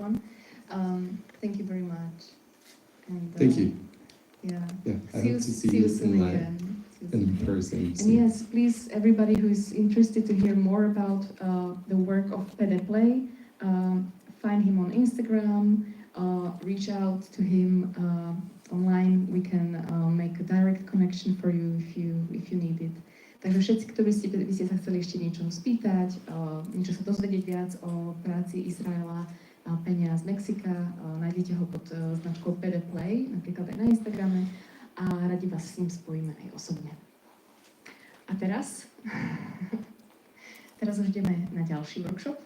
one. Thank you very much. And, Thank you. Yeah. I hope to see you soon live, again. in person. And yes, please, everybody who is interested to hear more about the work of PD Play, find him on Instagram, reach out to him online. We can make a direct connection for you if you need it. Takže všetci, ktorí by ste sa chceli ešte niečo spýtať, niečo sa dozvedieť viac o práci Izraela, Peňa z Mexika, nájdete ho pod značkou PD Play, napríklad aj na Instagrame, a radi vás s ním spojíme aj osobne. A teraz už ideme na ďalší workshop.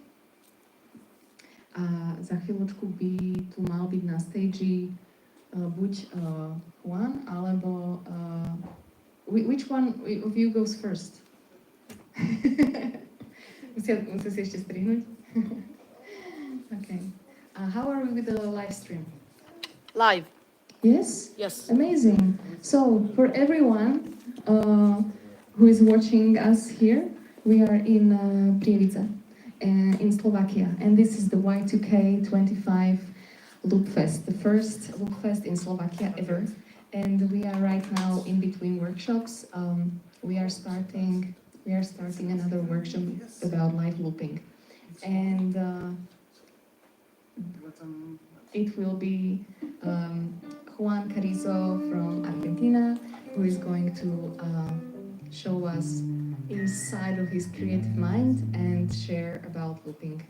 A za chvíľočku by tu mal byť na stage buď Juan, alebo which one of you goes first? Musia si ešte strihnúť? Okay. How are we with the live stream? Live. Yes? Yes. Amazing. So, for everyone who is watching us here, we are in Prievidza, in Slovakia. And this is the Y2K25 Loofest, the first Loopfest in Slovakia ever. And we are right now in between workshops. We are starting another workshop about live looping. And it will be Juan Carrizo from Argentina, who is going to show us inside of his creative mind and share about looping.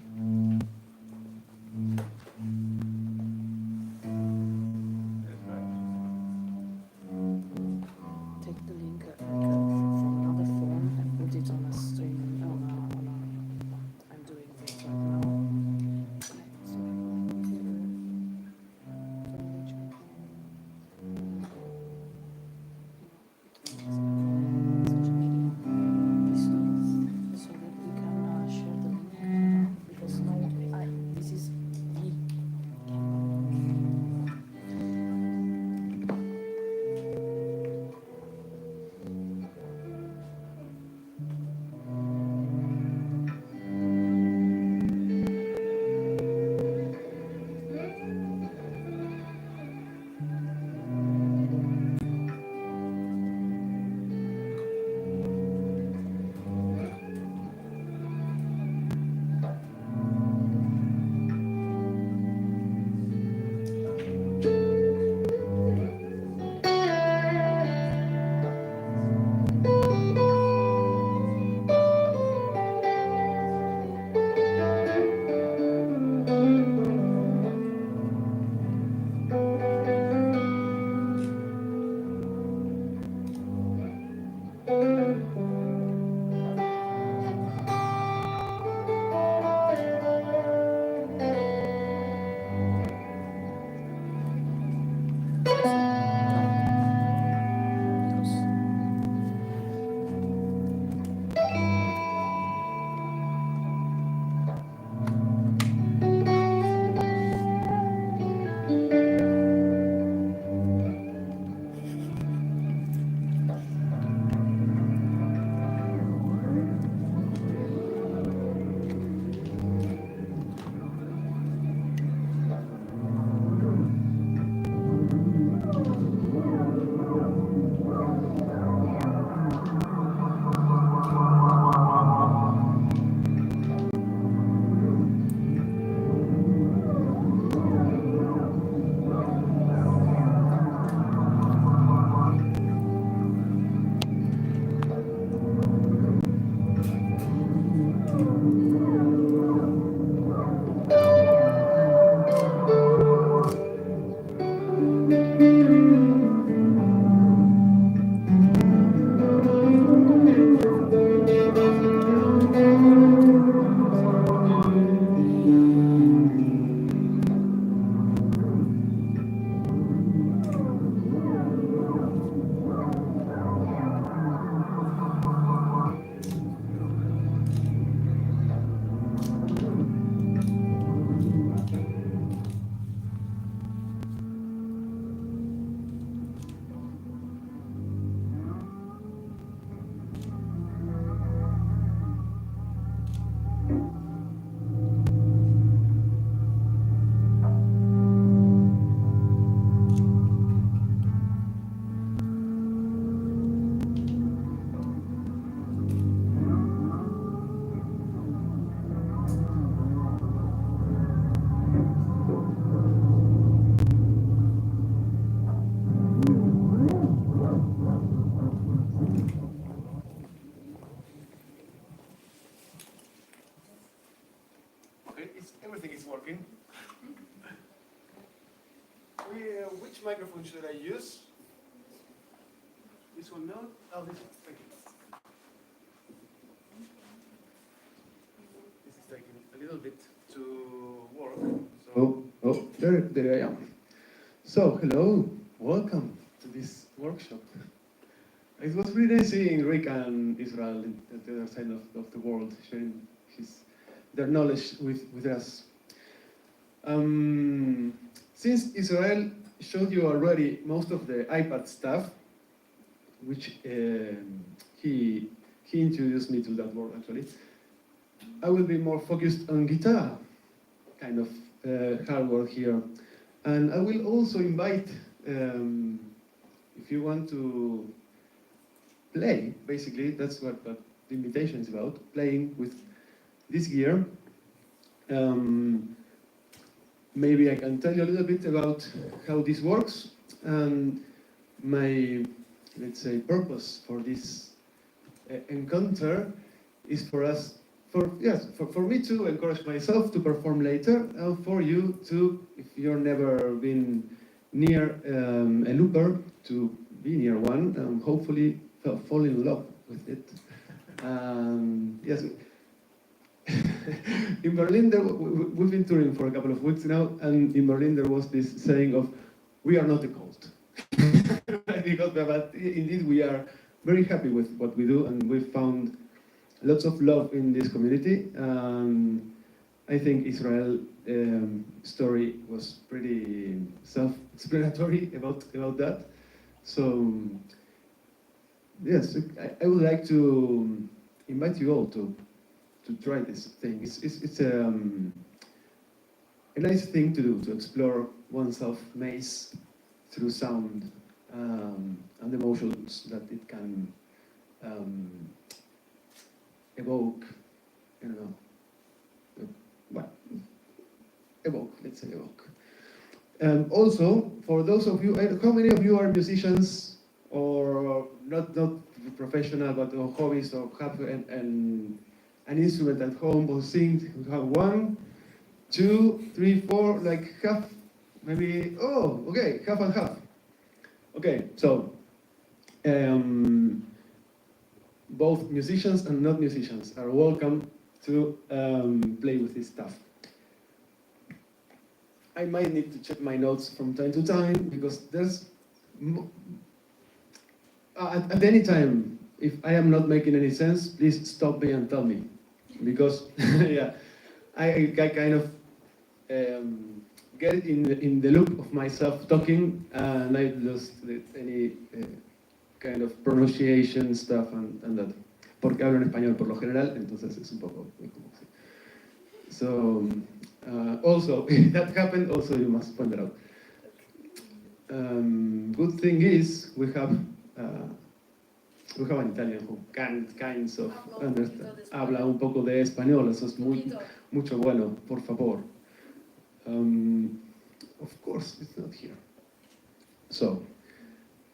Take the link from another phone and put it on a stream. I'm doing this right now. So that we can share the link because no, I which microphone should I use? This one, no? Oh, this one. Thank you. This is taking a little bit to work. So, there I am. So, hello, welcome to this workshop. It was really nice seeing Rick and Israel at the other side of the world, sharing their knowledge with us. Since Israel showed you already most of the iPad stuff, which he introduced me to that world actually, I will be more focused on guitar, kind of hardware here. And I will also invite, if you want to play, basically, that's what the invitation is about, playing with this gear. Maybe I can tell you a little bit about how this works, and my, let's say, purpose for this encounter is for me to encourage myself to perform later, and for you to, if you've never been near a looper, to be near one, and hopefully fall in love with it. Yes. In Berlin, we've been touring for a couple of weeks now, and in Berlin there was this saying of, "We are not a cult." But indeed, we are very happy with what we do, and we've found lots of love in this community. I think Israel's story was pretty self-explanatory about that. So, yes, I would like to invite you all to try this thing. It's a nice thing to do, to explore oneself maze through sound and emotions that it can evoke. I don't know. Well, evoke. Let's say evoke. Also, for those of you, how many of you are musicians or not professional, but hobbies, or have an instrument at home or sing? We have 1, 2, 3, 4, like half, maybe. Oh, okay, half and half. Okay, so both musicians and not musicians are welcome to play with this stuff. I might need to check my notes from time to time, because there's at any time, if I am not making any sense, please stop me and tell me, because yeah, I kind of get in the loop of myself talking, and I lost any kind of pronunciation stuff and that. Porque hablo en español por lo general, entonces es un poco como así. So also, if that happened, also you must point it out. Good thing is we have an Italian who kinds of understand. Habla un poco de español, eso es mucho bueno, por favor. Of course, it's not here. So,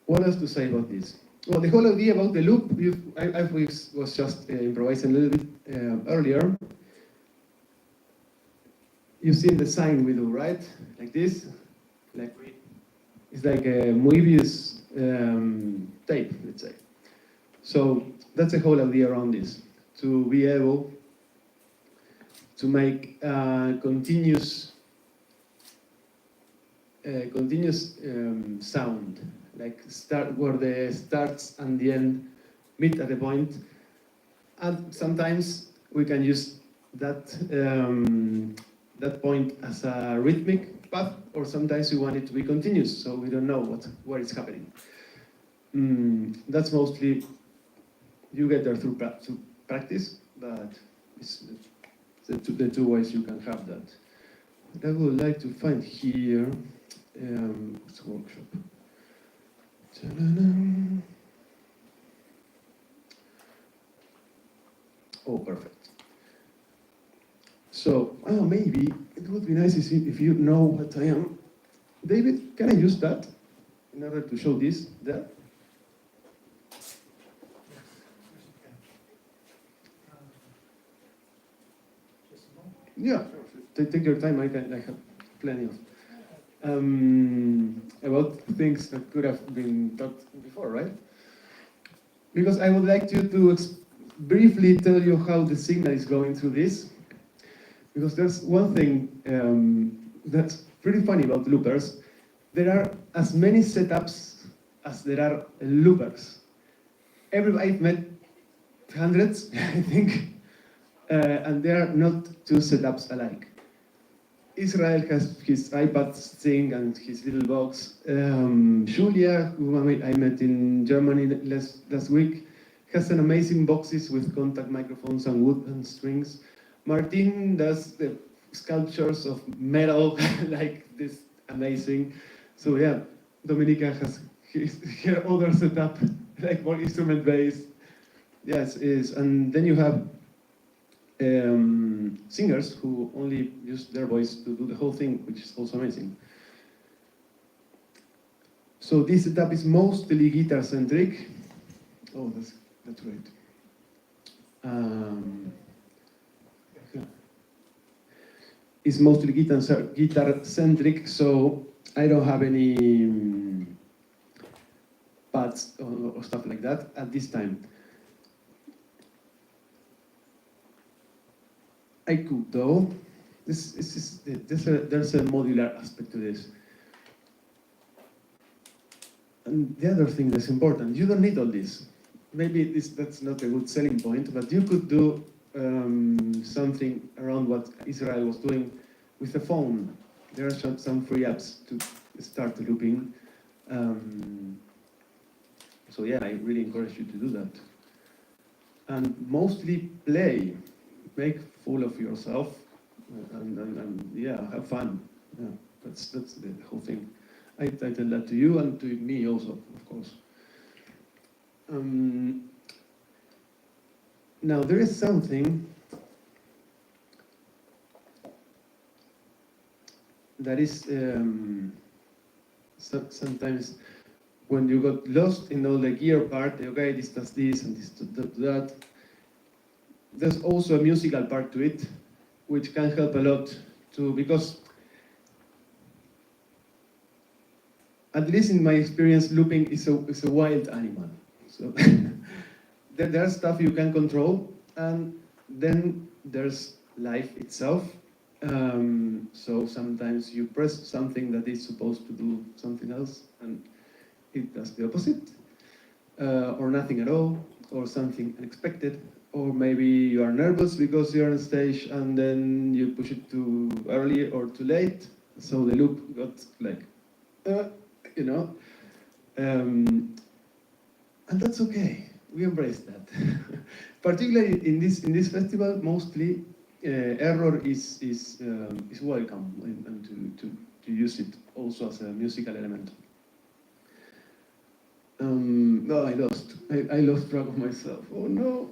what else to say about this? Well, the whole idea about the loop, I was just improvising a little bit earlier. You've seen the sign we do, right? Like this, it's like a Moebius tape, let's say. So that's the whole idea around this, to be able to make continuous sound, like where the starts and the end meet at the point. And sometimes we can use that that point as a rhythmic path, or sometimes we want it to be continuous, so we don't know where it's happening. That's mostly, you get there through practice, but it's the two ways you can have that. What I would like to find here, it's a workshop. Ta-da-da. Oh, perfect. So, maybe it would be nice if you know what I am. David, can I use that in order to show this there? Yeah, take your time. I have plenty of. about things that could have been taught before, right? Because I would like you to briefly tell you how the signal is going through this. Because there's one thing that's pretty funny about loopers. There are as many setups as there are loopers. I've met hundreds, I think, and there are not two setups alike. Israel has his iPad thing and his little box. Julia, who I met in Germany last week, has an amazing boxes with contact microphones and wood and strings. Martin does the sculptures of metal, like this, amazing. So yeah, Dominica has her other setup, like more instrument based. Yes, and then you have singers who only use their voice to do the whole thing, which is also amazing. So this setup is mostly guitar centric. Oh, that's great. It's mostly guitar centric, so I don't have any pads or stuff like that at this time. I could though. There's a modular aspect to this. And the other thing that's important, you don't need all this. Maybe that's not a good selling point, but you could do something around what Israel was doing with a phone. There are some free apps to start looping. So yeah, I really encourage you to do that. And mostly play. Make fool of yourself, and yeah, have fun. Yeah, that's the whole thing. I tell that to you and to me also, of course. Now there is something that is sometimes when you got lost in all the gear part. Okay, this does this and this does that. There's also a musical part to it, which can help a lot too, because at least in my experience, looping is a wild animal. So there's stuff you can control, and then there's life itself. So sometimes you press something that is supposed to do something else, and it does the opposite, or nothing at all, or something unexpected. Or maybe you are nervous because you're on stage and then you push it too early or too late. So the loop got like, you know. And that's okay. We embrace that. Particularly in this festival, mostly error is welcome, and to use it also as a musical element. No, I lost track of myself. Oh no.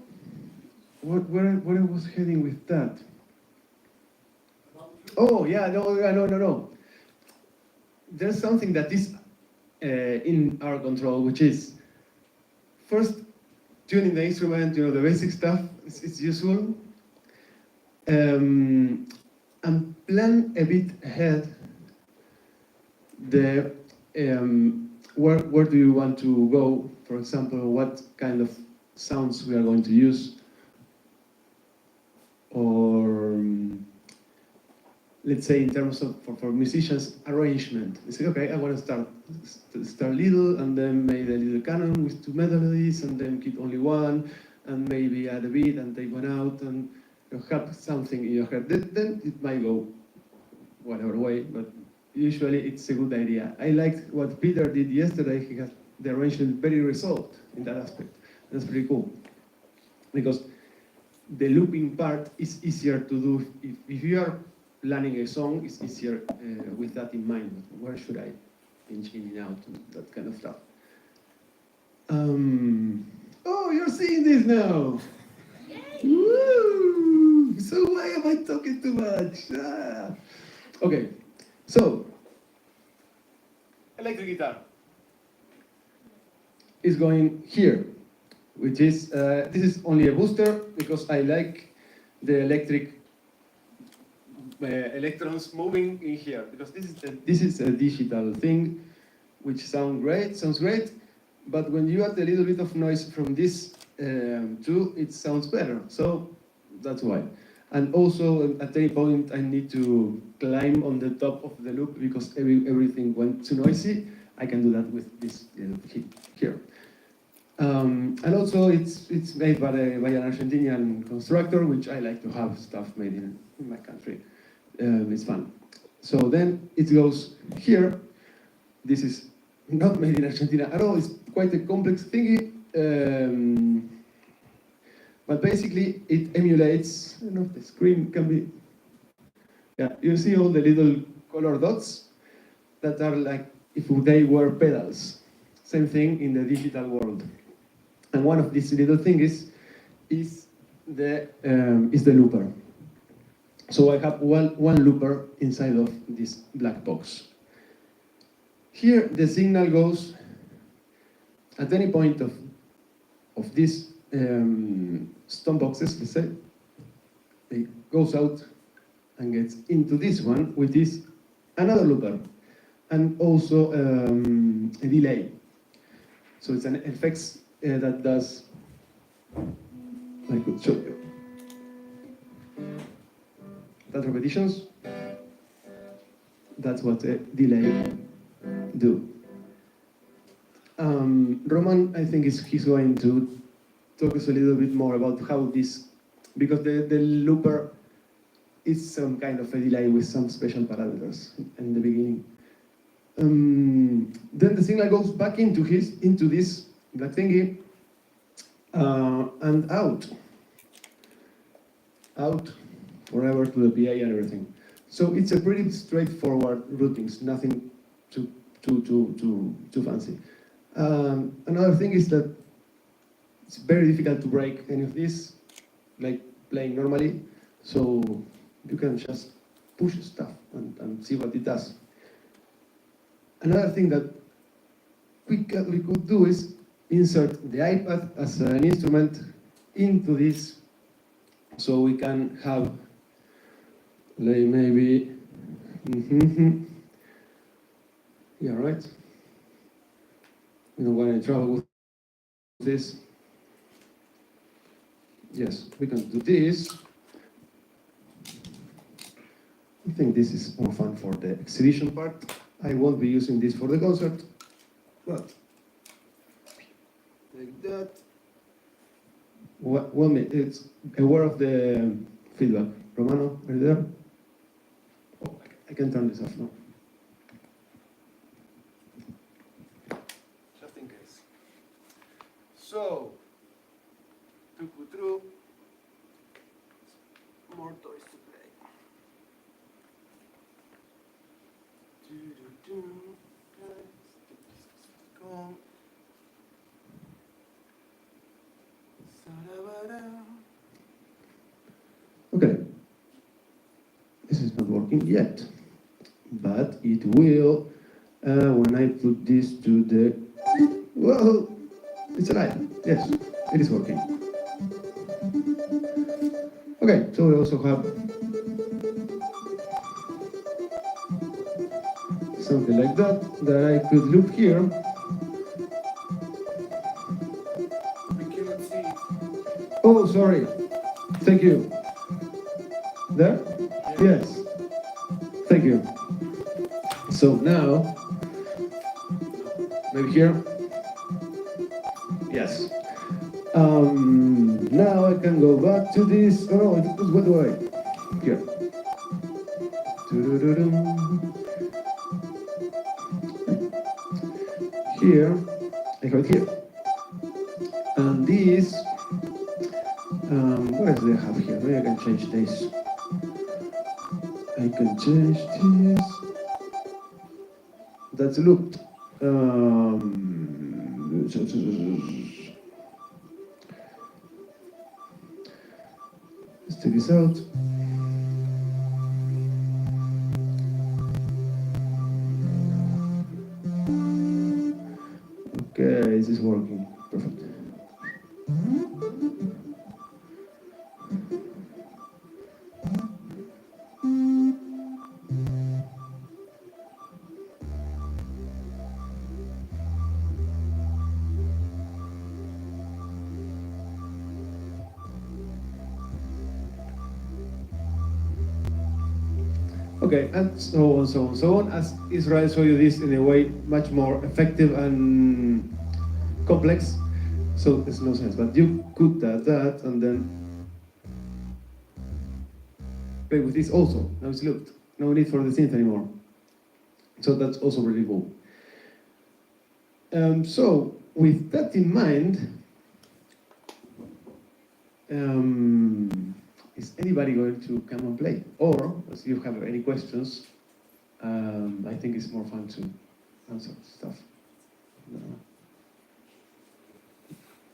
Where I was heading with that? Oh yeah, no. There's something that is in our control, which is first tuning the instrument. You know, the basic stuff is useful, and plan a bit ahead. The where do you want to go? For example, what kind of sounds we are going to use. Or let's say in terms of for musicians arrangement, they say, okay, I want to start little and then make a little canon with two melodies and then keep only one and maybe add a beat and take one out and you have something in your head. Then it might go whatever way, but usually it's a good idea. I liked what Peter did yesterday. He had the arrangement very resolved in that aspect. That's pretty cool because the looping part is easier to do. If you are planning a song, it's easier with that in mind. Where should I pinch in and out, and that kind of stuff. Oh, you're seeing this now! Yay! Woo! So why am I talking too much? Okay, so electric guitar is going here, which is, this is only a booster because I like the electric electrons moving in here, because this is a digital thing, which sounds great, but when you add a little bit of noise from this too, it sounds better. So that's why. And also at any point I need to climb on the top of the loop because everything went too noisy. I can do that with this here. And also it's made by an Argentinian constructor, which I like to have stuff made in my country. It's fun. So then it goes here. This is not made in Argentina at all. It's quite a complex thingy. But basically it emulates, I don't know if the screen can be, yeah, you see all the little color dots that are like if they were pedals. Same thing in the digital world. And one of these little things is the looper. So I have one looper inside of this black box. Here the signal goes at any point of these stone boxes, let's say, it goes out and gets into this one, which is another looper, and also a delay. So it's an effects that does, I could show you. That repetitions, that's what a delay do. Roman, I think he's going to talk us a little bit more about how this, because the looper is some kind of a delay with some special parameters in the beginning. Then the signal goes back into this black thingy and out forever to the PA and everything. So it's a pretty straightforward routings, nothing too fancy. Another thing is that it's very difficult to break any of this, like playing normally. So you can just push stuff and see what it does. Another thing that we could do is insert the iPad as an instrument into this, so we can have, like maybe, yeah, right? We don't want any trouble with this. Yes, we can do this. I think this is more fun for the exhibition part. I won't be using this for the concert, but like that. Well, it's aware of the feedback. Romano, are you there? Oh, I can turn this off now. Just in case. So, true. More toys to play. Okay, this is not working yet, but it will when I put this to the, whoa, it's alive, yes, it is working. Okay, so we also have something like that I could loop here. I cannot see. Oh, sorry. Thank you. There? Yes. Thank you. So now, maybe here? Yes. Now I can go back to this. Oh no, it went away. Here. Here, I have it here. And this, what else do I have here? Maybe I can change this. I can change this. That's looped. Let's take this out. Okay, this is working. Perfect. Okay, and so on, so on, so on. As Israel showed you this in a way much more effective and complex, so there's no sense. But you could that and then play with this also. Now it's looped. No need for the synth anymore. So that's also really cool. So with that in mind, is anybody going to come and play? Or, if you have any questions, I think it's more fun to answer stuff. No.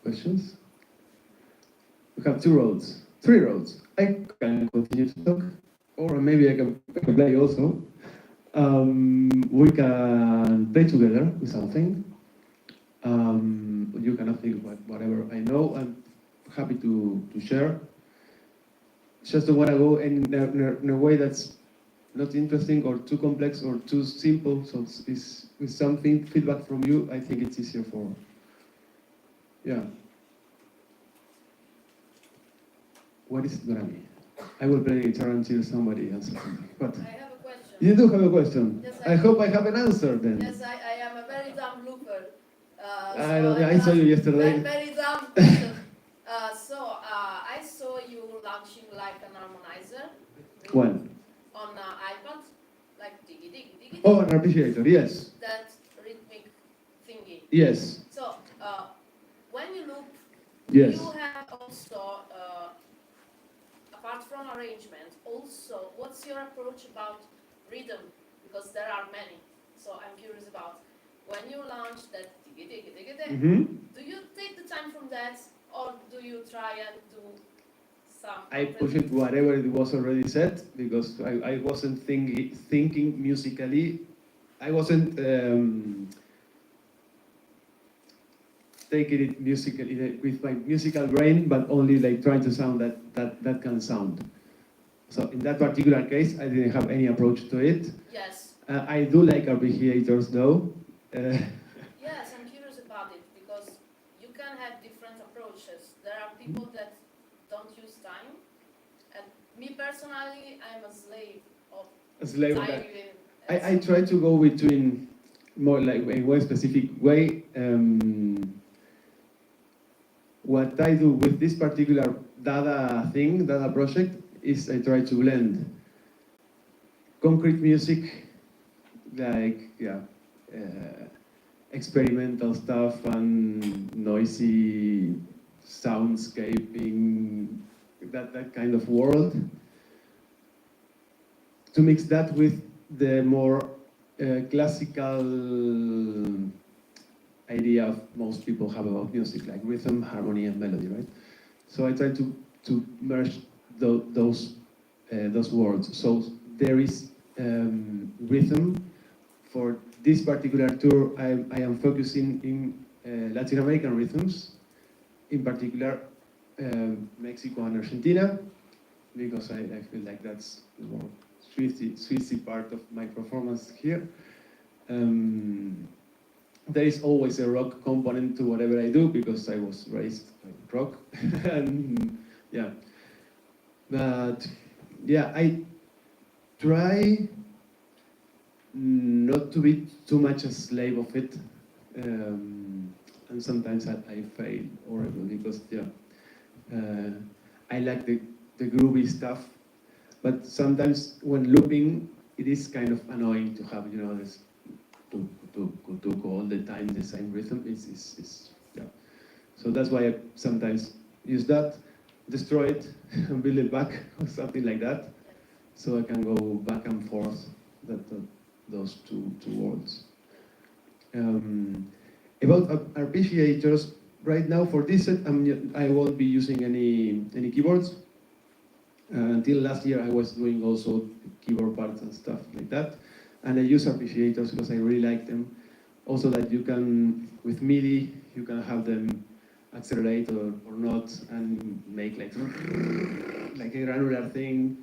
Questions? We have 2 roads, 3 roads. I can continue to talk, or maybe I can play also. We can play together with something. You can think whatever I know. I'm happy to share. Just don't want to go in a way that's not interesting or too complex or too simple. So it's with something feedback from you, I think it's easier for. Yeah. What is it gonna be? I will play guitar until somebody answers me. What? I have a question. You do have a question. Yes, I hope I have an answer then. Yes, I am a very dumb looper. I saw you yesterday. Very dumb question. I saw you launching like an harmonizer. When? On iPad, like diggy diggy diggy. Oh, an arpeggiator, yes. That rhythmic thingy. Yes. So when you loop, Yes. you have also, apart from arrangement, also what's your approach about rhythm? Because there are many. So I'm curious about when you launch that diggy diggy diggy diggy. Mm-hmm. Do you take the time from that, or do you try and do some? I push it whatever it was already said because I wasn't thinking musically. I wasn't taking it musically with my musical brain, but only like trying to sound that can sound. So in that particular case, I didn't have any approach to it. Yes. I do like arpeggiators though. Yes, I'm curious about it because you can have different approaches. There are people that don't use time, and me personally, I'm a slave of A slave of time. that. I try to go between more like a way specific way. What I do with this particular dada project, is I try to blend concrete music, like experimental stuff and noisy soundscaping, that kind of world, to mix that with the more classical idea of most people have about music, like rhythm, harmony, and melody, right? So I try to merge those worlds. So there is rhythm. For this particular tour, I am focusing in Latin American rhythms, in particular Mexico and Argentina, because I feel like that's the more Swissy part of my performance here. There is always a rock component to whatever I do because I was raised by rock, and yeah. But yeah, I try not to be too much a slave of it, and sometimes I fail horribly because I like the groovy stuff, but sometimes when looping, it is kind of annoying to have this to go all the time the same rhythm. Yeah. So that's why I sometimes use that, destroy it, and build it back or something like that, so I can go back and forth those two worlds. About arpeggiators, right now for this set, I won't be using any keyboards. Until last year, I was doing also keyboard parts and stuff like that, and I use arpeggiators because I really like them. Also, that you can, with MIDI, you can have them accelerate or not, and make like a granular thing,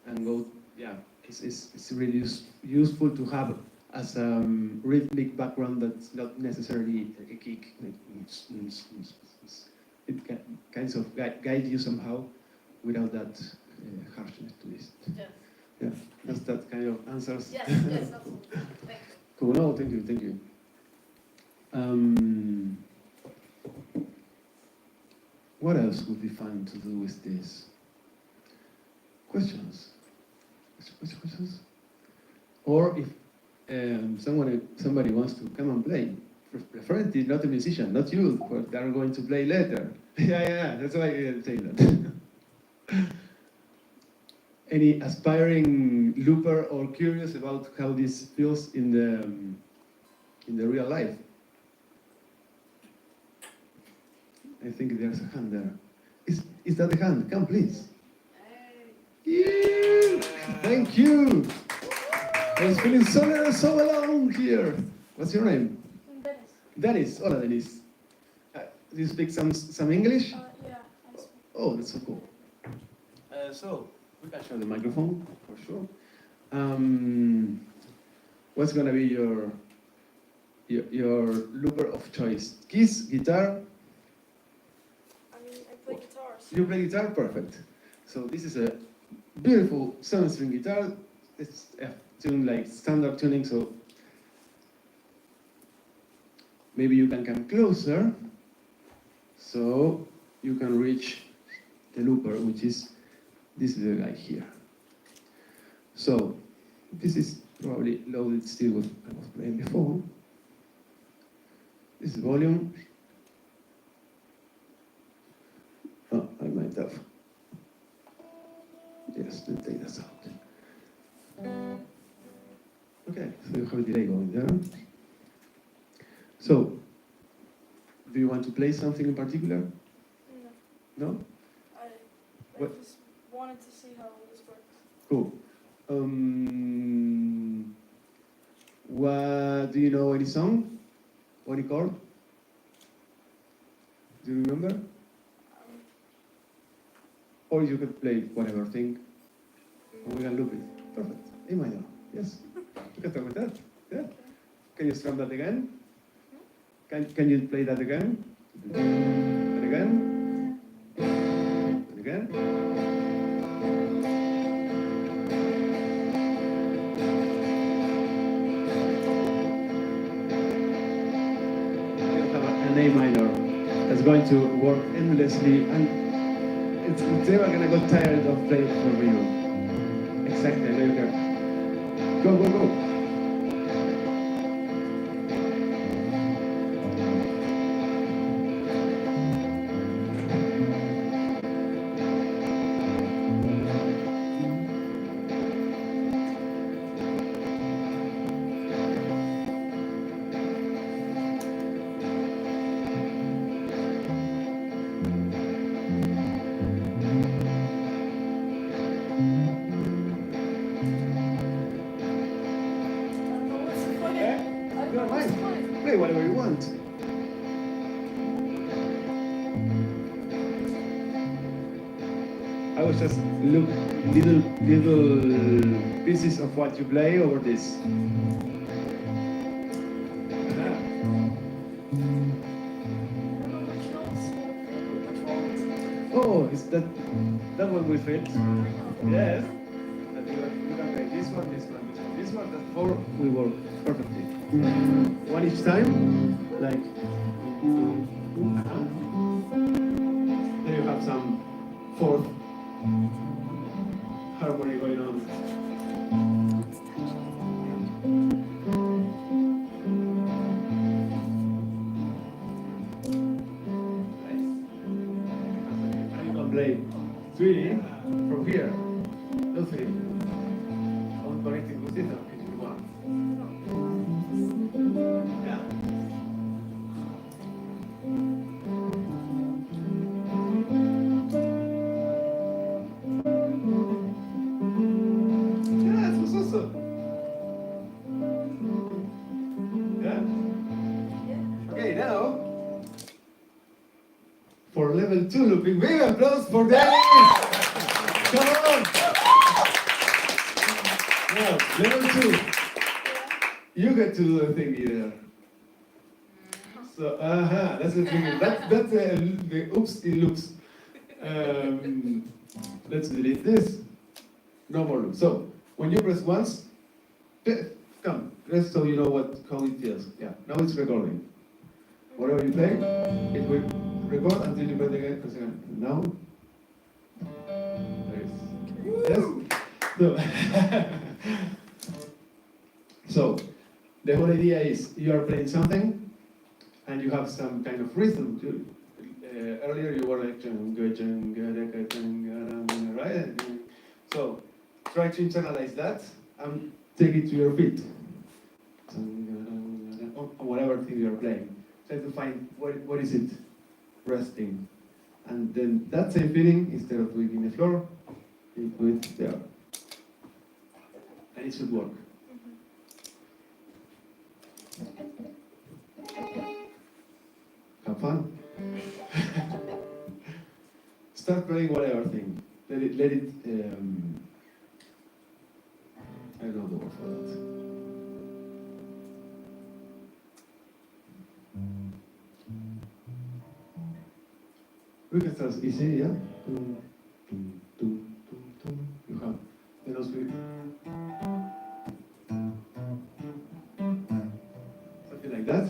and go. Yeah, it's really useful to have as a rhythmic background that's not necessarily a kick. It can kind of guide you somehow without that harshness to this. Yeah. Yeah, does that kind of answers? Yes, yes, absolutely. Thank you. Cool. No, thank you, thank you. What else would be fun to do with this? Questions? Questions? Or if somebody wants to come and play, preferably not a musician, not you, but they are going to play later. Yeah, that's why I say that. Any aspiring looper or curious about how this feels in the real life? I think there's a hand there. Is that the hand? Come, please. Yeah. Thank you. I was feeling so alone here. What's your name? Dennis. Dennis. Hola, Dennis. Do you speak some English? Yeah, I speak. Oh, that's so cool. So we can share the microphone for sure. What's gonna be your looper of choice? Keys, guitar. I mean, I play guitar. So You play guitar, perfect. So this is a beautiful 7-string guitar. It's tuned like standard tuning, so maybe you can come closer, so you can reach the looper, which is this little guy here. So this is probably loaded still with I was playing before. This is volume. Oh, I might have. Yes, let's take this out. Okay, so you have a delay going there. So, do you want to play something in particular? no, No? I What? just wanted to see how this works. Cool. What do you know? Any song? Any chord? Do you remember? Or you could play whatever thing. We can loop it. Perfect. A minor. Yes. You can talk with that. Yeah. Can you strum that again? Can you play that again? And again? And again? You have an A minor that's going to work endlessly, and it's never gonna get tired of playing for you. Exactly. There you go. Go, go, go. Play whatever you want. I was just look little pieces of what you play over this. Oh, is that one will fit? Yes. And you can play this one, this one, this one, this one. That four will work perfectly. One each time, like. Then you have some fourth harmony going on. And you can play three from here. No three. I'm connecting with this if you want. Yeah. Yeah, it was awesome. Yeah. Okay, now for level 2 looping, big applause for Dennis! Come on! Now, level 2. You get to do the thing either. So, that's the thing. That's the oops, it loops. Let's delete this. No more loops. So, When you press once, come, just so you know how it feels. Yeah, now it's recording. Whatever you play, it will record until you play again. Press again. Now, there is. Yes. No. So, the whole idea is you are playing something, and you have some kind of rhythm. Earlier you were like, right? So, try to internalize that and take it to your feet. Or whatever thing you are playing. Try to find what is it resting. And then that same feeling, instead of doing it in the floor, you put it there. And it should work. Have fun. Start playing whatever thing. Let it I don't know the word for that. We can start easy, yeah? You have the nose with something like that.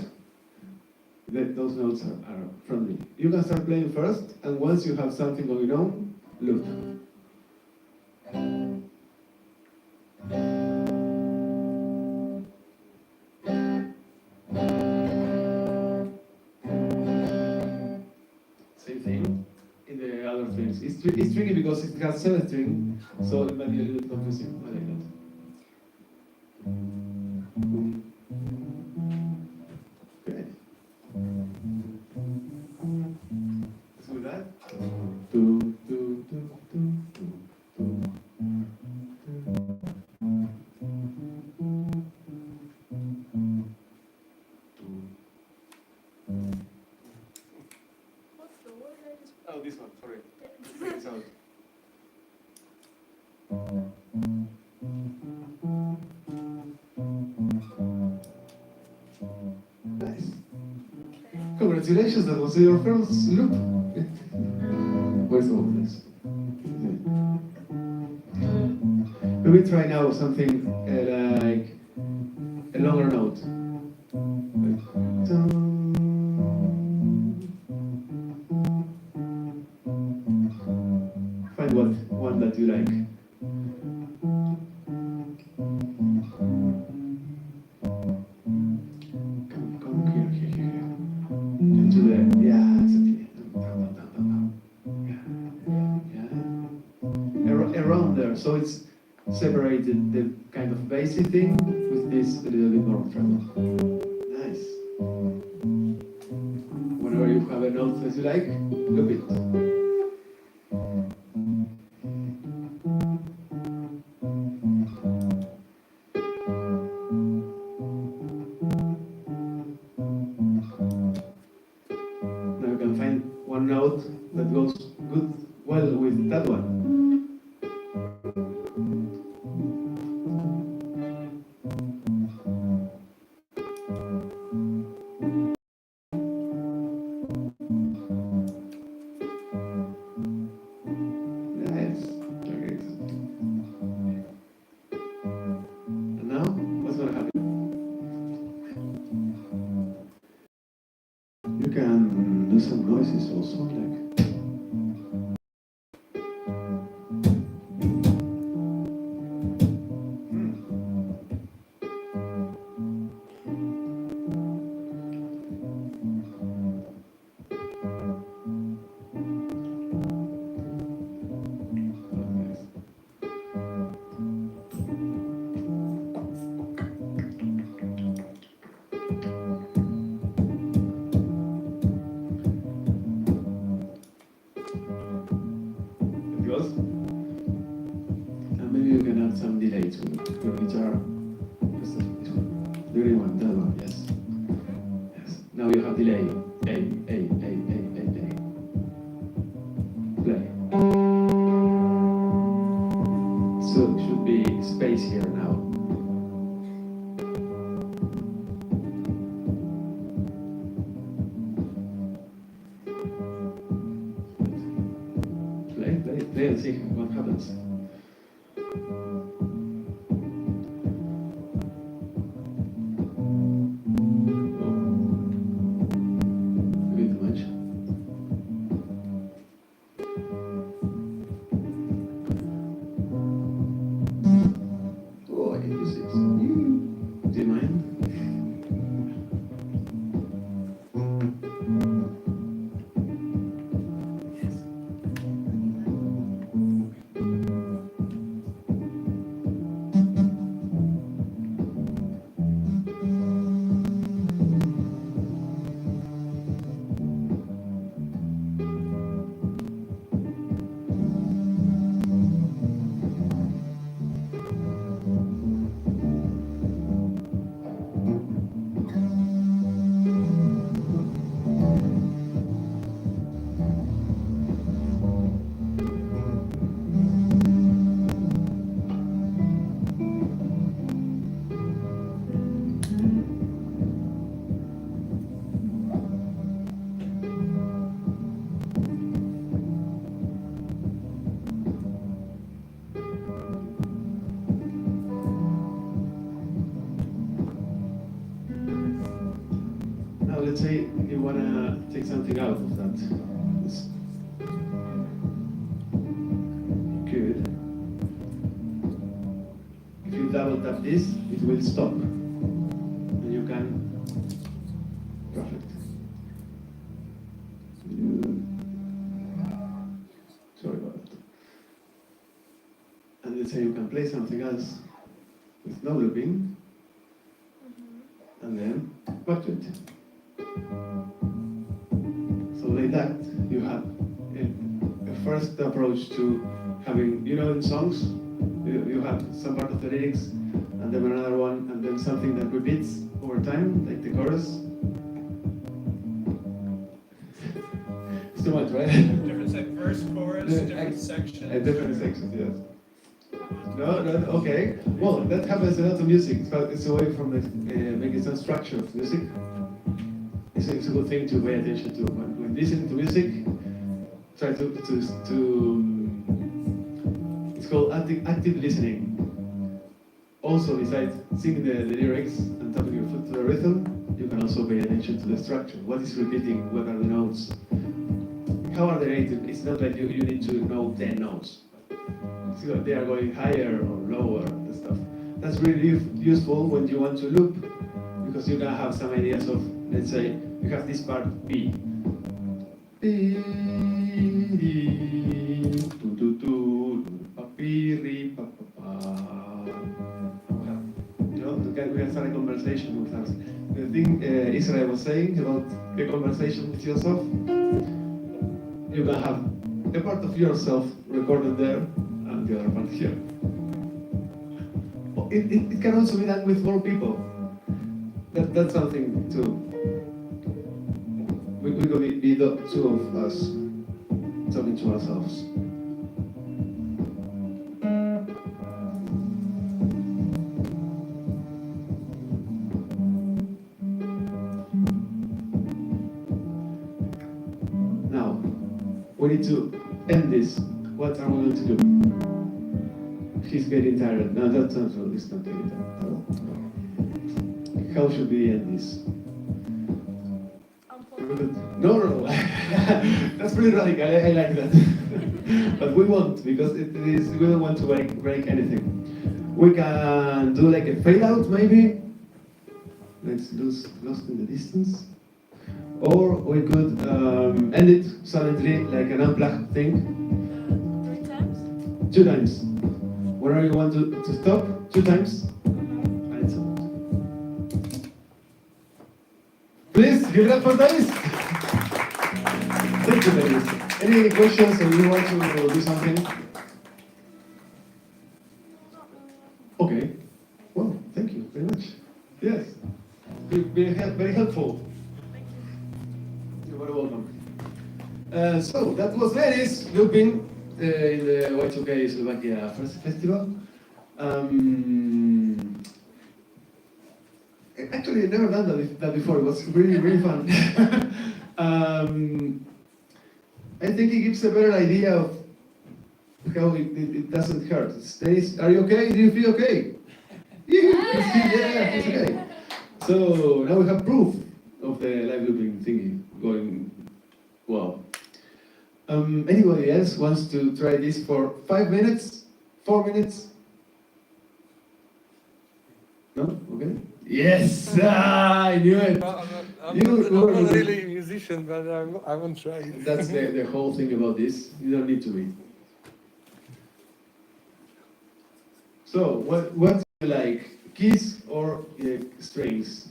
Those notes are friendly. You can start playing first, and once you have something going on, loop. Same thing in the other things. It's tricky because it has 7 strings, so it might be a little bit confusing. I like that. Okay. Let's do that. What's the word I just Oh, this one, sorry. It's out. Nice. Congratulations, that was your first loop. Where's all this? Maybe try now something like a longer note. Like, find one that you like. Come here. Into the, yeah, exactly. Yeah. Around there, so it's separated the kind of bassy thing with this a little bit more treble. Nice. Whenever you have a note that you like, loop it. Now you can find one note that goes well with that one. Nice. Okay. And now, what's gonna happen? You can do some noises also, like. Close. And maybe you can add some delay to your guitar. This one. The green one, that one, yes. Yes. Now you have delay. A. Play. So it should be space here now. Play and see what happens. let's say you wanna take something out of that. It's good. If you double tap this, it will stop. And you can, perfect. Sorry about that. And let's say you can play something else with no looping, and then back to it. So like that, you have a first approach to having, in songs, you have some part of the lyrics, and then another one, and then something that repeats over time, like the chorus. It's too much, right? Different verse, chorus, different sections. Different sections, yes. No, okay. Well, that happens a lot of music, but it's away from the making some structure of music. It's a good thing to pay attention to. When listening to music, try to it's called active listening. Also, besides singing the lyrics and tapping your foot to the rhythm, you can also pay attention to the structure. What is repeating? What are the notes? How are they rated? It's not like you need to know 10 notes. So they are going higher or lower and stuff. That's really useful when you want to loop, because you can have some ideas of, let's say, you have this part B. B, we can start a conversation with us. The thing Israel was saying about a conversation with yourself, you can have a part of yourself recorded there and the other part here. It can also be done with more people. That's something too. We could be the two of us talking to ourselves. Now, we need to end this. What are we going to do? He's getting tired. No, that's not true. It's not getting tired. How should we end this? No. That's pretty radical. I like that. But we won't, because we don't want to break anything. We can do like a fade out, maybe. Let's lose Lost in the Distance. Or we could end it silently, like an unplugged thing. 3 times? 2 times. Whenever you want to stop, 2 times. And it's out. Please, give it up for Dennis. Thank you, Dennis. Any questions, or you want to do something? Okay. Well, thank you very much. Yes. Very helpful. You're very welcome. So, that was Dennis looping in the Y2K Slovakia Festival. Actually, I've never done that before. It was really, really fun. I think it gives a better idea of how it doesn't hurt. Dennis, are you okay? Do you feel okay? Yeah, it's okay. So now we have proof of the live looping thingy going well. Anybody else wants to try this for 5 minutes? 4 minutes? No? Okay. Yes! I knew it! I'm not really a musician, but I won't try it. That's the whole thing about this. You don't need to be. So, what do you like? Keys or strings?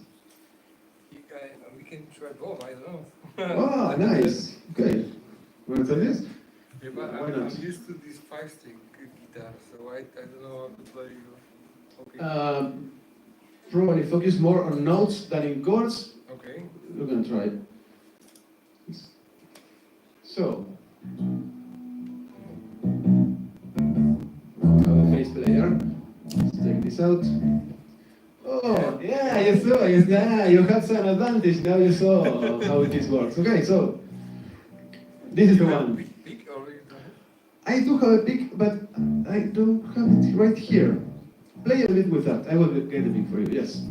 We can try both, I don't know. Oh, nice. Okay. Want to try this? Yeah, but Why not? I'm used to this 5-string guitar, so I don't know how to play. Okay. Probably focus more on notes than in chords. Okay. We're gonna try it. So, now we have a bass player. Let's take this out. Oh, yeah, you saw. You have some advantage. Now you saw how this works. Okay, so this is the one. Pick or you don't? I do have a pick, but I don't have it right here. Play a bit with that. I will get a pick for you. Yes.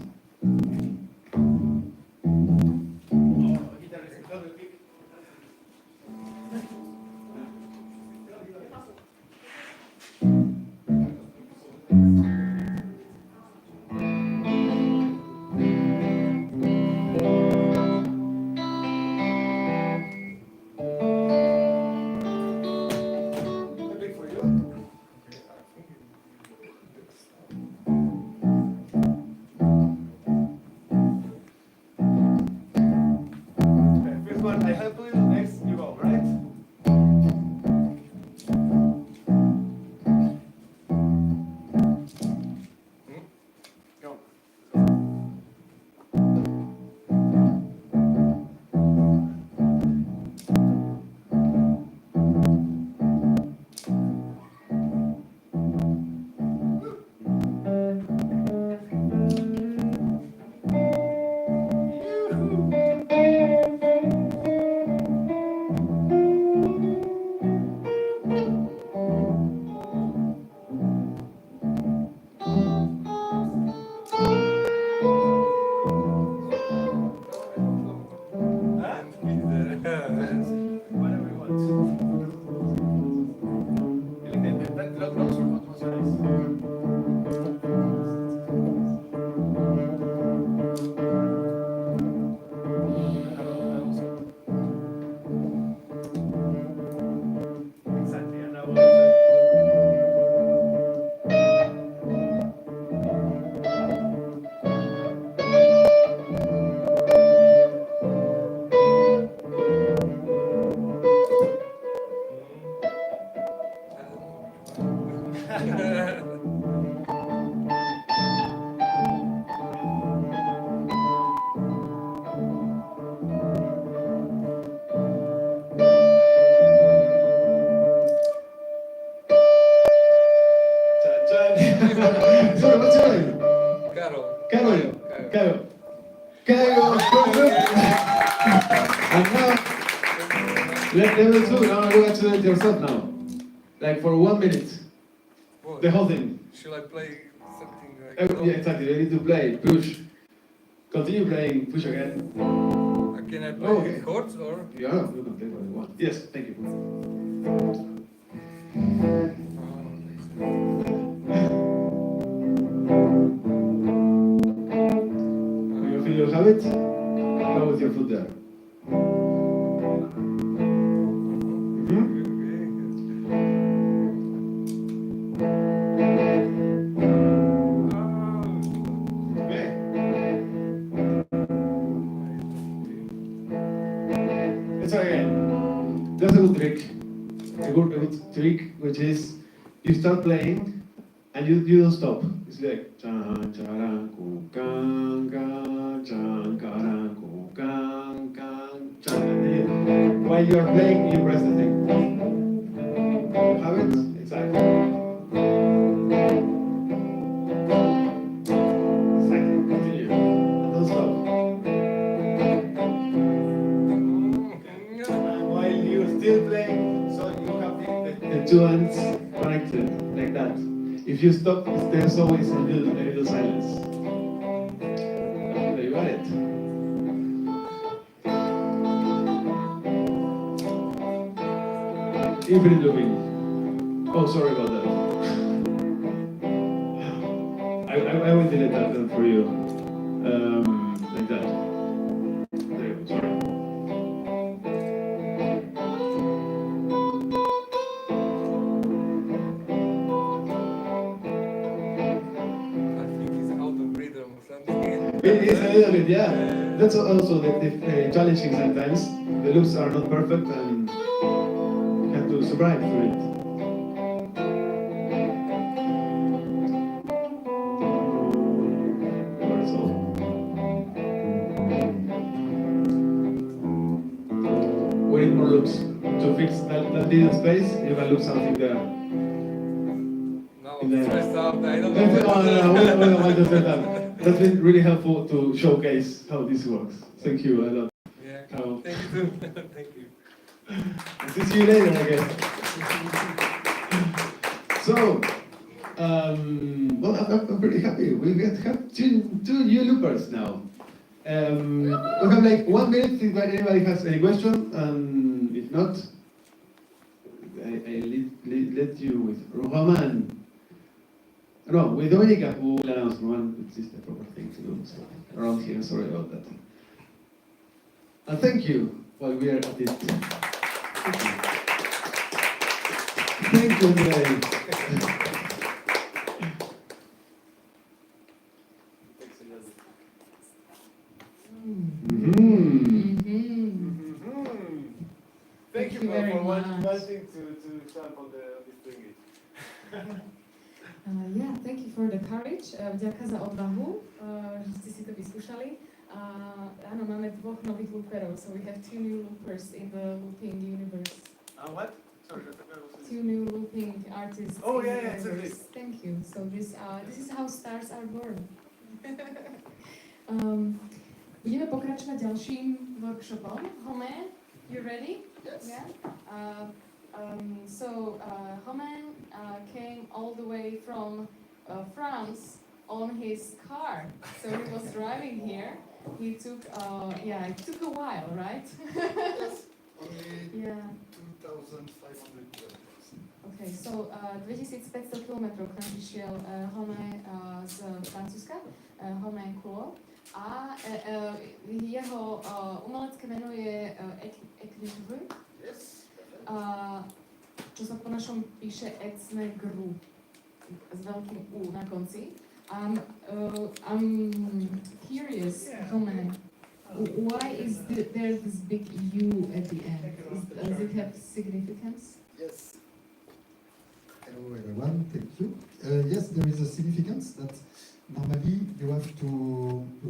Can I go first group? And now, level 2, now you have to do it yourself now. Like for 1 minute, What? the whole thing. Shall I play something like Yeah, exactly, you need to play, push. Continue playing, push again. Can I play Oh, okay. chords or? Yeah, you can play what you want. Yes, thank you. When you feel you have it, go with your foot there. Okay. Let's try again. That's a good trick. A good trick, which is you start playing and you don't stop. It's like chan charan kukan kan chan karan kukan kan chan. And then while you are playing, you press the thing. Have it? Exactly. Exactly. Continue. And don't stop. And while you're still playing, so you have the two hands connected like that. If you stop, there's always a little silence. There you got it. Infinite looping. Oh, sorry about that. I will delete that then for you. Like that. There you go, sorry. I think it's out of rhythm or something. It's a little bit, yeah. That's also the challenging sometimes. The loops are not perfect and you have to survive through it. That's all. We need more loops. To fix that little space, you can loop something there. Now In I'm the- stressed out. I don't No, know what to do. That's been really helpful to showcase how this works. Thank you a lot. Yeah, Oh. thank you too. Thank you. See you later, I guess. So, well, I'm pretty happy. We have two new loopers now. We have like 1 minute if anybody has any question, and if not, I let you with Romain. No, with Dominica, who will announce Romain, which is the proper thing to do. So, around here, sorry about that. And thank you while we are at it. Thank you, Andrei. Thank you very for much. wanting to stamp on this thingy. Yeah, thank you for the courage. Vďaka za odvahu, že ste si to vyskúšali. Áno, máme dvoch nových looperov, so we have two new loopers in the looping universe. What? Sorry, Two new looping artists Oh, in yeah, the yeah, universe. exactly. Thank you. So this is how stars are born. Budeme pokračovať ďalším workshopom. Romain, you ready? Yes. Yeah. Romain came all the way from France on his car. So he was driving here. He took, it took a while, right? Yes, only Yeah. 2,500 kilometers. Okay, so 2500 kilometrov k nám prišiel Romain z Francúzska, Romain Couillaud. A jeho umelecké meno je ecnegrU. Yes. Čo sa po našom píše ecnegrU s veľkým U na konci. I'm curious, Romain, why is there this big U at the end? Does it have significance? Yes. Hello everyone, thank you. Yes, there is a significance that normally you have to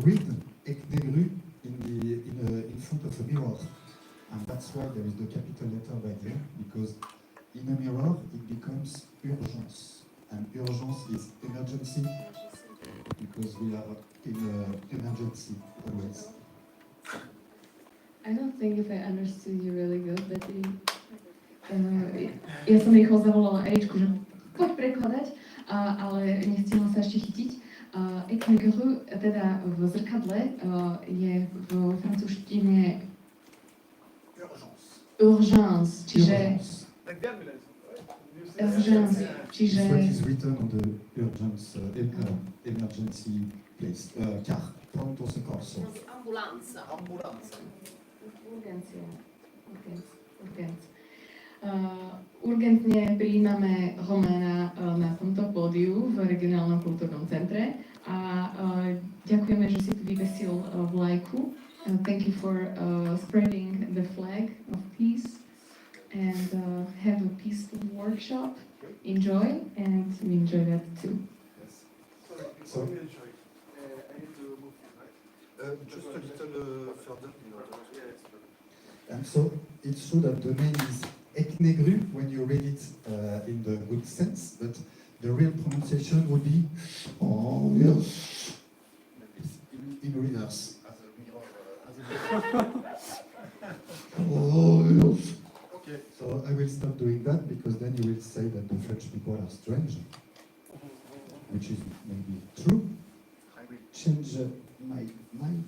read ecnegrU in front of a mirror. And that's why there is the capital letter right there, because in a mirror it becomes urgence. And urgence is emergency. You because we are in an emergency always. I don't think if I understood you really good, but ja som rýchlo zavolala Eričku, že poď prekladať, ale nestihla sa ešte chytiť. ecnegrU, teda v zrkadle, je v francúzštine urgence, čiže urgence, čiže It's what is written on the urgence emergency place car. Pronto soccorso. Ambulanza. urgencia. Urgentne prijímame Romaina na tomto pódiu v Regionálnom kultúrnom centre a ďakujeme, že si tu vyvesil vlajku. Thank you for spreading the flag of peace and have a peaceful workshop. Enjoy, and we enjoy that too. So, Just a little further. and so it's true that the name is ecnegrU when you read it in the good sense, but the real pronunciation would be oh yes, in reverse. Oh yes. Okay. So I will stop doing that because then you will say that the French people are strange, which is maybe true. I will change my mic.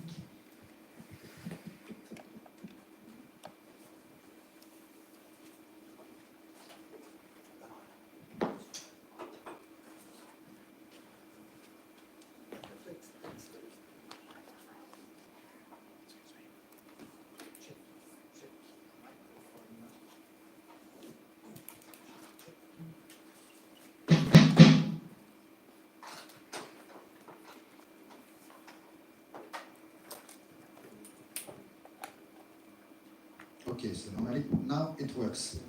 Okay, so normally now it works.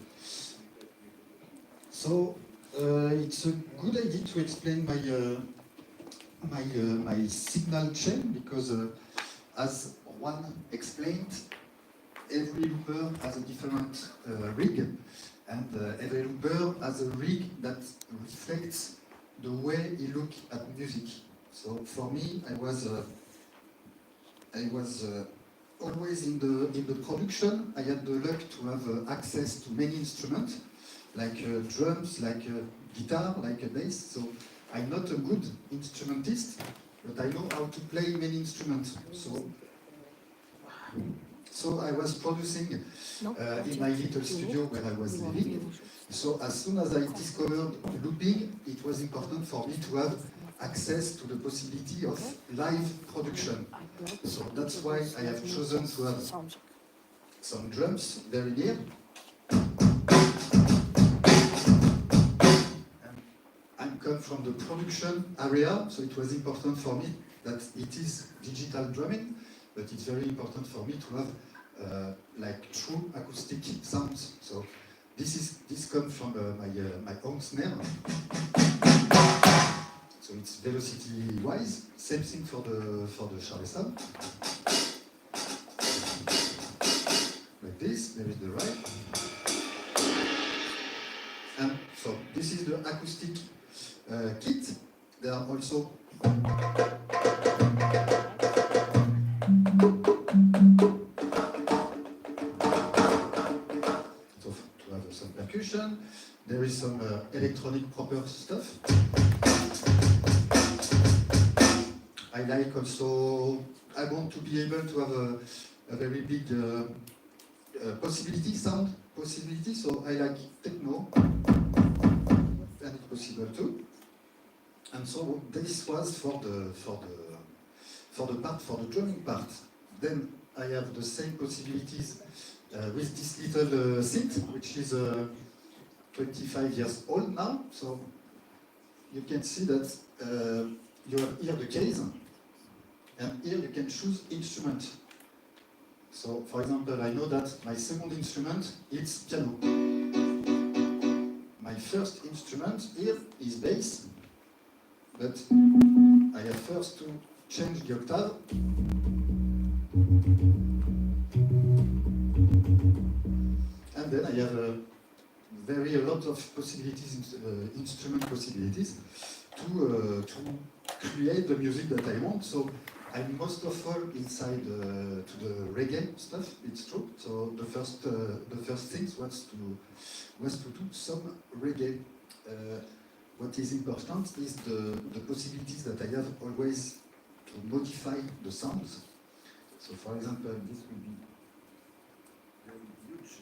So it's a good idea to explain my signal chain because as Juan explained, every looper has a different rig, and every looper has a rig that reflects the way he looks at music. So for me, I was always in the production. I had the luck to have access to many instruments, like drums, like guitar, like a bass. So I'm not a good instrumentist, but I know how to play many instruments. So I was producing in my little studio where I was living. So as soon as I discovered looping, it was important for me to have access to the possibility of live production. So that's why I have chosen to have some drums very near. I come from the production area, so it was important for me that it is digital drumming, but it's very important for me to have like true acoustic sounds. So this comes from my own snare. So it's velocity wise. Same thing for the charleston. Like this, there is the right. And so this is the acoustic kit. There are also so to have some percussion. There is some electronic proper stuff. I like also, I want to be able to have a very big sound possibility, so I like techno, and it's possible too. And so this was for the drumming part. Then I have the same possibilities with this little synth, which is 25 years old now. So you can see that you have here the case, and here you can choose instrument. So, for example, I know that my second instrument is piano. My first instrument here is bass, but I have first to change the octave. And then I have a lot of possibilities, instrument possibilities, to create the music that I want. So I'm most of all inside to the reggae stuff. It's true. So the first things was to do some reggae. What is important is the possibilities that I have always to modify the sounds. So for example, this will be very huge.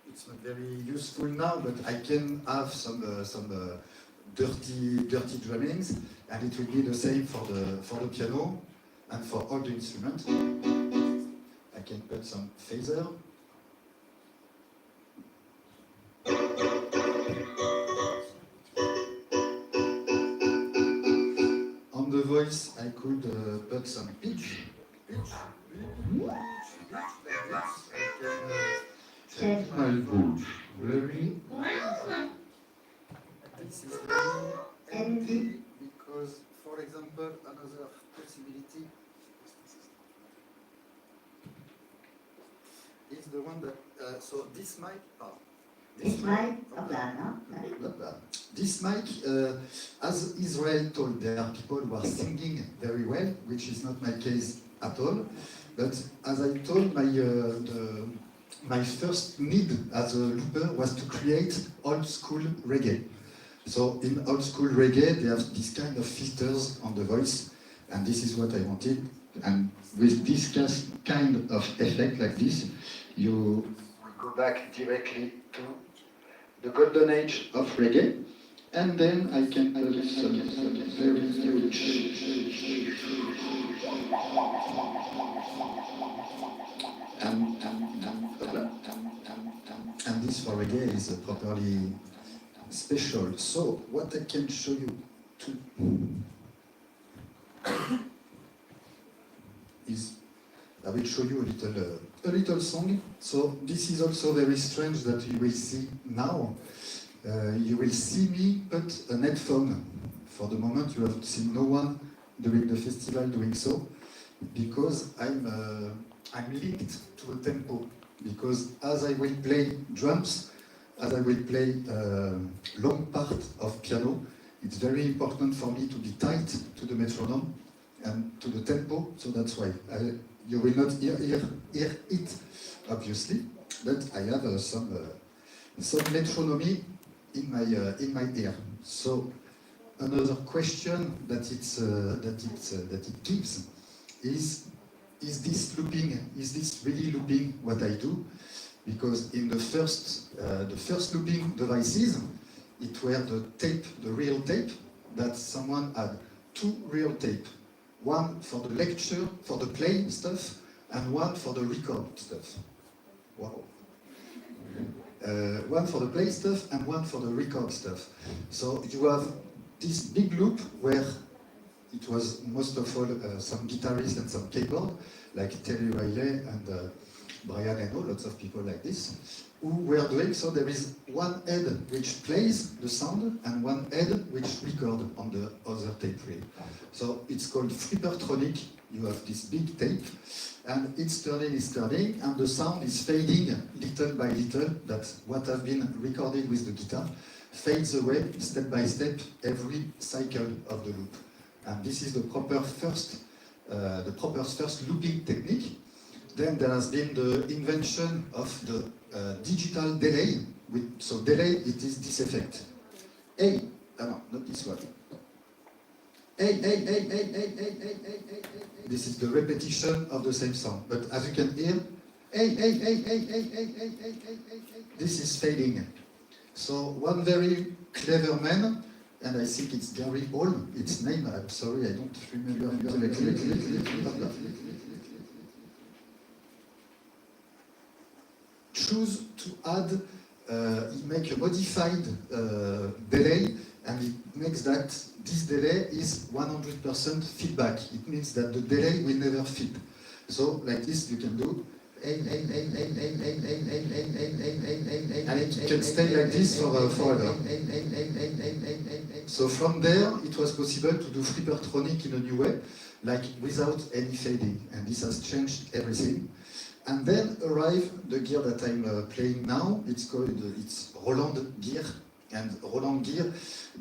It's not very useful now, but I can have some dirty drummings, and it will be the same for the piano and for all the instruments. I can put some phaser. On the voice, I could put some pitch. Change my voice. Very. This is very empty because, for example, another possibility is the one that. So this mic. This mic. Not bad. This mic, as Israel told, there are people who are singing very well, which is not my case at all. But as I told, my first need as a looper was to create old school reggae. So in old school reggae, they have this kind of filters on the voice, and this is what I wanted. And with this kind of effect like this, you go back directly to the golden age of reggae, and then I can put some very huge and this for reggae is properly special. So what I can show you too is I will show you a little song. So this is also very strange that you will see now. You will see me put an headphone. For the moment, you have seen no one during the festival doing so, because I'm linked to a tempo. Because as I will play drums, as I will play long part of piano, it's very important for me to be tight to the metronome and to the tempo. So that's why you will not hear it, obviously, but I have some metronomy in my ear. So another question that it gives is this looping? Is this really looping what I do? Because in the first looping devices, it were the real tape, that someone had two real tape. One for the lecture, for the play stuff, and one for the record stuff. Wow. One for the play stuff and one for the record stuff. So you have this big loop where it was most of all some guitarists and some keyboard, like Terry Riley and Brian Eno, lots of people like this, who were doing, so there is one head which plays the sound and one head which records on the other tape reel. So it's called flippertronic. You have this big tape, and it's turning, and the sound is fading little by little. That's what has been recorded with the guitar, fades away step by step every cycle of the loop. And this is the proper first looping technique. Then there has been the invention of the digital delay. So delay, it is this effect. Hey, no, not this one. Hey. This is the repetition of the same sound. But as you can hear, hey. This is fading. So one very clever man, and I think it's Gary Hall, its name, I'm sorry, I don't remember choose to add, he make a modified delay, and it makes that this delay is 100% feedback. It means that the delay will never feed. So like this you can do, and it can stay like this for forever. So from there, it was possible to do Flippertronic in a new way, like without any fading, and this has changed everything. And then arrived the gear that I'm playing now. It's Roland gear, and Roland gear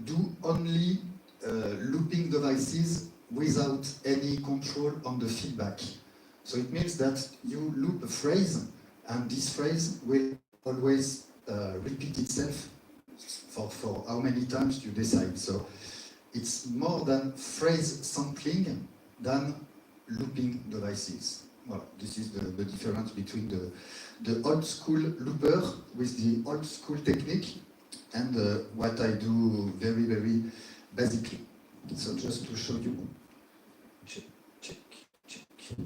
do only looping devices without any control on the feedback. So it means that you loop a phrase, and this phrase will always repeat itself for how many times you decide. So it's more than phrase sampling than looping devices. Well, this is the difference between the old school looper with the old school technique and what I do very, very basically. So just to show you. Check, check, check.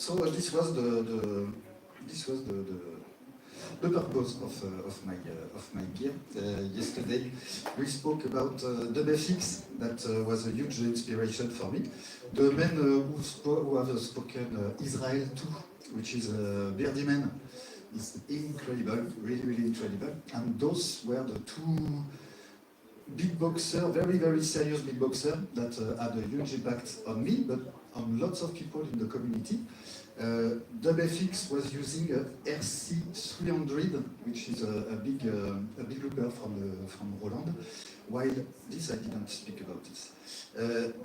So this was the purpose of my gear. Yesterday we spoke about DubFX. That was a huge inspiration for me. The men who have spoken Israel too, which is Birdieman, is incredible, really incredible. And those were the two beatboxers, very serious beatboxers that had a huge impact on me, but on lots of people in the community. DubFX was using a RC300, which is a big looper from Roland. While this, I didn't speak about this.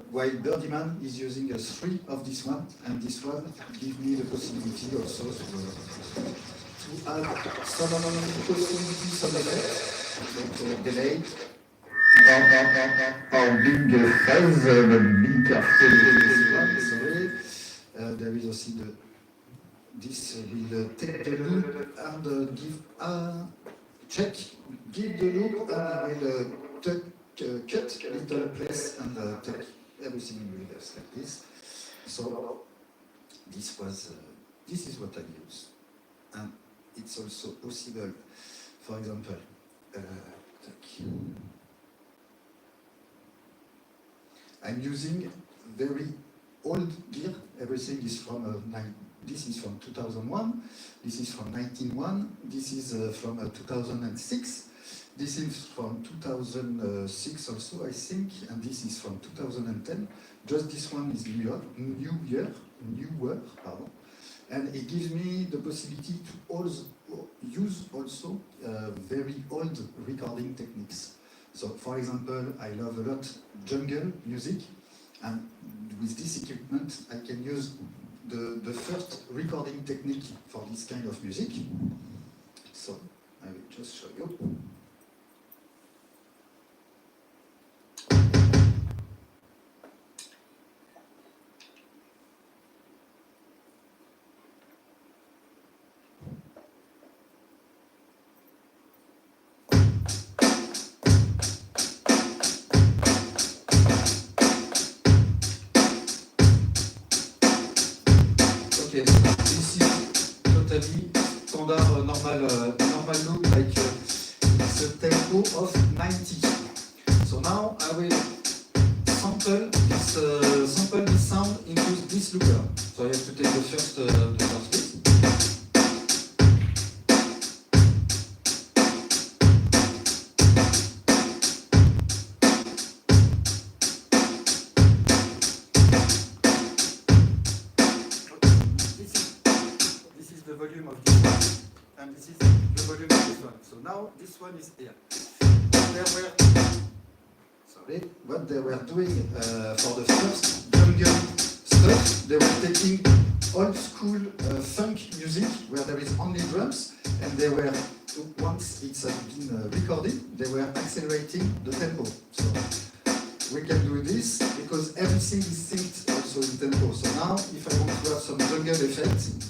While Birdieman is using a 3 of this one, and this one gives me the possibility also to add some possibility, some effects, like delay, or big phase, big careful, sorry. There is also this will take the loop and give a check, give the loop and will cut little place and take everything in reverse like this. So this is what I use, and it's also possible. For example, I'm using very old gear. Everything is from this is from 2001. This is from 1901. This is from 2006. This is from 2006 also, I think, and this is from 2010. Just this one is newer, pardon. And it gives me the possibility to also use also very old recording techniques. So, for example, I love a lot jungle music, and with this equipment, I can use the first recording technique for this kind of music. So, I will just show you. Okay, this is totally standard normal loop, like it's a tempo of 90. So now I will sample this sound into this looper. So I have to take the first bit. The volume of this one, and this is the volume of this one. So now this one is here. What they were doing for the first jungle stuff, they were taking old school funk music where there is only drums, and they were, once it's been recorded, they were accelerating the tempo. So we can do this because everything is synced also in tempo. So now if I want to have some jungle effect,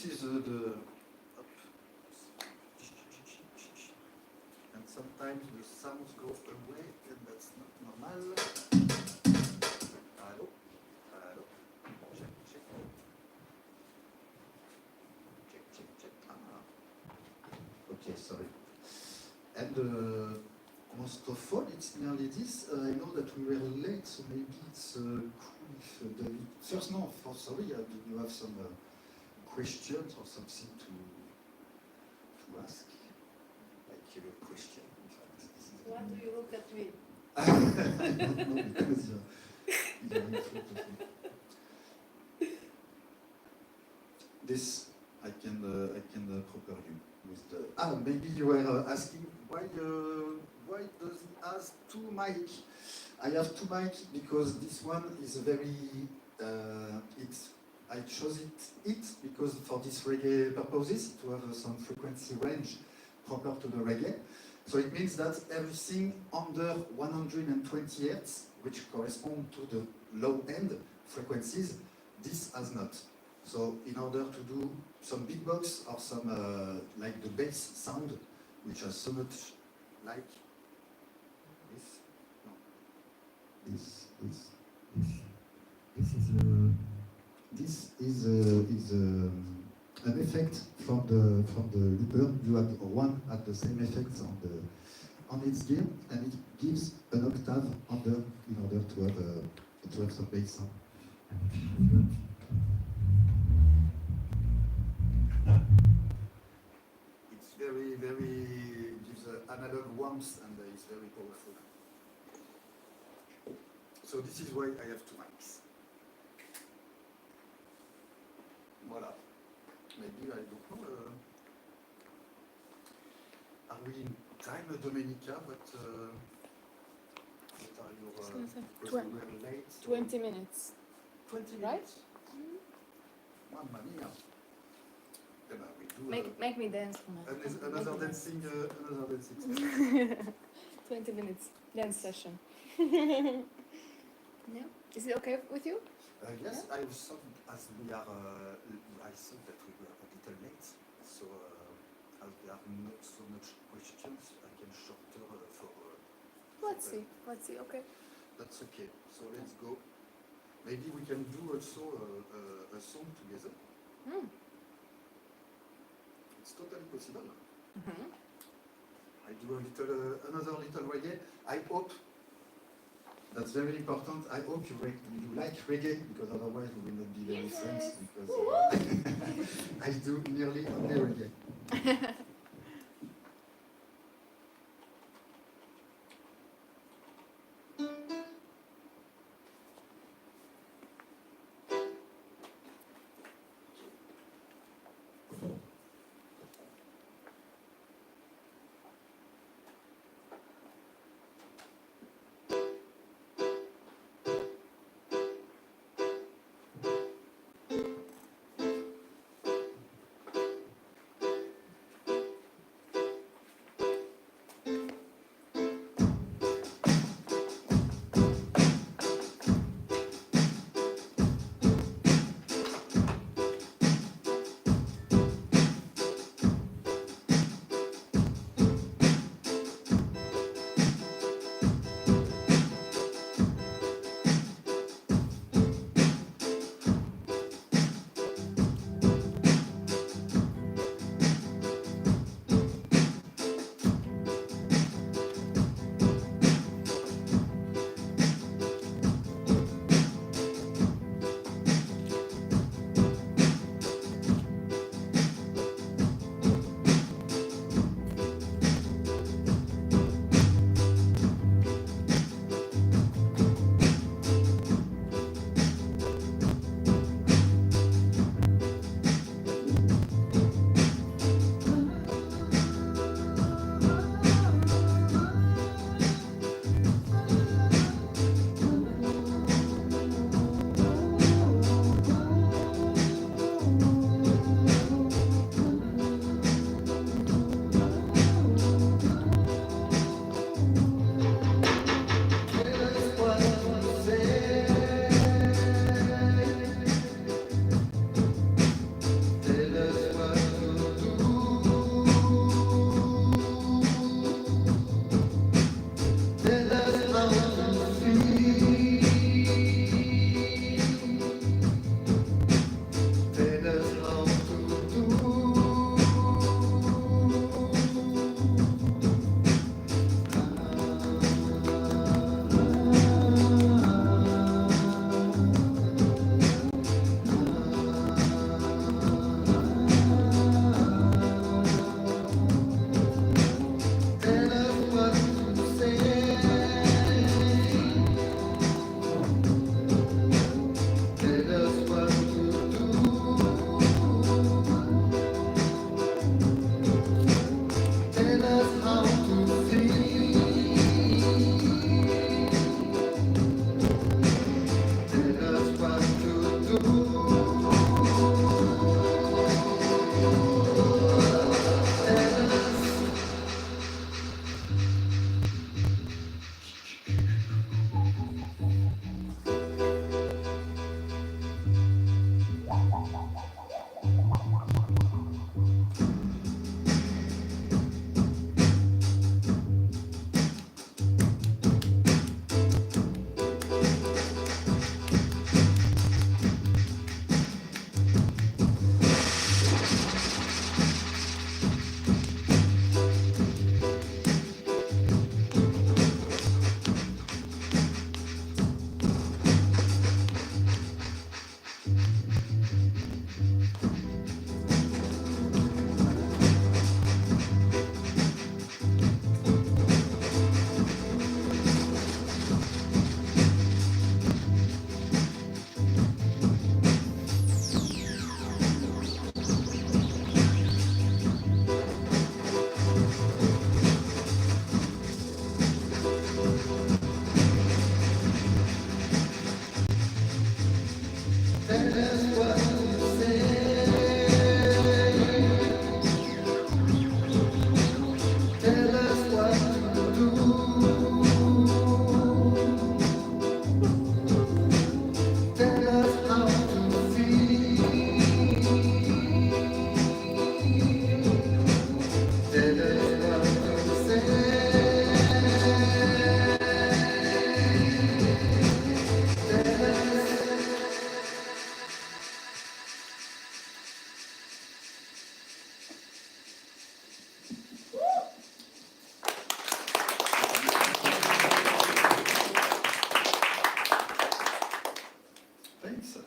is the and sometimes the sounds go away and that's not normal. Hello? Hello? Check, check. Check, check, check. Ah. Okay, sorry. And most of all, it's nearly this. I know that we were late, so maybe it's cool if David... First, no, sorry, do you have some questions or something to ask? Like a question, in fact. Why do you look at me? I don't know, because you're in front of me. This, I can prepare you with the... maybe you were asking why does it has two mics? I have two mics because this one is very... I chose it because for this reggae purposes, to have some frequency range proper to the reggae. So it means that everything under 120 Hz, which correspond to the low end frequencies, this has not. So in order to do some beatbox or some like the bass sound, which has so much like this, no, this is an effect from the looper. You have one at the same effect on its gear, and it gives an octave under in order to have some bass sound. It's very gives an analog warmth and it's very powerful. So this is why I have two mics. Voilà. Maybe I don't know. Are we in time, Domenica? What are your? Because we were late. 20 minutes. 20 minutes. Right? Mamma mia. We do, Make me dance. another dancing. 20 minutes dance session. Yeah. Is it okay with you? Yes, yeah? I thought as we are, I thought that we were a little late, so as there are not so much questions, I can shorter for. Let's see. Okay. That's okay. So let's go. Maybe we can do also a song together. It's totally possible. I do another little reggae. I hope. That's very important. I hope you like reggae, because otherwise we will not be very friends, because I do nearly only reggae. Thanks.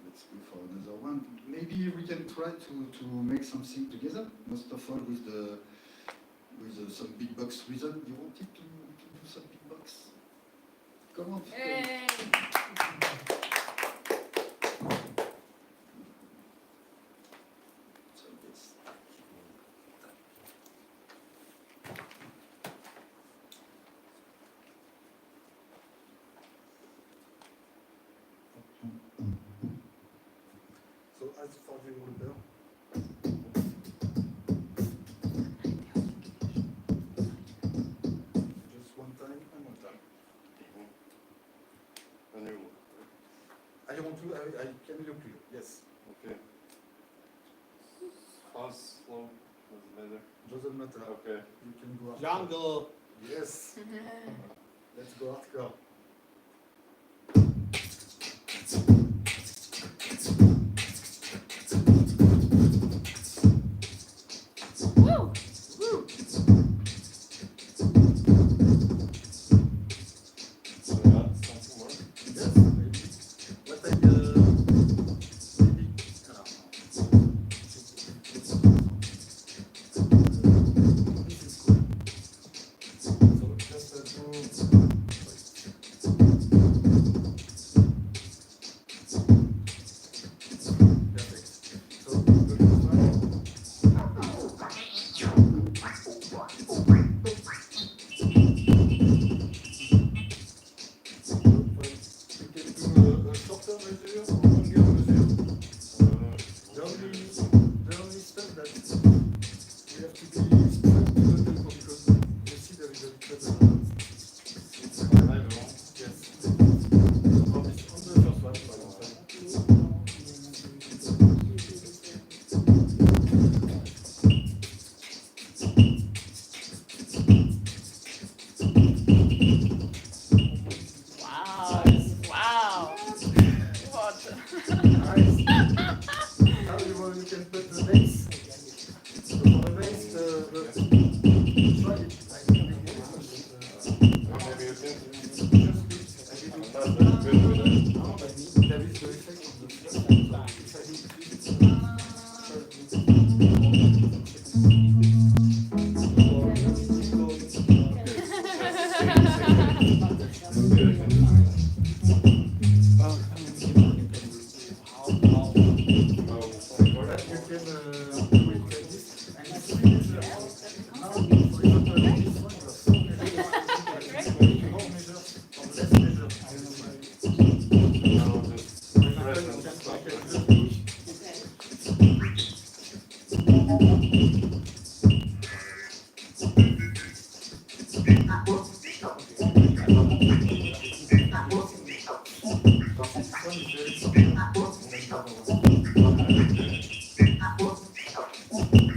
Let's go for another one. Maybe we can try to make something together. Most of all with some beatbox rhythm. You wanted to do some beatbox? Come on. Hey. So yes. So as for the order, just one time and one time. I want to, I can look you, yes. Okay. Fast, slow, doesn't matter. Doesn't matter. Okay. You can go hardcore. Jungle. Yes. Let's go hardcore. Woo! Woo! So yeah, something more. Yes, maybe. What I maybe. This is cool. So just do. Perfect. So the first one. You can do a shorter measure or longer measure. The only step that we have to be strong to the tempo because you see there is a little it's live, yes. So on the first one, for example. Wow! Wow! What? Nice. How you can put the bass? So for the bass, try it. Maybe you think. There is the effect of the flux. So you can do it like this, and it's really now, for example, this one, you have some measures, more measures,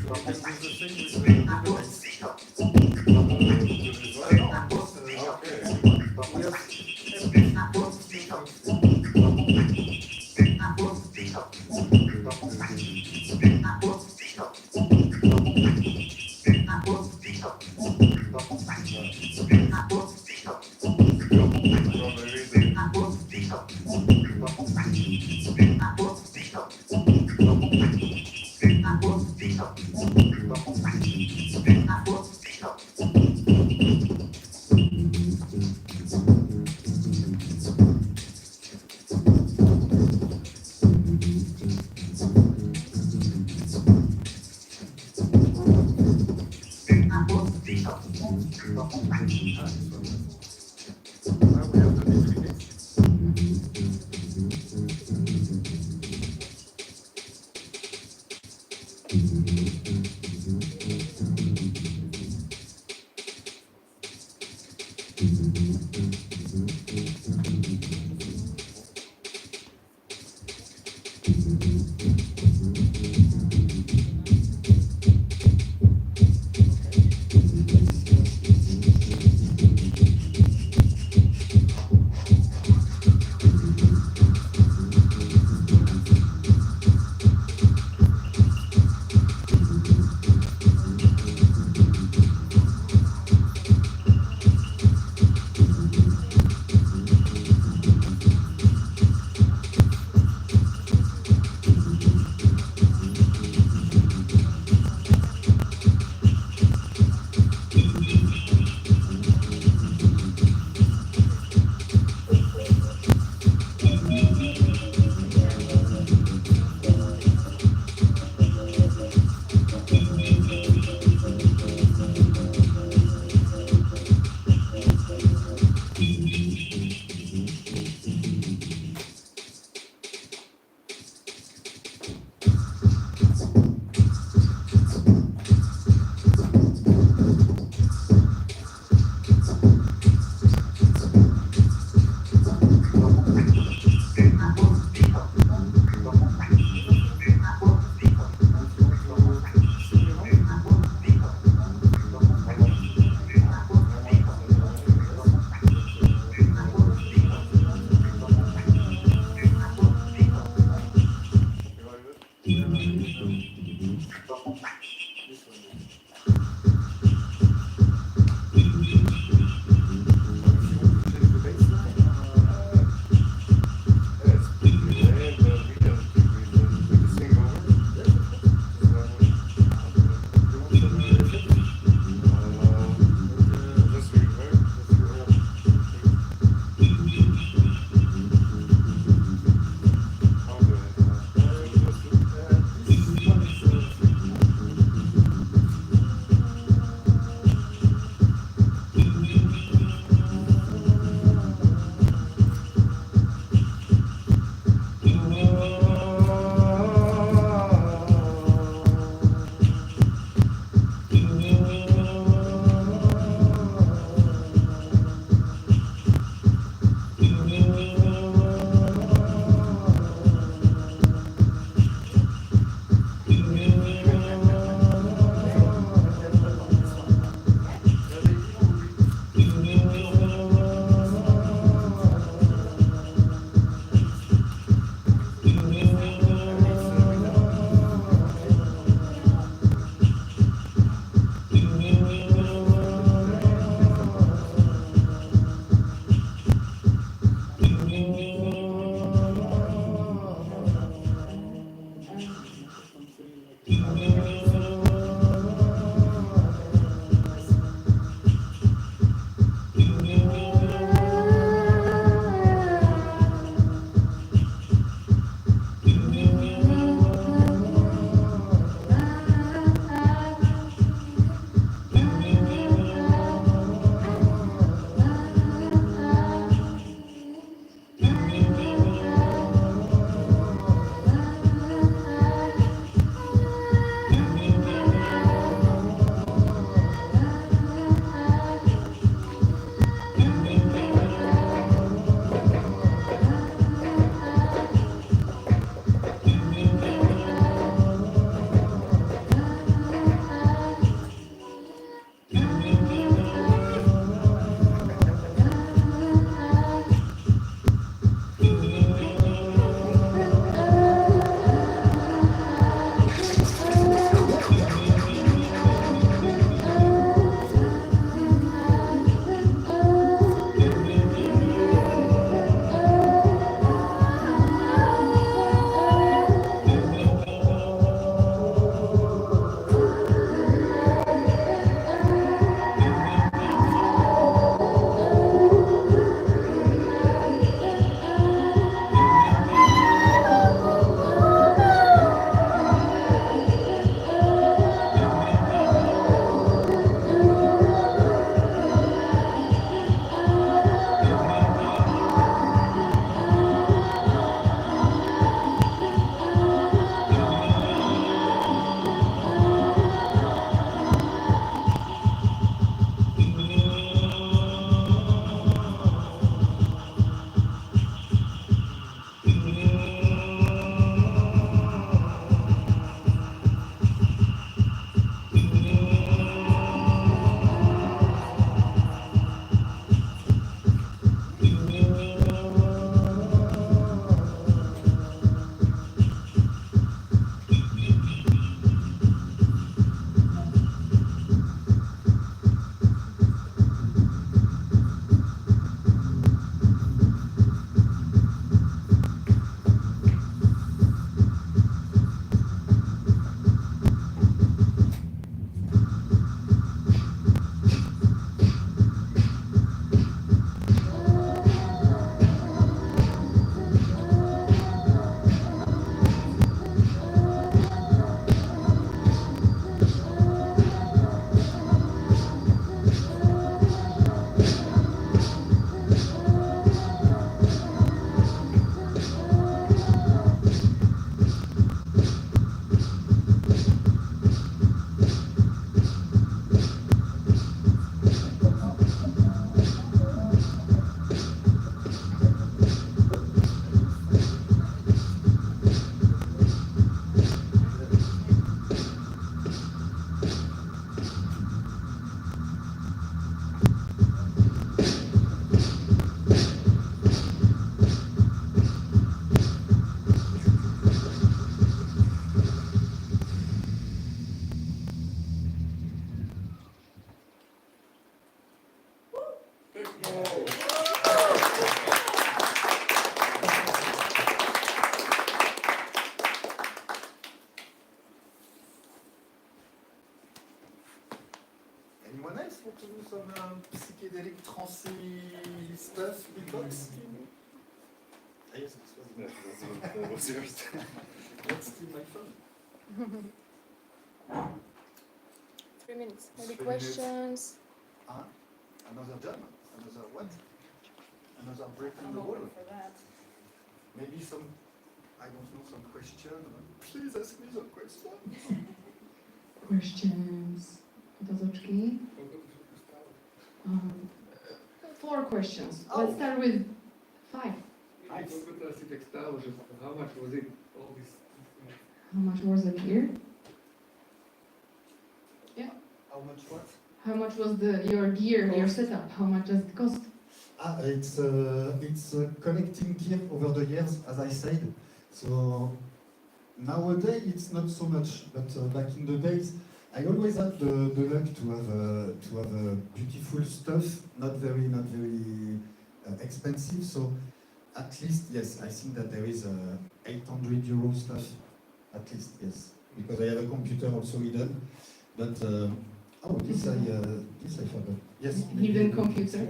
or less measures. For example, you can just do What was yours? That's still my phone. 3 minutes. Maybe 3 minutes. questions. Another job? Another what? Another break in I'm the wall? open for that. Maybe some, I don't know, some question. Please ask me some question. Questions? Otázočky? 4 questions. Let's start with 5. Koľko asi tak stálo, že how much was it, all this? How much was the gear? How much what? How much was your gear, your setup? How much does it cost? It's collecting gear over the years, as I said. So nowadays it's not so much, but back in the days, I always had the luck to have beautiful stuff, not very expensive. So at least yes, I think that there is 800 euro stuff, at least yes, because I have a computer also hidden. But this I forgot. Yes, Hidden computer.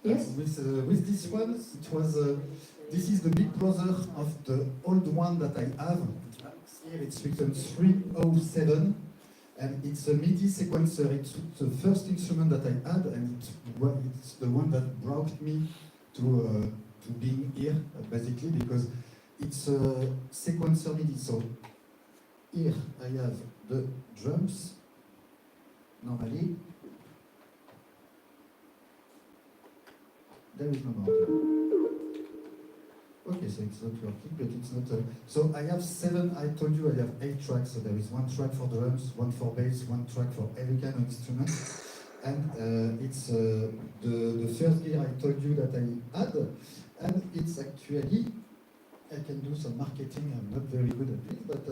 Yes. With this one, it was. This is the big brother of the old one that I have. Here it's written 307, and it's a MIDI sequencer. It's the first instrument that I had, and it's the one that brought me to being here, basically, because it's a sequencer MIDI. So here I have the drums, normally. There is no more. Okay, so it's not working, but it's not. So I have 7. I told you I have 8 tracks. So there is 1 track for drums, 1 for bass, 1 track for every kind of instrument, and it's the first gear I told you that I had, and it's actually I can do some marketing. I'm not very good at it, but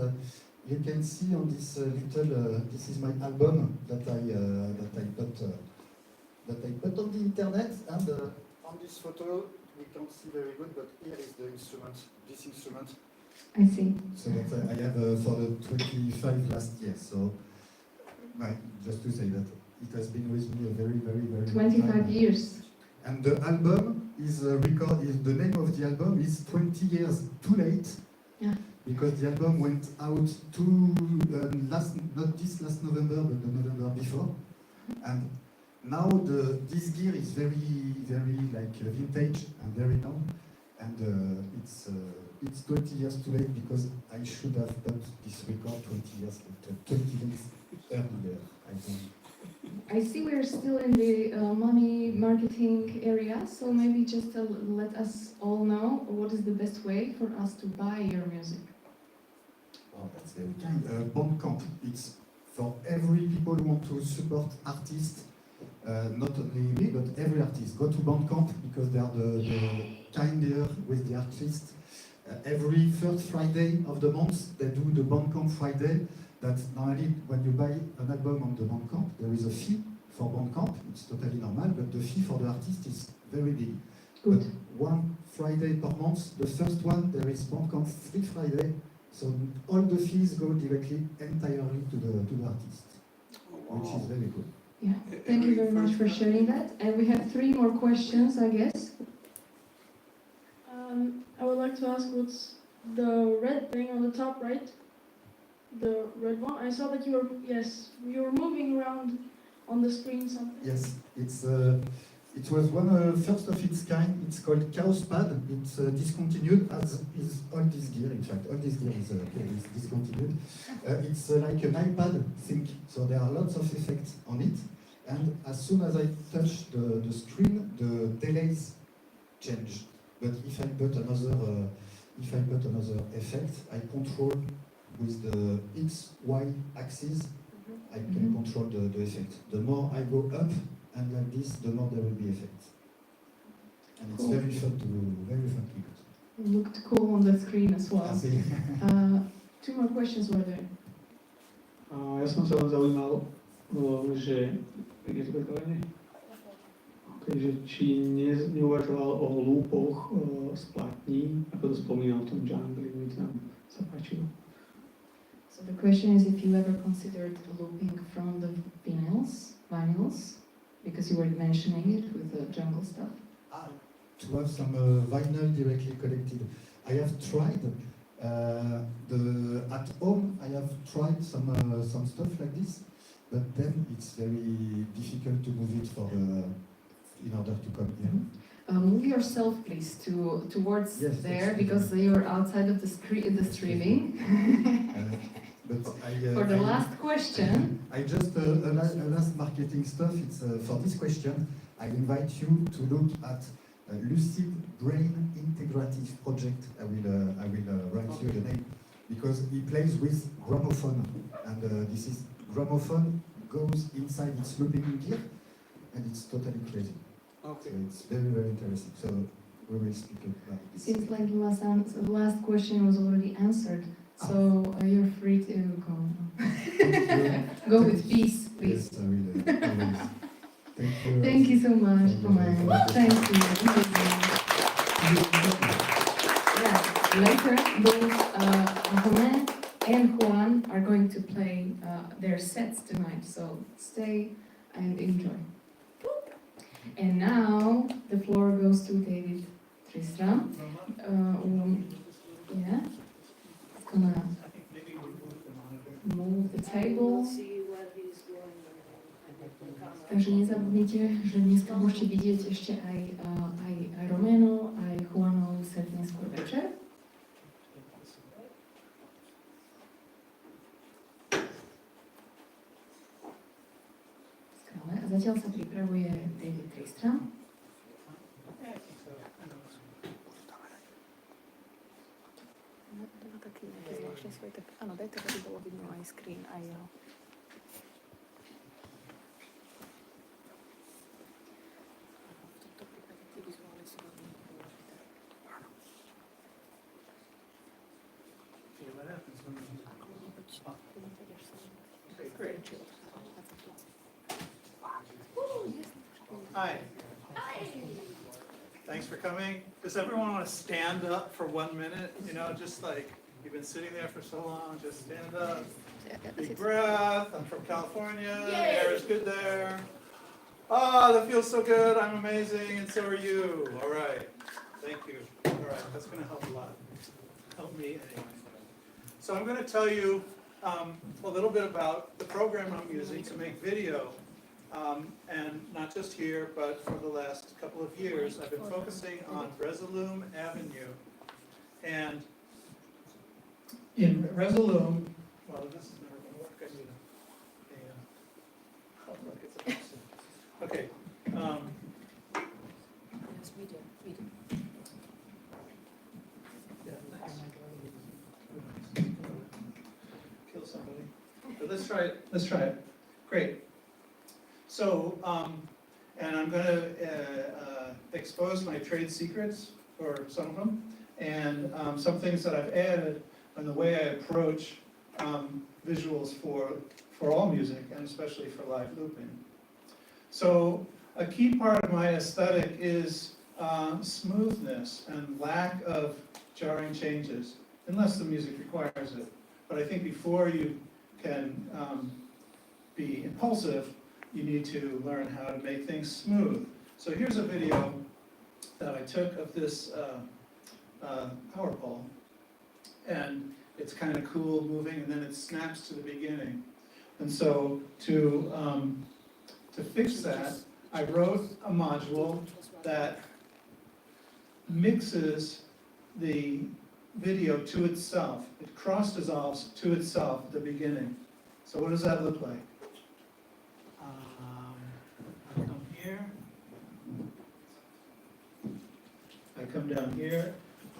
you can see on this little. This is my album that I put on the internet, and on this photo. We can't see very good, but here is the instrument, this instrument. I see. So that I have for the 25 last year. So, just to say that it has been with me a very 25 long time. years. And the album is the name of the album is 20 years too late. Yeah. Because the album went out not this last November, but the November before. And now this gear is very like vintage and very long, and it's 20 years too late because I should have done this record 20 years later, 20 years earlier. I think. I see we're still in the money marketing area, so maybe just let us all know what is the best way for us to buy your music. Oh, that's very kind. Bandcamp, it's for every people who want to support artists. Not only me, but every artist. Go to Bandcamp because they are the kinder with the artist. Every third Friday of the month, they do the Bandcamp Friday. That normally, when you buy an album on the Bandcamp, there is a fee for Bandcamp. It's totally normal, but the fee for the artist is very big. Good. But 1 Friday per month, the first one, there is Bandcamp free Friday. So all the fees go directly entirely to the artist, which is very good. Yeah, thank you very much for sharing that. And we have 3 more questions, I guess. I would like to ask what's the red thing on the top right? The red one. I saw that you were moving around on the screen something. Yes, it was one first of its kind. It's called Chaos Pad. It's discontinued, as is all this gear. In fact, all this gear is discontinued. It's like an iPad thing, so there are lots of effects on it. And as soon as I touch the screen, the delays change. But if I put another effect, I control with the X-Y axis. I can control the effect. The more I go up and like this, the more there will be effects. And it's very fun to use. It looked cool on the screen as well. I see. 2 more questions were there. Ja som sa len zaujímal, že je to prekladanie? Takže či neuvažoval o lúpoch z platní, ako to spomínal v tom jungli, mi to nám sa páčilo. So the question is if you ever considered looping from the vinyls. because you were mentioning it with the jungle stuff. To have some vinyl directly collected. I have tried at home. I have tried some stuff like this, but then it's very difficult to move it in order to come here. Move yourself, please, towards Yes, there, that's because you're outside of the streaming. But For the last question. I just a last marketing stuff. It's for this question. I invite you to look at Lucid Brain Integrative Project. I will write you the name, because he plays with gramophone, and this is gramophone goes inside its looping gear, and it's totally crazy. Okay. So it's very, very interesting. So we will speak about this. Seems like the last question was already answered, so you're free to go. Go with peace, please. Yes, I will. Always. Thank you. Thank you so much, Romain. Thank you. Yeah, later, both Romain and Juan are going to play their sets tonight, so stay and enjoy. And now the floor goes to David Tristram. Yeah, it's gonna move the table. Takže nezabudnite, že dneska môžete vidieť ešte aj Romainov, aj Juanov set neskôr večer. Skvelé. A zatiaľ sa pripravuje David Tristram. Taký nejaký zvláštny svoj, tak áno, daj tak, aby bolo vidno aj screen, aj jeho. Hi. Thanks for coming. Does everyone want to stand up for 1 minute? You know, just like you've been sitting there for so long, just stand up. Big breath. I'm from California. The air is good there. Oh, that feels so good. I'm amazing, and so are you. All right. Thank you. All right. That's going to help a lot. Help me anyway. So I'm going to tell you a little bit about the program I'm using to make video. And not just here, but for the last couple of years, I've been focusing on Resolume Avenue. And in Resolume, well, this is never going to work. I need oh, look, it's a mess. Okay. Kill somebody. But let's try it. Let's try it. Great. So, and I'm going to expose my trade secrets for some of them, and some things that I've added in the way I approach visuals for all music, and especially for live looping. So, a key part of my aesthetic is smoothness and lack of jarring changes, unless the music requires it. But I think before you can be impulsive, you need to learn how to make things smooth. So here's a video that I took of this power pole, and it's kind of cool moving, and then it snaps to the beginning. And so to fix that, I wrote a module that mixes the video to itself. It cross-dissolves to itself at the beginning. So what does that look like? I come here. I come down here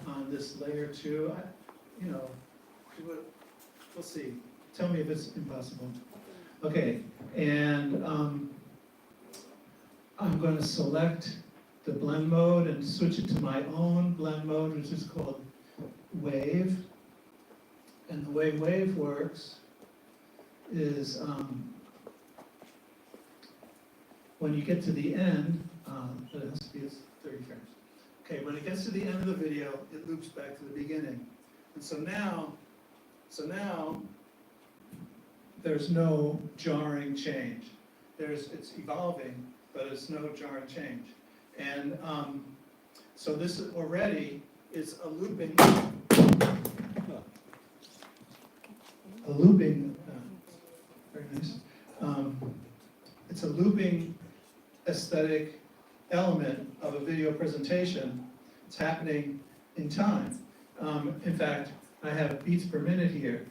on this layer 2. We'll see. Tell me if it's impossible. Okay, and I'm going to select the blend mode and switch it to my own blend mode, which is called Wave. And the way Wave works is when you get to the end, but it has to be 30 frames. Okay, when it gets to the end of the video, it loops back to the beginning. And so now there's no jarring change. it's evolving, but it's no jar and change. And so this already is a looping, very nice. It's a looping aesthetic element of a video presentation. It's happening in time. In fact, I have beats per minute here.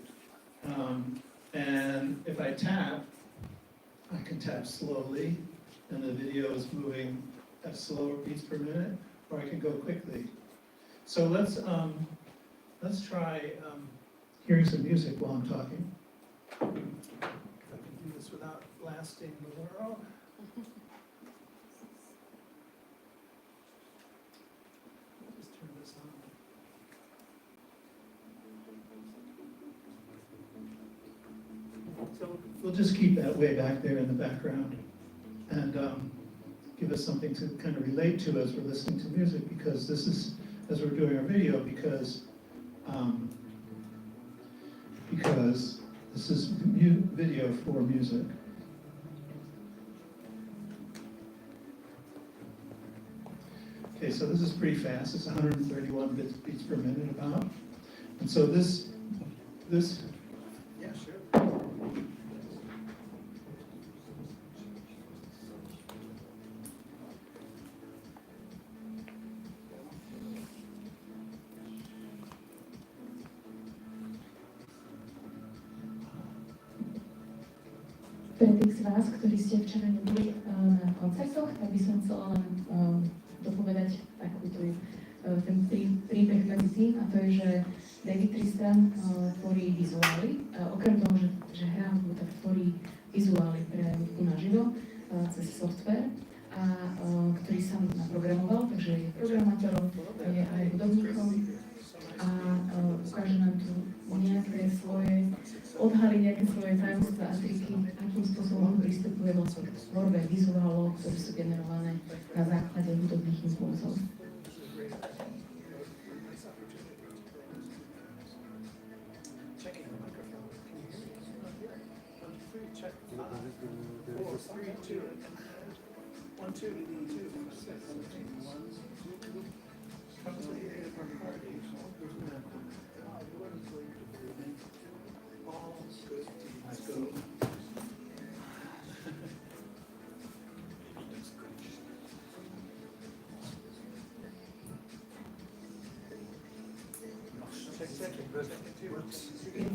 And if I tap, I can tap slowly, and the video is moving at slower beats per minute, or I can go quickly. So let's try hearing some music while I'm talking. If I can do this without blasting the world. Just turn this on. So we'll just keep that way back there in the background and give us something to kind of relate to as we're listening to music, because this is, as we're doing our video, because this is video for music. Okay, so this is pretty fast. It's 131 beats per minute about. And so this, yeah, sure. Pre tých z vás, ktorí ste včera neboli na koncertoch, tak by som chcela len dopovedať ten príbeh medzi tým, a to je, že David Tristram tvorí vizuály, okrem toho, že hrá hudbu, tak tvorí vizuály pre hudbu naživo cez software, ktorý sám naprogramoval, takže je programátorom, je aj hudobníkom a ukáže nám tu nejaké svoje, odhalí nejaké svoje tajomstvá a triky, akým spôsobom pristupuje vlastne k tvorbe vizuálov, ktoré sú generované na základe hudobných impulzov.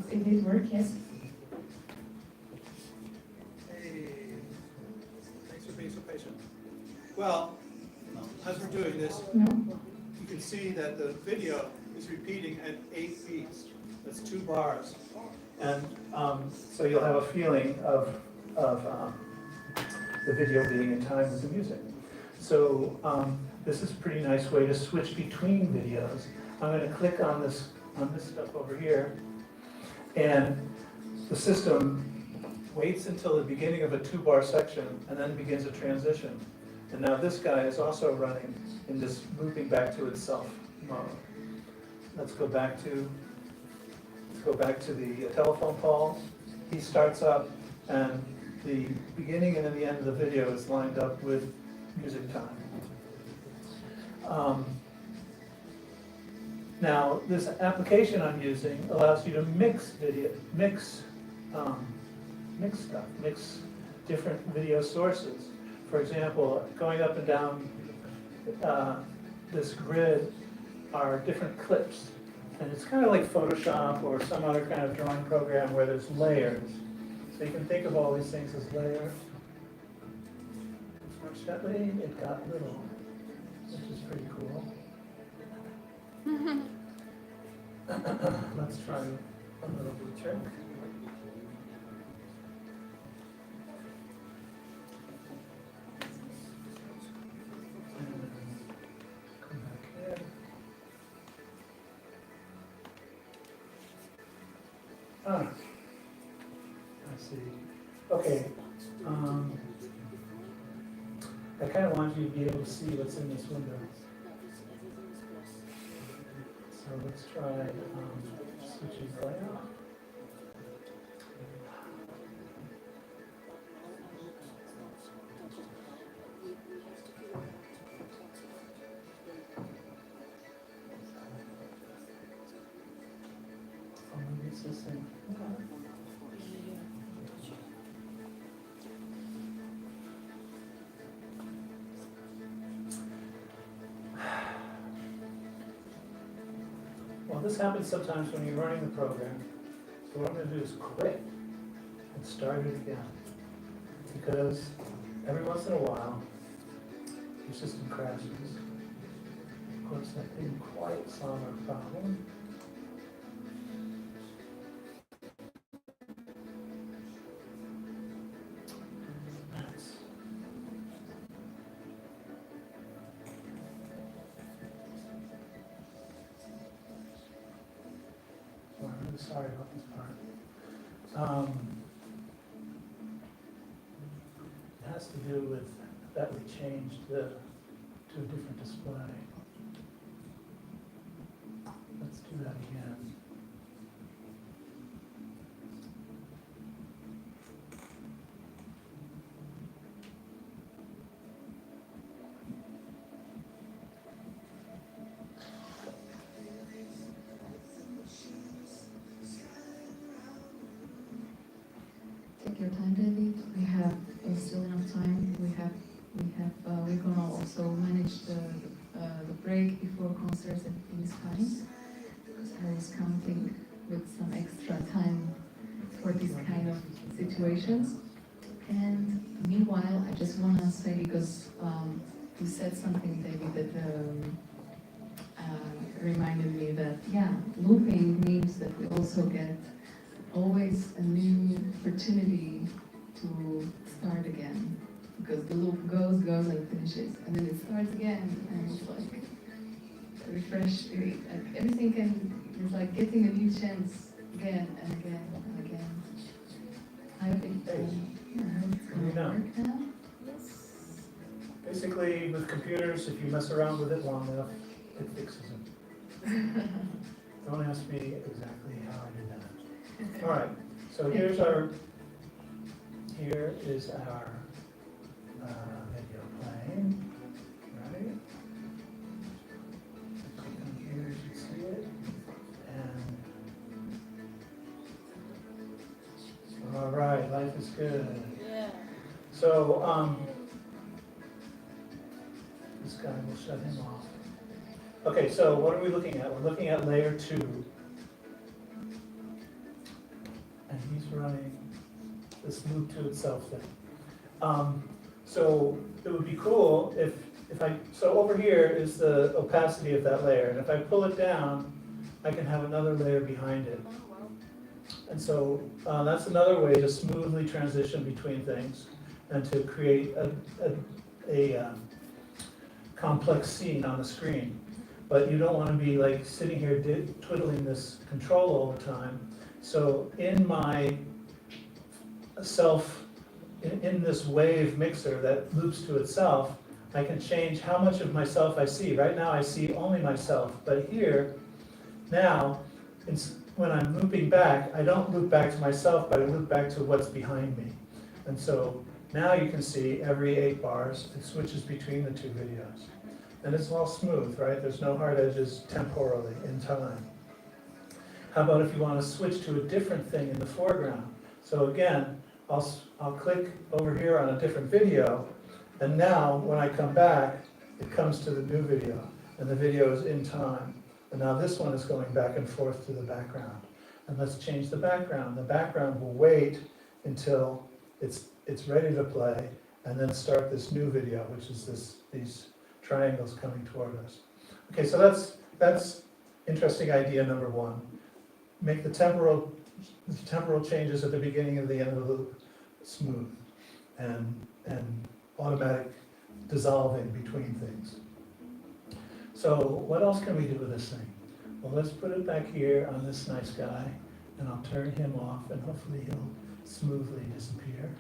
It did work, yes. Hey, thanks for being so patient. Well, as we're doing this, you can see that the video is repeating at 8 beats. That's 2 bars. And so you'll have a feeling of the video being in time with the music. So this is a pretty nice way to switch between videos. I'm going to click on this stuff over here, and the system waits until the beginning of a 2-bar section and then begins a transition. And now this guy is also running in this looping back to itself mode. Let's go back to the telephone call. He starts up, and the beginning and then the end of the video is lined up with music time. Now, this application I'm using allows you to mix different video sources. For example, going up and down this grid are different clips. And it's kind of like Photoshop or some other kind of drawing program where there's layers. So you can think of all these things as layers. Unfortunately, it got little, which is pretty cool. Let's try a little blue trick. Come back here. I see. Okay. I kind of want you to be able to see what's in this window. So let's try switching layout. Well, this happens sometimes when you're running the program. So what I'm going to do is quit and start it again. Because every once in a while, your system crashes. Of course, that didn't quite solve our problem. I'm really sorry about this part. It has to do with that we changed to a different display. Let's do that again. Take your time, David. We have still enough time. We're gonna also manage the break before concerts in this time. Because I was counting with some extra time for these kind of situations. And meanwhile, I just wanna say, because you said something, David, that reminded me that, yeah, looping means that we also get always a new opportunity to start again, because the loop goes and finishes, and then it starts again, and it's like refresh. It's like getting a new chance again and again and again. I think it's going to work now. Basically, with computers, if you mess around with it long enough, it fixes it. Don't ask me exactly how I did that. All right, so here is our video playing, right? Click on here, you should see it. And all right, life is good. Yeah. So this guy will shut him off. Okay, so what are we looking at? We're looking at layer 2. And he's running this loop to itself thing. So it would be cool if so over here is the opacity of that layer, and if I pull it down, I can have another layer behind it. And so that's another way to smoothly transition between things and to create a complex scene on the screen. But you don't want to be like sitting here twiddling this control all the time. So in my in this wave mixer that loops to itself, I can change how much of myself I see. Right now I see only myself, but here, now, when I'm looping back, I don't loop back to myself, but I loop back to what's behind me. And so now you can see every 8 bars, it switches between the 2 videos. And it's all smooth, right? There's no hard edges temporally in time. How about if you want to switch to a different thing in the foreground? So again, I'll click over here on a different video, and now when I come back, it comes to the new video, and the video is in time. And now this one is going back and forth to the background. And let's change the background. The background will wait until it's ready to play, and then start this new video, which is these triangles coming toward us. Okay, so that's interesting idea number 1. Make the temporal changes at the beginning and the end of the loop smooth and automatic dissolving between things. So what else can we do with this thing? Well, let's put it back here on this nice guy, and I'll turn him off, and hopefully he'll smoothly disappear.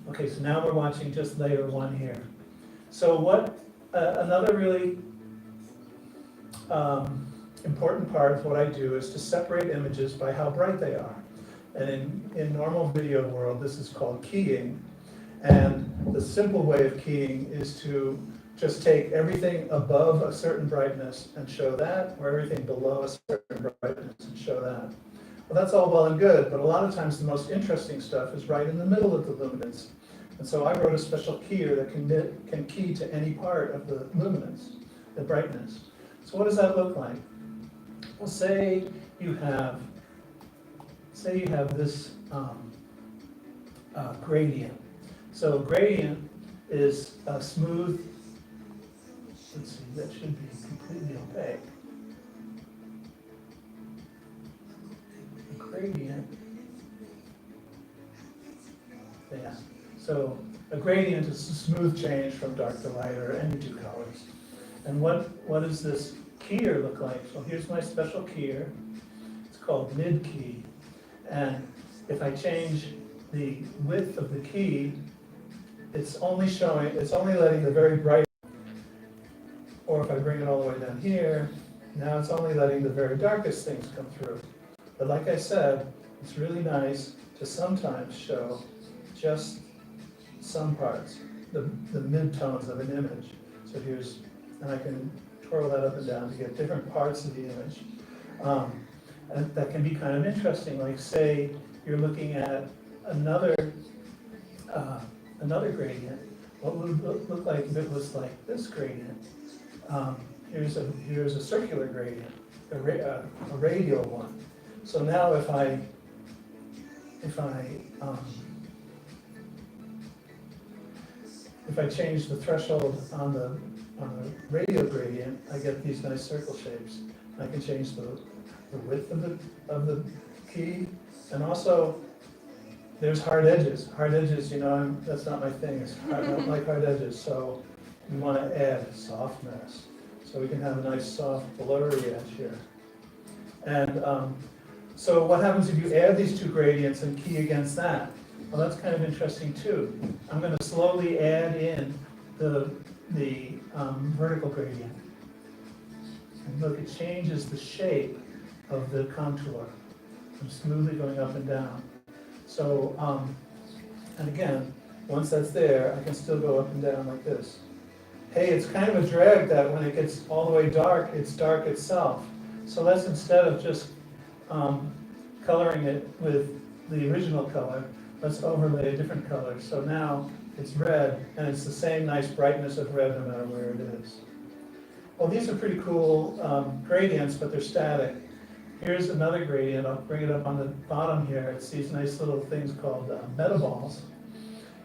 Okay, so now we're watching just layer 1 here. So what another really important part of what I do is to separate images by how bright they are. And in normal video world, this is called keying. And the simple way of keying is to just take everything above a certain brightness and show that, or everything below a certain brightness and show that. Well, that's all well and good, but a lot of times the most interesting stuff is right in the middle of the luminance. And so I wrote a special keyer that can key to any part of the luminance, the brightness. So what does that look like? Well, say you have this gradient. So gradient is a smooth, let's see, that should be completely opaque. A gradient, yeah. So a gradient is a smooth change from dark to light or any two colors. And what does this keyer look like? So here's my special keyer. It's called mid key. And if I change the width of the key, it's only letting the very bright, or if I bring it all the way down here, now it's only letting the very darkest things come through. But like I said, it's really nice to sometimes show just some parts, the midtones of an image. So and I can twirl that up and down to get different parts of the image. And that can be kind of interesting, like say you're looking at another gradient. What would it look like if it was like this gradient? Here's a circular gradient, a radial one. So now if I change the threshold on the radial gradient, I get these nice circle shapes. I can change the width of the key, and also there's hard edges. Hard edges, that's not my thing. I don't like hard edges, so we want to add softness. So we can have a nice soft blurry edge here. And so what happens if you add these two gradients and key against that? Well, that's kind of interesting too. I'm going to slowly add in the vertical gradient. And look, it changes the shape of the contour. I'm smoothly going up and down. So, and again, once that's there, I can still go up and down like this. Hey, it's kind of a drag that when it gets all the way dark, it's dark itself. So let's, instead of just coloring it with the original color, let's overlay a different color. So now it's red, and it's the same nice brightness of red no matter where it is. Well, these are pretty cool gradients, but they're static. Here's another gradient. I'll bring it up on the bottom here. It's these nice little things called metaballs,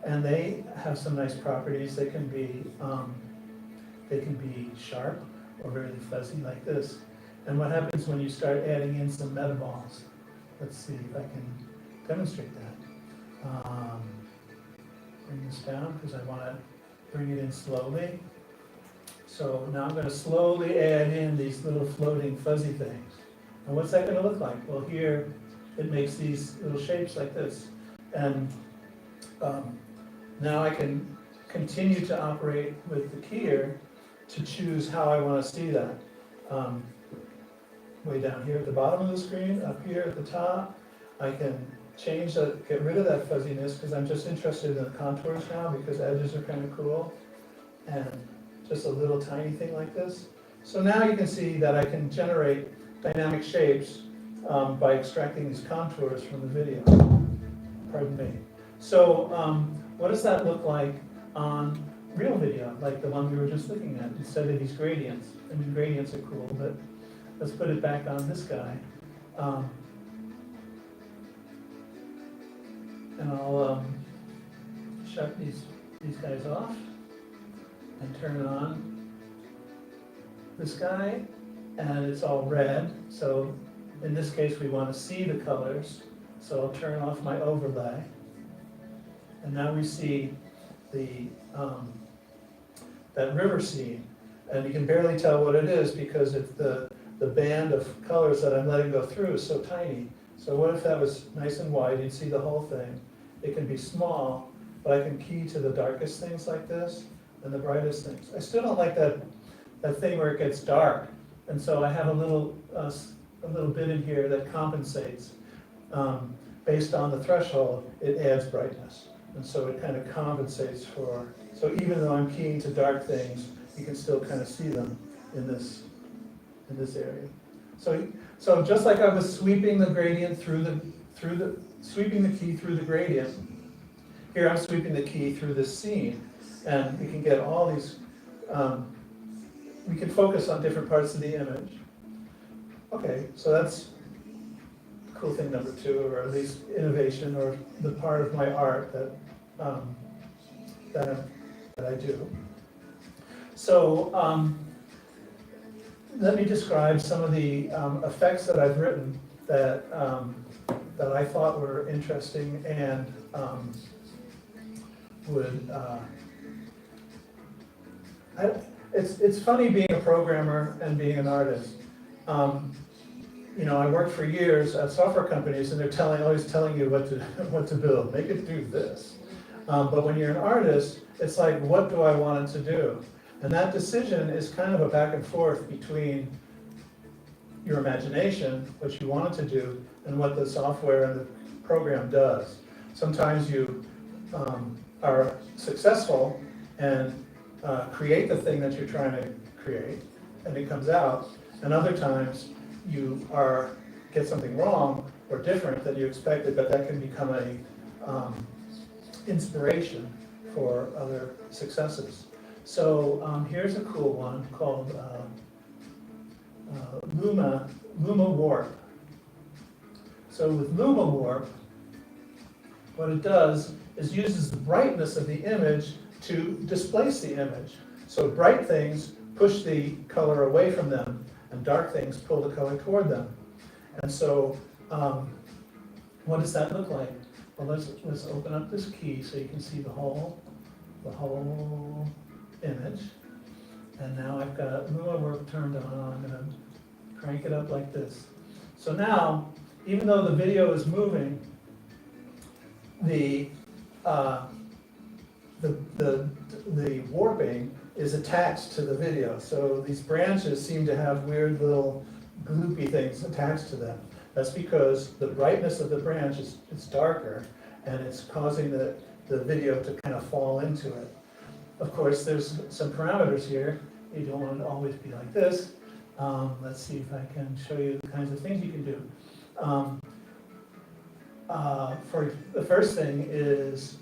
and they have some nice properties. They can be sharp or very fuzzy like this. And what happens when you start adding in some metaballs? Let's see if I can demonstrate that. Bring this down because I want to bring it in slowly. So now I'm going to slowly add in these little floating fuzzy things. And what's that going to look like? Well, here it makes these little shapes like this. And now I can continue to operate with the keyer to choose how I want to see that. Way down here at the bottom of the screen, up here at the top, I can change that, get rid of that fuzziness because I'm just interested in the contours now because edges are kind of cool. And just a little tiny thing like this. So now you can see that I can generate dynamic shapes by extracting these contours from the video. Pardon me. So what does that look like on real video, like the one we were just looking at, instead of these gradients? I mean, gradients are cool, but let's put it back on this guy. And I'll shut these guys off and turn on this guy, and it's all red. So in this case, we want to see the colors. So I'll turn off my overlay. And now we see the that river scene. And you can barely tell what it is because it's the band of colors that I'm letting go through is so tiny. So what if that was nice and wide? You'd see the whole thing. It can be small, but I can key to the darkest things like this and the brightest things. I still don't like that thing where it gets dark. And so I have a little bit in here that compensates. Based on the threshold, it adds brightness. And so it kind of compensates for, so even though I'm keying to dark things, you can still kind of see them in this area. So just like I was sweeping the gradient sweeping the key through the gradient, here I'm sweeping the key through this scene. And we can get all these, we can focus on different parts of the image. Okay, so that's cool thing number 2, or at least innovation, or the part of my art that I do. So let me describe some of the effects that I've written that I thought were interesting and would. It's funny being a programmer and being an artist. You know, I worked for years at software companies, and they're always telling you what to build. Make it do this. But when you're an artist, it's like, what do I want it to do? And that decision is kind of a back and forth between your imagination, what you want it to do, and what the software and the program does. Sometimes you are successful and create the thing that you're trying to create, and it comes out. And other times you get something wrong or different than you expected, but that can become a inspiration for other successes. So here's a cool one called Luma Warp. So with Luma Warp, what it does is uses the brightness of the image to displace the image. So bright things push the color away from them, and dark things pull the color toward them. And so what does that look like? Well, let's open up this key so you can see the whole image. And now I've got Luma Warp turned on. I'm going to crank it up like this. So now, even though the video is moving, the warping is attached to the video. So these branches seem to have weird little gloopy things attached to them. That's because the brightness of the branch is darker, and it's causing the video to kind of fall into it. Of course, there's some parameters here. You don't want it to always be like this. Let's see if I can show you the kinds of things you can do. For the first thing is,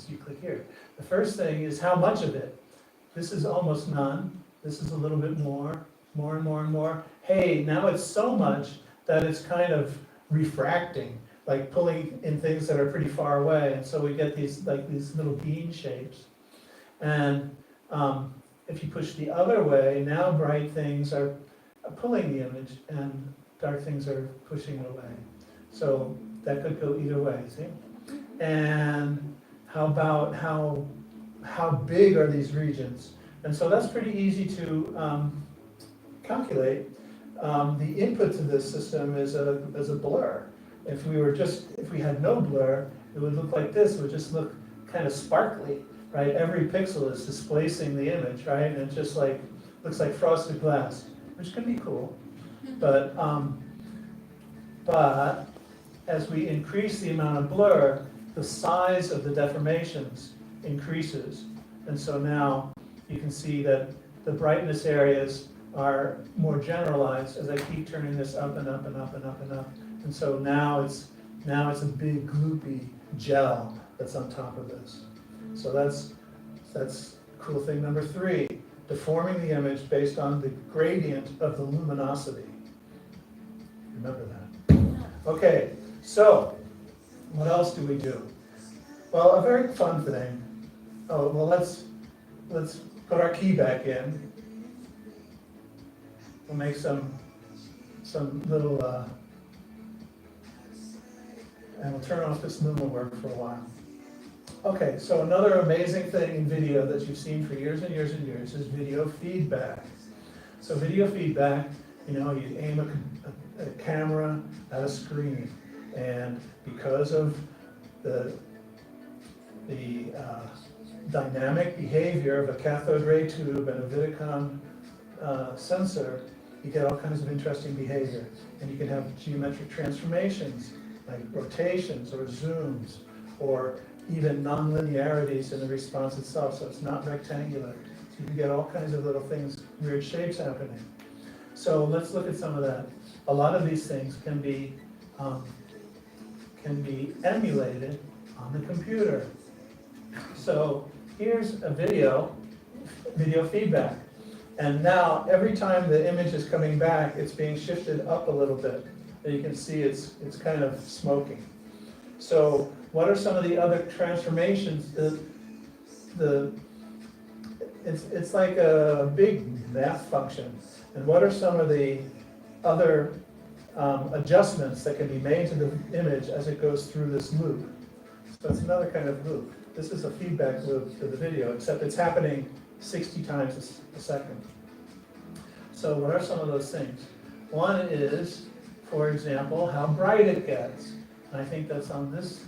you click here. The first thing is how much of it. This is almost none. This is a little bit more and more and more. Hey, now it's so much that it's kind of refracting, like pulling in things that are pretty far away. And so we get these little bean shapes. And if you push the other way, now bright things are pulling the image and dark things are pushing it away. So that could go either way, see? And how about how big are these regions? And so that's pretty easy to calculate. The input to this system is a blur. If we had no blur, it would look like this. It would just look kind of sparkly, right? Every pixel is displacing the image, right? And it just looks like frosted glass, which can be cool. But as we increase the amount of blur, the size of the deformations increases. And so now you can see that the brightness areas are more generalized as I keep turning this up and up and up and up and up. And so now it's a big gloopy gel that's on top of this. So that's cool thing number 3, deforming the image based on the gradient of the luminosity. Remember that. Okay, so what else do we do? Well, a very fun thing. Oh, well, let's put our key back in. We'll make some little, and we'll turn off this Luma work for a while. Okay, so another amazing thing in video that you've seen for years and years and years is video feedback. So video feedback, you aim a camera at a screen, and because of the dynamic behavior of a cathode ray tube and a Vidicon sensor, you get all kinds of interesting behavior. And you can have geometric transformations, like rotations or zooms, or even non-linearities in the response itself, so it's not rectangular. So you can get all kinds of little things, weird shapes happening. So let's look at some of that. A lot of these things can be emulated on the computer. So here's a video feedback. And now, every time the image is coming back, it's being shifted up a little bit. And you can see it's kind of smoking. So what are some of the other transformations? It's like a big math function. And what are some of the other adjustments that can be made to the image as it goes through this loop? So it's another kind of loop. This is a feedback loop to the video, except it's happening 60 times a second. So what are some of those things? One is, for example, how bright it gets. And I think that's on this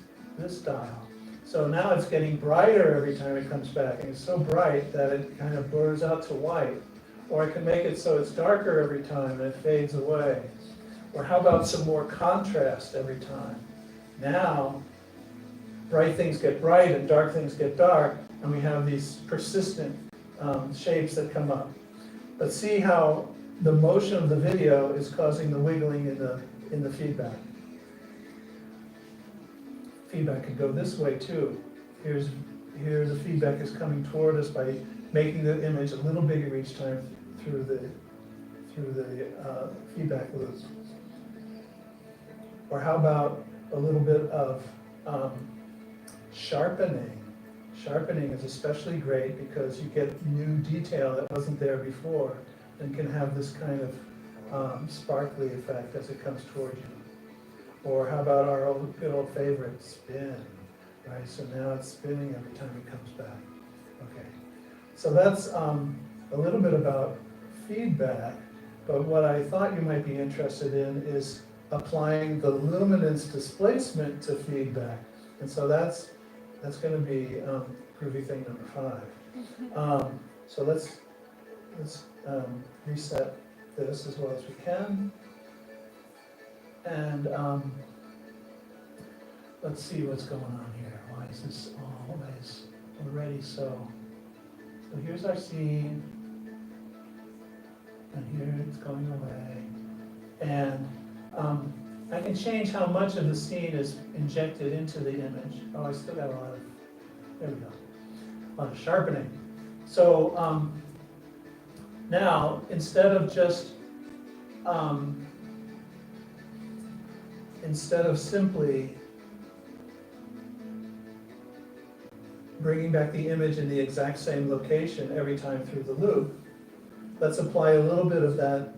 dial. So now it's getting brighter every time it comes back, and it's so bright that it kind of blurs out to white. Or I can make it so it's darker every time and it fades away. Or how about some more contrast every time? Now, bright things get bright and dark things get dark, and we have these persistent shapes that come up. But see how the motion of the video is causing the wiggling in the feedback. Feedback can go this way too. Here the feedback is coming toward us by making the image a little bigger each time through the feedback loop. Or how about a little bit of sharpening? Sharpening is especially great because you get new detail that wasn't there before and can have this kind of sparkly effect as it comes toward you. Or how about our good old favorite, spin, right? So now it's spinning every time it comes back. Okay, so that's a little bit about feedback, but what I thought you might be interested in is applying the luminance displacement to feedback. And so that's going to be groovy thing number 5. So let's reset this as well as we can. And let's see what's going on here. Why is this always already so? So here's our scene, and here it's going away. And I can change how much of the scene is injected into the image. Oh, I still got a lot of, there we go, a lot of sharpening. So now, instead of simply bringing back the image in the exact same location every time through the loop, let's apply a little bit of that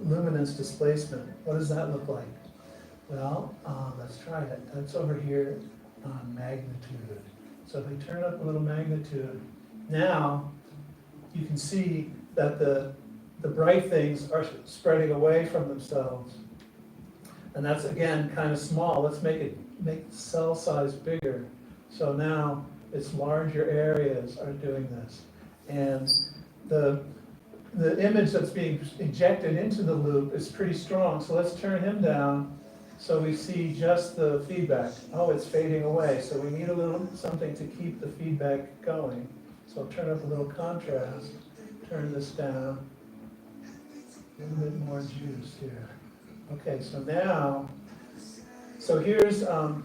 luminance displacement. What does that look like? Well, let's try it. That's over here on magnitude. So if we turn up a little magnitude, now you can see that the bright things are spreading away from themselves. And that's, again, kind of small. Let's make the cell size bigger. So now it's larger areas are doing this. And the image that's being injected into the loop is pretty strong. So let's turn him down so we see just the feedback. Oh, it's fading away. So we need a little something to keep the feedback going. So I'll turn up a little contrast, turn this down, a little bit more juice here. Okay, so now, so here's, so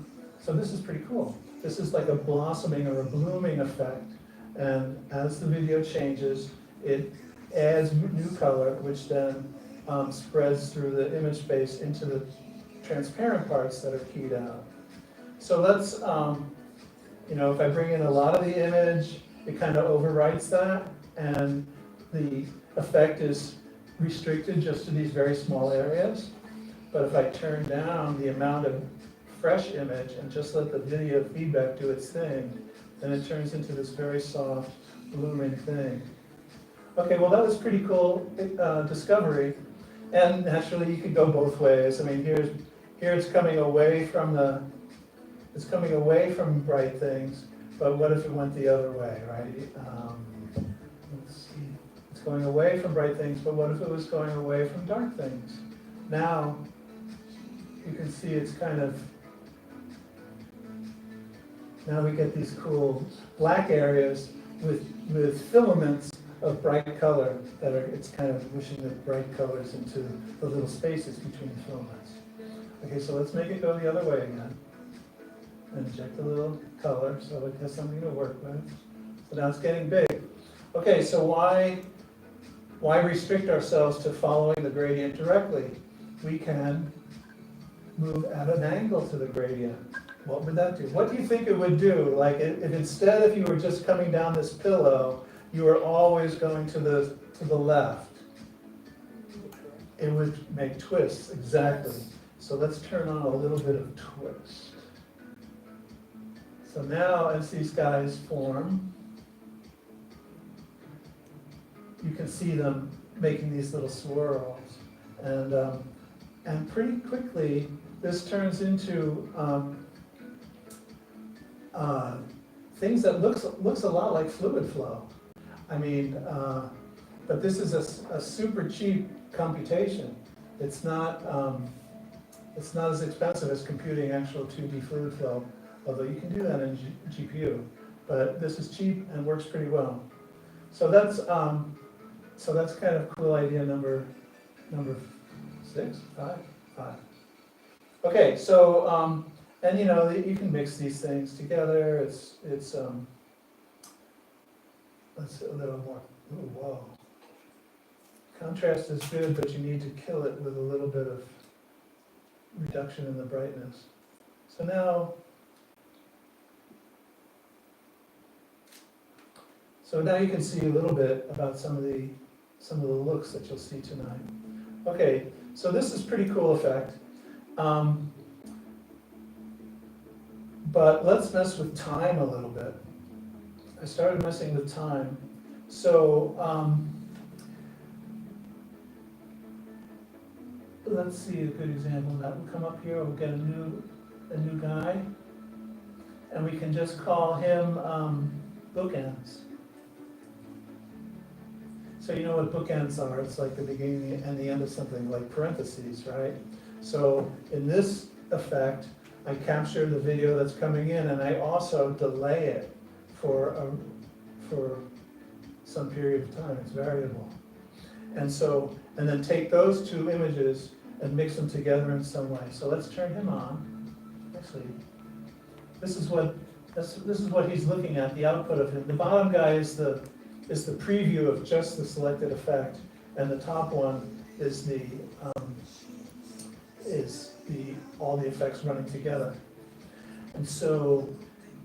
this is pretty cool. This is like a blossoming or a blooming effect. And as the video changes, it adds new color, which then spreads through the image space into the transparent parts that are keyed out. So let's, if I bring in a lot of the image, it kind of overwrites that, and the effect is restricted just to these very small areas. But if I turn down the amount of fresh image and just let the video feedback do its thing, then it turns into this very soft, blooming thing. Okay, well that was pretty cool discovery. And naturally you could go both ways. I mean, here it's coming away from bright things, but what if it went the other way, right? Let's see. It's going away from bright things, but what if it was going away from dark things? Now, you can see it's kind of, now we get these cool black areas with filaments of bright color that are, it's kind of pushing the bright colors into the little spaces between the filaments. Okay, so let's make it go the other way again. Inject a little color so it has something to work with. So now it's getting big. Okay, so why why restrict ourselves to following the gradient directly? We can move at an angle to the gradient. What would that do? What do you think it would do? Like if instead, if you were just coming down this pillow, you were always going to the left, it would make twists, exactly. So let's turn on a little bit of twist. So now as these guys form, you can see them making these little swirls. And pretty quickly, this turns into things that looks a lot like fluid flow. I mean, but this is a super cheap computation. It's not as expensive as computing actual 2D fluid flow, although you can do that in GPU. But this is cheap and works pretty well. So that's kind of cool idea number 6, 5. Okay, so and you know you can mix these things together. It's let's a little more. Ooh, whoa. Contrast is good, but you need to kill it with a little bit of reduction in the brightness. So now you can see a little bit about some of the looks that you'll see tonight. Okay, so this is pretty cool effect. But let's mess with time a little bit. I started messing with time. So let's see a good example of that. We'll come up here, we'll get a new guy, and we can just call him bookends. So you know what bookends are? It's like the beginning and the end of something, like parentheses, right? So in this effect, I capture the video that's coming in, and I also delay it for some period of time. It's variable. And then take those two images and mix them together in some way. So let's turn him on. Actually, this is what he's looking at, the output of him. The bottom guy is the preview of just the selected effect, and the top one is all the effects running together. And so,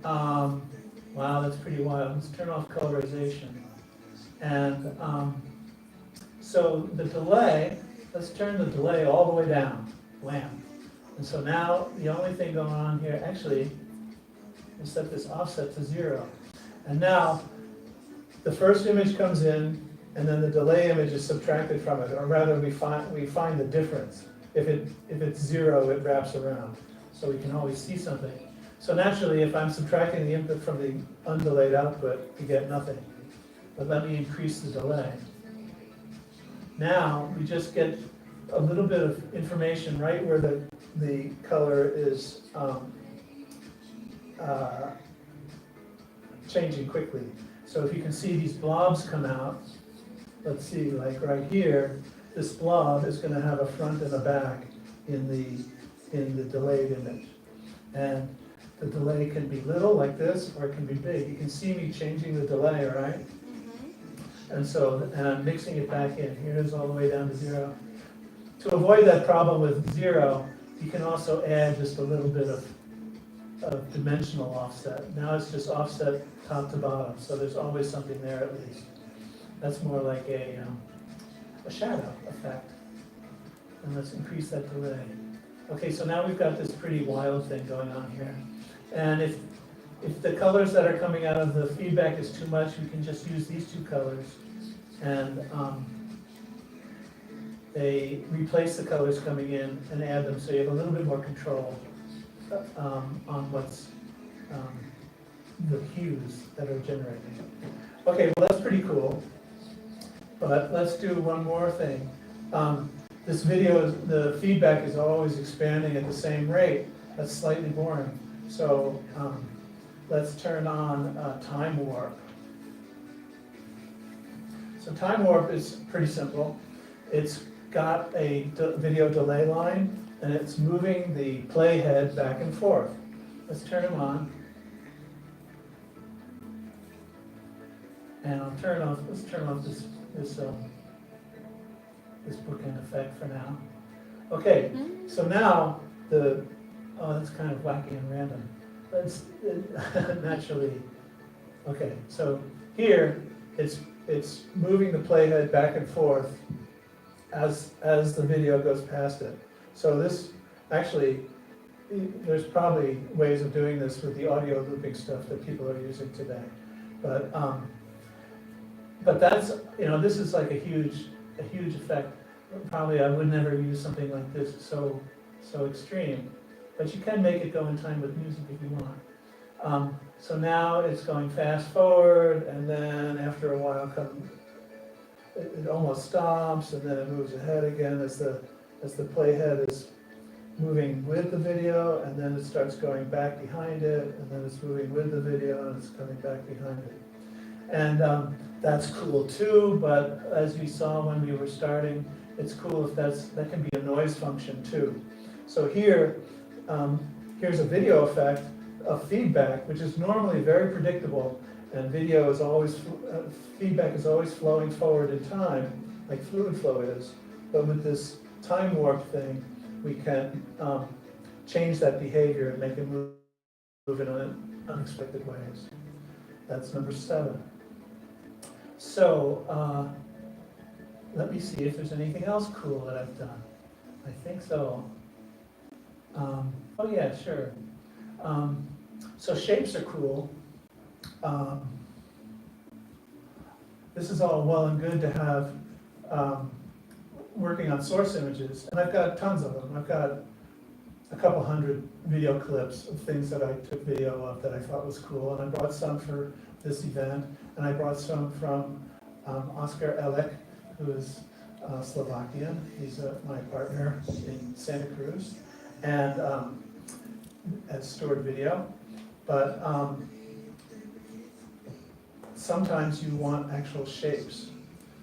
wow, that's pretty wild. Let's turn off colorization. And so the delay, let's turn the delay all the way down, wham. And so now the only thing going on here, actually, is set this offset to 0. And now the first image comes in, and then the delay image is subtracted from it, or rather we find the difference. If it's 0, it wraps around, so we can always see something. So naturally, if I'm subtracting the input from the undelayed output, you get nothing. But let me increase the delay. Now we just get a little bit of information right where the color is changing quickly. So if you can see these blobs come out, let's see, like right here, this blob is going to have a front and a back in the delayed image. And the delay can be little, like this, or it can be big. You can see me changing the delay, right? And I'm mixing it back in. Here it is all the way down to 0. To avoid that problem with 0, you can also add just a little bit of dimensional offset. Now it's just offset top to bottom, so there's always something there at least. That's more like a shadow effect. And let's increase that delay. Okay, so now we've got this pretty wild thing going on here. And if the colors that are coming out of the feedback is too much, we can just use these two colors, and they replace the colors coming in and add them, so you have a little bit more control on what's the hues that are generated. Okay, well that's pretty cool, but let's do one more thing. This video, the feedback is always expanding at the same rate. That's slightly boring. So let's turn on time warp. So time warp is pretty simple. It's got a video delay line, and it's moving the playhead back and forth. Let's turn them on. And let's turn off this this bookend effect for now. Okay, so now that's kind of wacky and random. Let's naturally, okay, so here it's moving the playhead back and forth as the video goes past it. So this, actually, there's probably ways of doing this with the audio looping stuff that people are using today. But that's, this is like a huge effect. Probably I would never use something like this so extreme, but you can make it go in time with music if you want. So now it's going fast forward, and then after a while it almost stops, and then it moves ahead again as the playhead is moving with the video, and then it starts going back behind it, and then it's moving with the video, and it's coming back behind it. And that's cool too, but as we saw when we were starting, it's cool if that can be a noise function too. So here's a video effect of feedback, which is normally very predictable, and video is always, feedback is always flowing forward in time, like fluid flow is. But with this time warp thing, we can change that behavior and make it move in unexpected ways. That's number 7. So let me see if there's anything else cool that I've done. I think so. Oh yeah, sure. So shapes are cool. This is all well and good to have working on source images, and I've got tons of them. I've got a couple hundred video clips of things that I took video of that I thought was cool, and I brought some for this event, and I brought some from Oscar Elek, who is Slovakian. He's my partner in Santa Cruz, and as stored video. But sometimes you want actual shapes.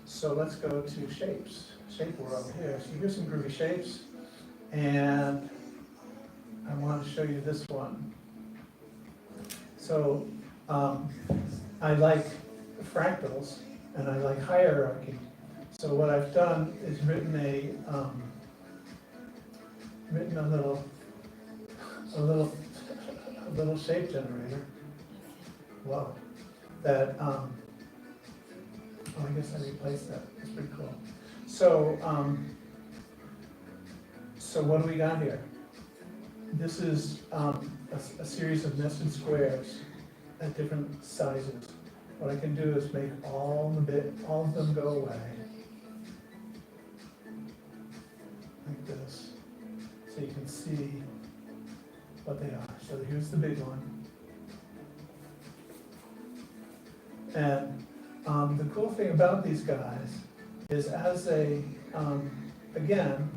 So let's go to shapes, shape world here. So here's some groovy shapes, and I want to show you this one. So I like fractals, and I like hierarchy. So what I've done is written a little shape generator. Wow. That I guess I replaced that. That's pretty cool. So so what do we got here? This is a series of nested squares at different sizes. What I can do is make all of them go away, like this, so you can see what they are. So here's the big one. And the cool thing about these guys is as they, again,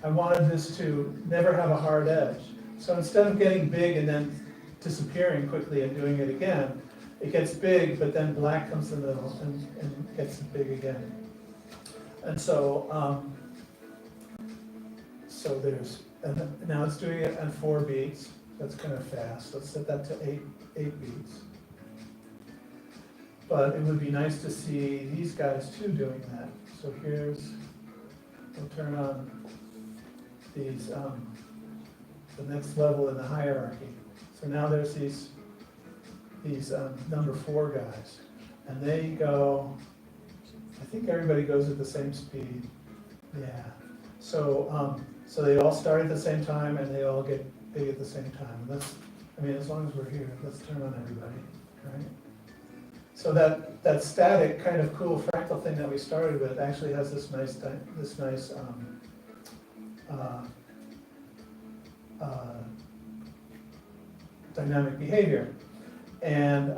I wanted this to never have a hard edge. So instead of getting big and then disappearing quickly and doing it again, it gets big, but then black comes in the middle and gets big again. And so, so there's, and now it's doing it on 4 beats. That's kind of fast. Let's set that to 8 beats. But it would be nice to see these guys too doing that. So we'll turn on these, the next level in the hierarchy. So now there's these number 4 guys, and they go, I think everybody goes at the same speed. Yeah. So so they all start at the same time, and they all get big at the same time. As long as we're here, let's turn on everybody, right? So that static kind of cool fractal thing that we started with actually has this nice dynamic behavior. And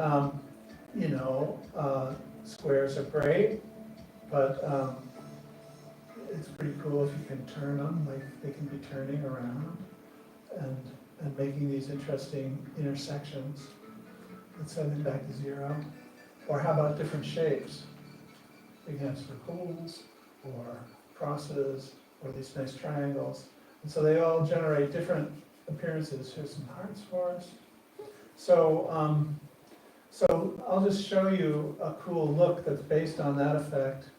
squares are great, but it's pretty cool if you can turn them, like they can be turning around and making these interesting intersections. Let's set them back to 0. Or how about different shapes? Again, circles, or crosses, or these nice triangles. And so they all generate different appearances. Here's some hearts for us. So, so I'll just show you a cool look that's based on that effect.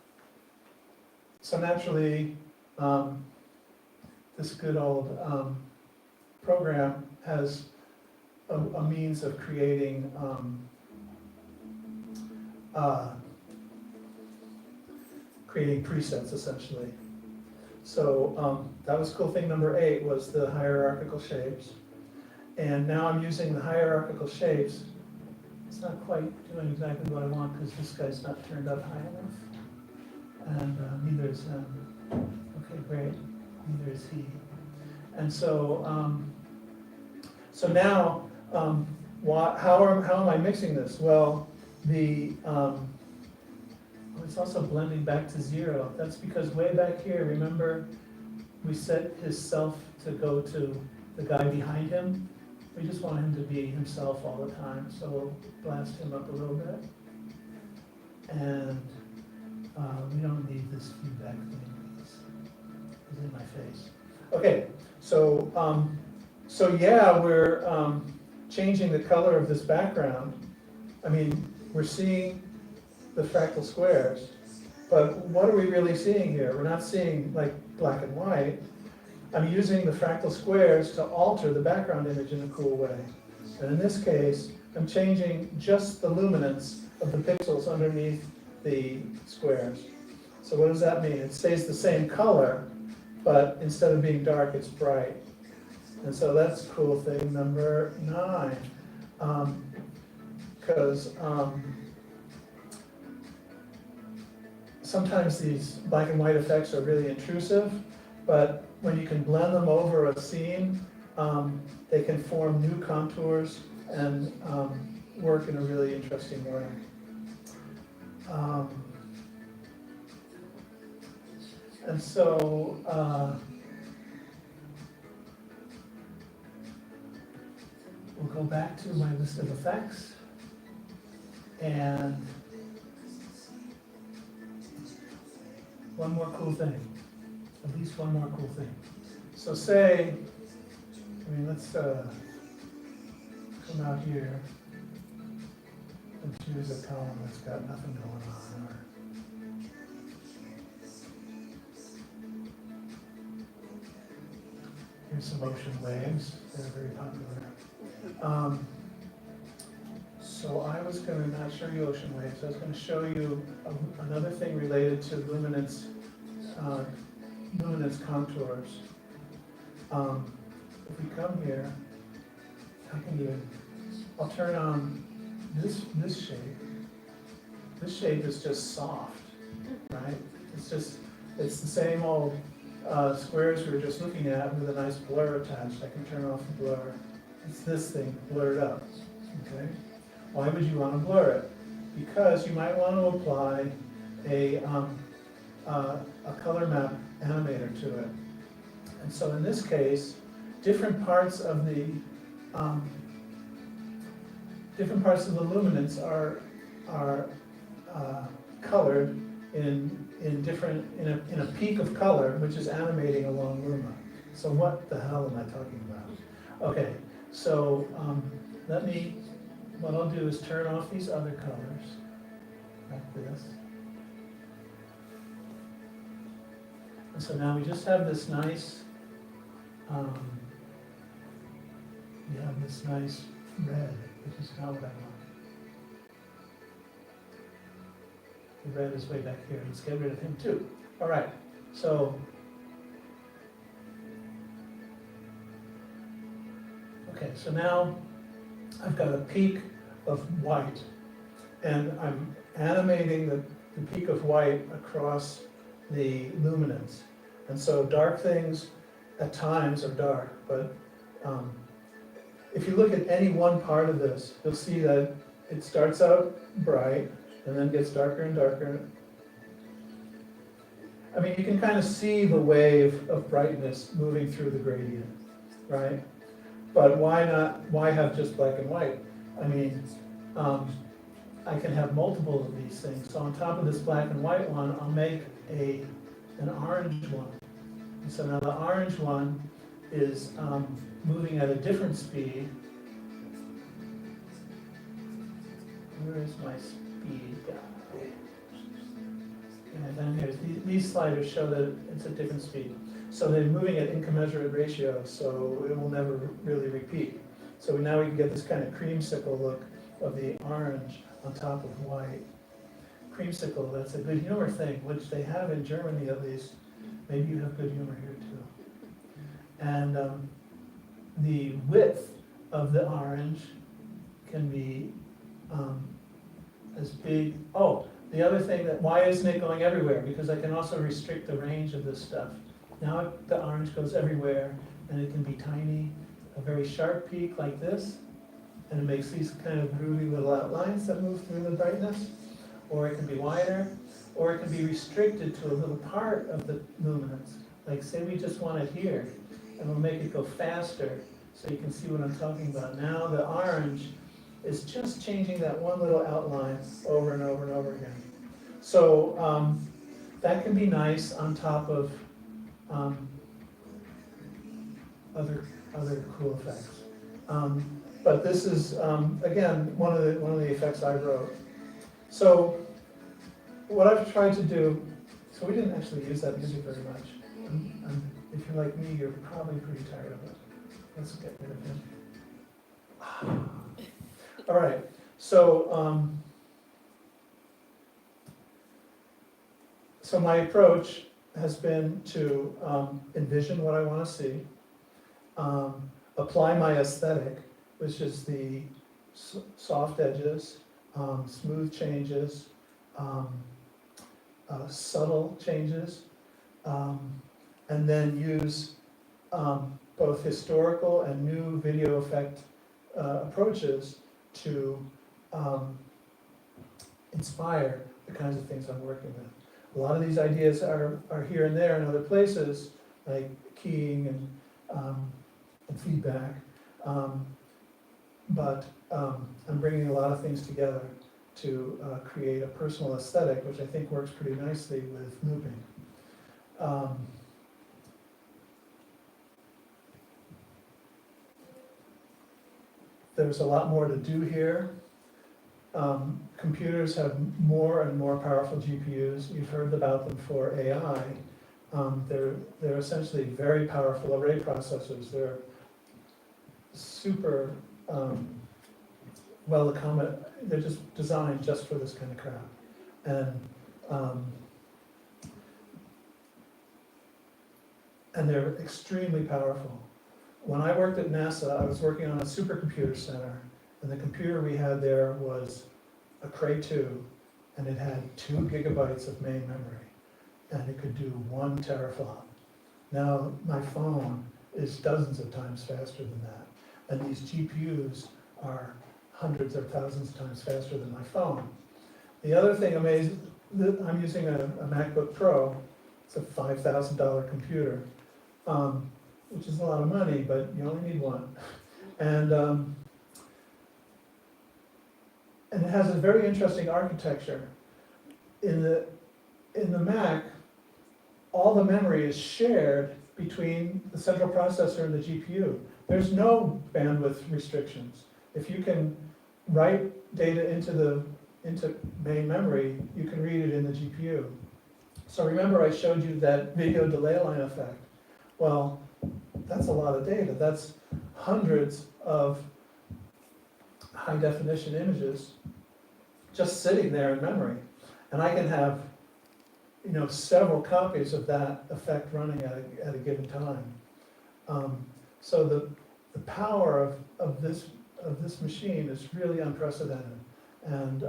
so naturally, this good old program has a means of creating creating presets essentially. So that was cool thing number 8 was the hierarchical shapes. And now I'm using the hierarchical shapes. It's not quite doing exactly what I want because this guy's not turned up high enough. And neither is him. Okay, great. Neither is he. And so, so now, how am I mixing this? Well, it's also blending back to 0. That's because way back here, remember, we set his self to go to the guy behind him. We just want him to be himself all the time, so we'll blast him up a little bit. And we don't need this feedback thing. He's in my face. Okay, so yeah, we're changing the color of this background. I mean, we're seeing the fractal squares, but what are we really seeing here? We're not seeing like black and white. I'm using the fractal squares to alter the background image in a cool way. And in this case, I'm changing just the luminance of the pixels underneath the squares. So what does that mean? It stays the same color, but instead of being dark, it's bright. And so that's cool thing number 9. Because sometimes these black and white effects are really intrusive, but when you can blend them over a scene, they can form new contours and work in a really interesting way. And so, we'll go back to my list of effects, and one more cool thing. At least one more cool thing. So say, let's come out here and choose a column that's got nothing going on. Or here's some ocean waves. They're very popular. So I was going to not show you ocean waves. I was going to show you another thing related to luminance contours. If we come here, I'll turn on this shape. This shape is just soft, right? It's the same old squares we were just looking at with a nice blur attached. I can turn off the blur. It's this thing blurred up, okay? Why would you want to blur it? Because you might want to apply a color map animator to it. And so in this case, different parts of the luminance are colored in a peak of color, which is animating along luma. So what the hell am I talking about? Okay, so what I'll do is turn off these other colors, like this. And so now we just have this nice, red, which is not what I want. The red is way back here. Let's get rid of him too. All right, so, okay, so now I've got a peak of white, and I'm animating the peak of white across the luminance. And so dark things at times are dark, but if you look at any one part of this, you'll see that it starts out bright and then gets darker and darker. I mean, you can kind of see the wave of brightness moving through the gradient, right? But why have just black and white? I mean, I can have multiple of these things. So on top of this black and white one, I'll make an orange one. And so now the orange one is moving at a different speed. Where is my speed guy? Okay, then here's, these sliders show that it's at different speed. So they're moving at incommensurate ratios, so it will never really repeat. So now we can get this kind of creamsicle look of the orange on top of white. Creamsicle, that's a good humor thing, which they have in Germany at least. Maybe you have good humor here too. And the width of the orange can be as big. Oh, the other thing that, why isn't it going everywhere? Because I can also restrict the range of this stuff. Now the orange goes everywhere, and it can be tiny, a very sharp peak like this, and it makes these kind of groovy little outlines that move through the brightness. Or it can be wider, or it can be restricted to a little part of the luminance. Like say we just want it here, and we'll make it go faster, so you can see what I'm talking about. Now the orange is just changing that one little outline over and over and over again. So that can be nice on top of other cool effects. But this is again one of the effects I wrote. So what I've tried to do, so we didn't actually use that music very much. And if you're like me, you're probably pretty tired of it. Let's get rid of him. All right, so so my approach has been to envision what I want to see, apply my aesthetic, which is the soft edges, smooth changes, subtle changes, and then use both historical and new video effect approaches to inspire the kinds of things I'm working with. A lot of these ideas are here and there in other places, like keying and feedback, but I'm bringing a lot of things together to create a personal aesthetic, which I think works pretty nicely with looping. There's a lot more to do here. Computers have more and more powerful GPUs. You've heard about them for AI. They're essentially very powerful array processors. They're super well accommodated. They're just designed just for this kind of crap. And they're extremely powerful. When I worked at NASA, I was working on a supercomputer center, and the computer we had there was a Cray 2, and it had 2 gigabytes of main memory, and it could do 1 teraflop. Now my phone is dozens of times faster than that, and these GPUs are hundreds or thousands of times faster than my phone. The other thing amazing, I'm using a MacBook Pro. It's a $5,000 computer, which is a lot of money, but you only need one. And it has a very interesting architecture. In the Mac, all the memory is shared between the central processor and the GPU. There's no bandwidth restrictions. If you can write data into main memory, you can read it in the GPU. So remember I showed you that video delay line effect. Well, that's a lot of data. That's hundreds of high definition images just sitting there in memory. And I can have, several copies of that effect running at a given time. So the power of this machine is really unprecedented, and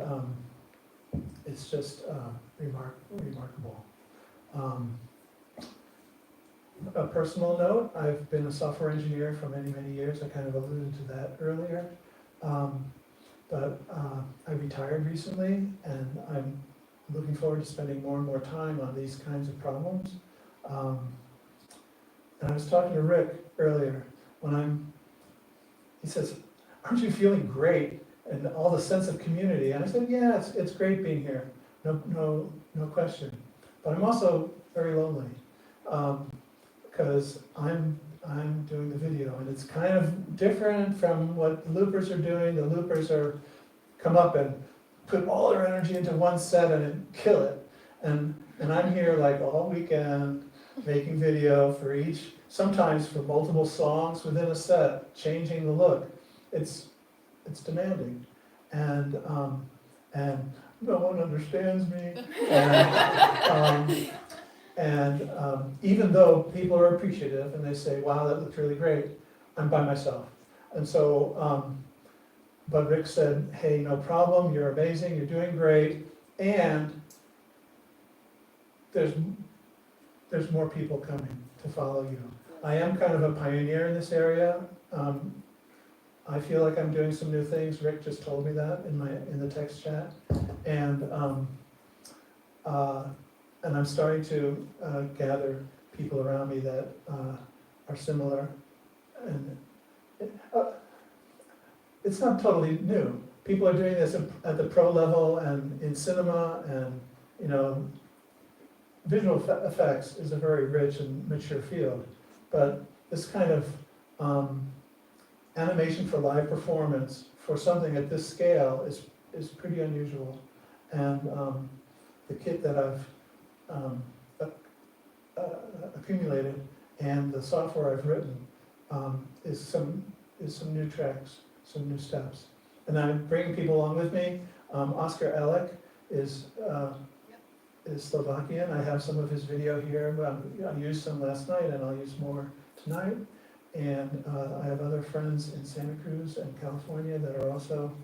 it's just remarkable. A personal note, I've been a software engineer for many, many years. I kind of alluded to that earlier. But I retired recently, and I'm looking forward to spending more and more time on these kinds of problems. And I was talking to Rick earlier he says, aren't you feeling great? And all the sense of community. And I said, yeah, it's great being here. No question. But I'm also very lonely. Because I'm doing the video, and it's kind of different from what the loopers are doing. The loopers come up and put all their energy into one set and kill it. And And I'm here like all weekend, making video for each, sometimes for multiple songs within a set, changing the look. It's demanding. And no one understands me. And even though people are appreciative and they say, wow, that looked really great, I'm by myself. And so, but Rick said, hey, no problem, you're amazing, you're doing great, and there's more people coming to follow you. I am kind of a pioneer in this area. I feel like I'm doing some new things. Rick just told me that in the text chat, and I'm starting to gather people around me that are similar, and it's not totally new. People are doing this at the pro level and in cinema, and visual effects is a very rich and mature field, but this kind of animation for live performance for something at this scale is pretty unusual. And the kit that I've accumulated and the software I've written is some new tracks, some new steps. And I'm bringing people along with me. Oscar Elek is Slovakian. I have some of his video here. I used some last night and I'll use more tonight. And I have other friends in Santa Cruz and California that are also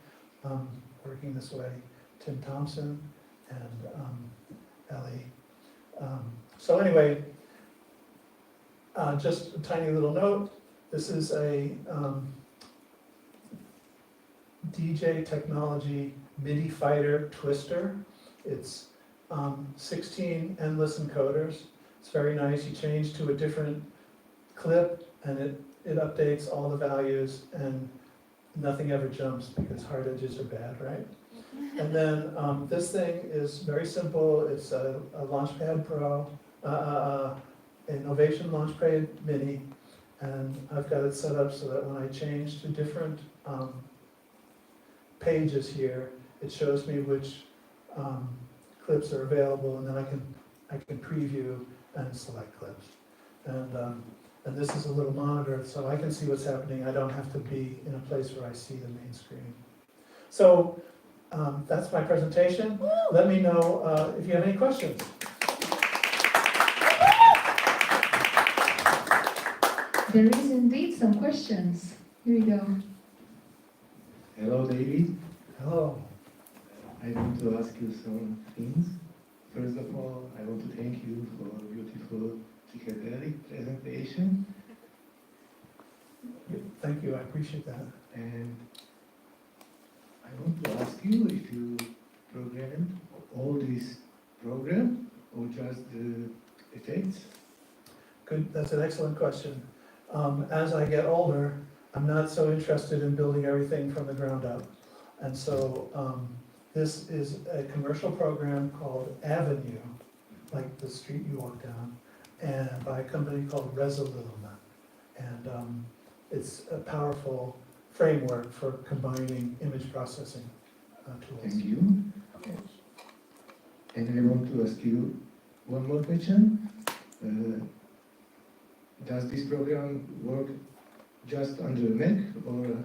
working this way. Tim Thompson and Ellie. So anyway, just a tiny little note. This is a DJ Technology MIDI Fighter Twister. It's 16 endless encoders. It's very nice. You change to a different clip and it updates all the values and nothing ever jumps because hard edges are bad, right? And then this thing is very simple. It's a Launchpad Pro, Innovation Launchpad Mini, and I've got it set up so that when I change to different pages here, it shows me which clips are available, and then I can preview and select clips. And this is a little monitor, so I can see what's happening. I don't have to be in a place where I see the main screen. So that's my presentation. Let me know if you have any questions. There is indeed some questions. Here you go. Hello, David. Hello. I want to ask you some things. First of all, I want to thank you for a beautiful psychedelic presentation. Thank you, I appreciate that. And I want to ask you if you programmed all this program or just the effects? Good, that's an excellent question. As I get older, I'm not so interested in building everything from the ground up. And so this is a commercial program called Avenue, like the street you walk down, and by a company called Resolume. And it's a powerful framework for combining image processing tools. Thank you. And I want to ask you one more question. Does this program work just under Mac or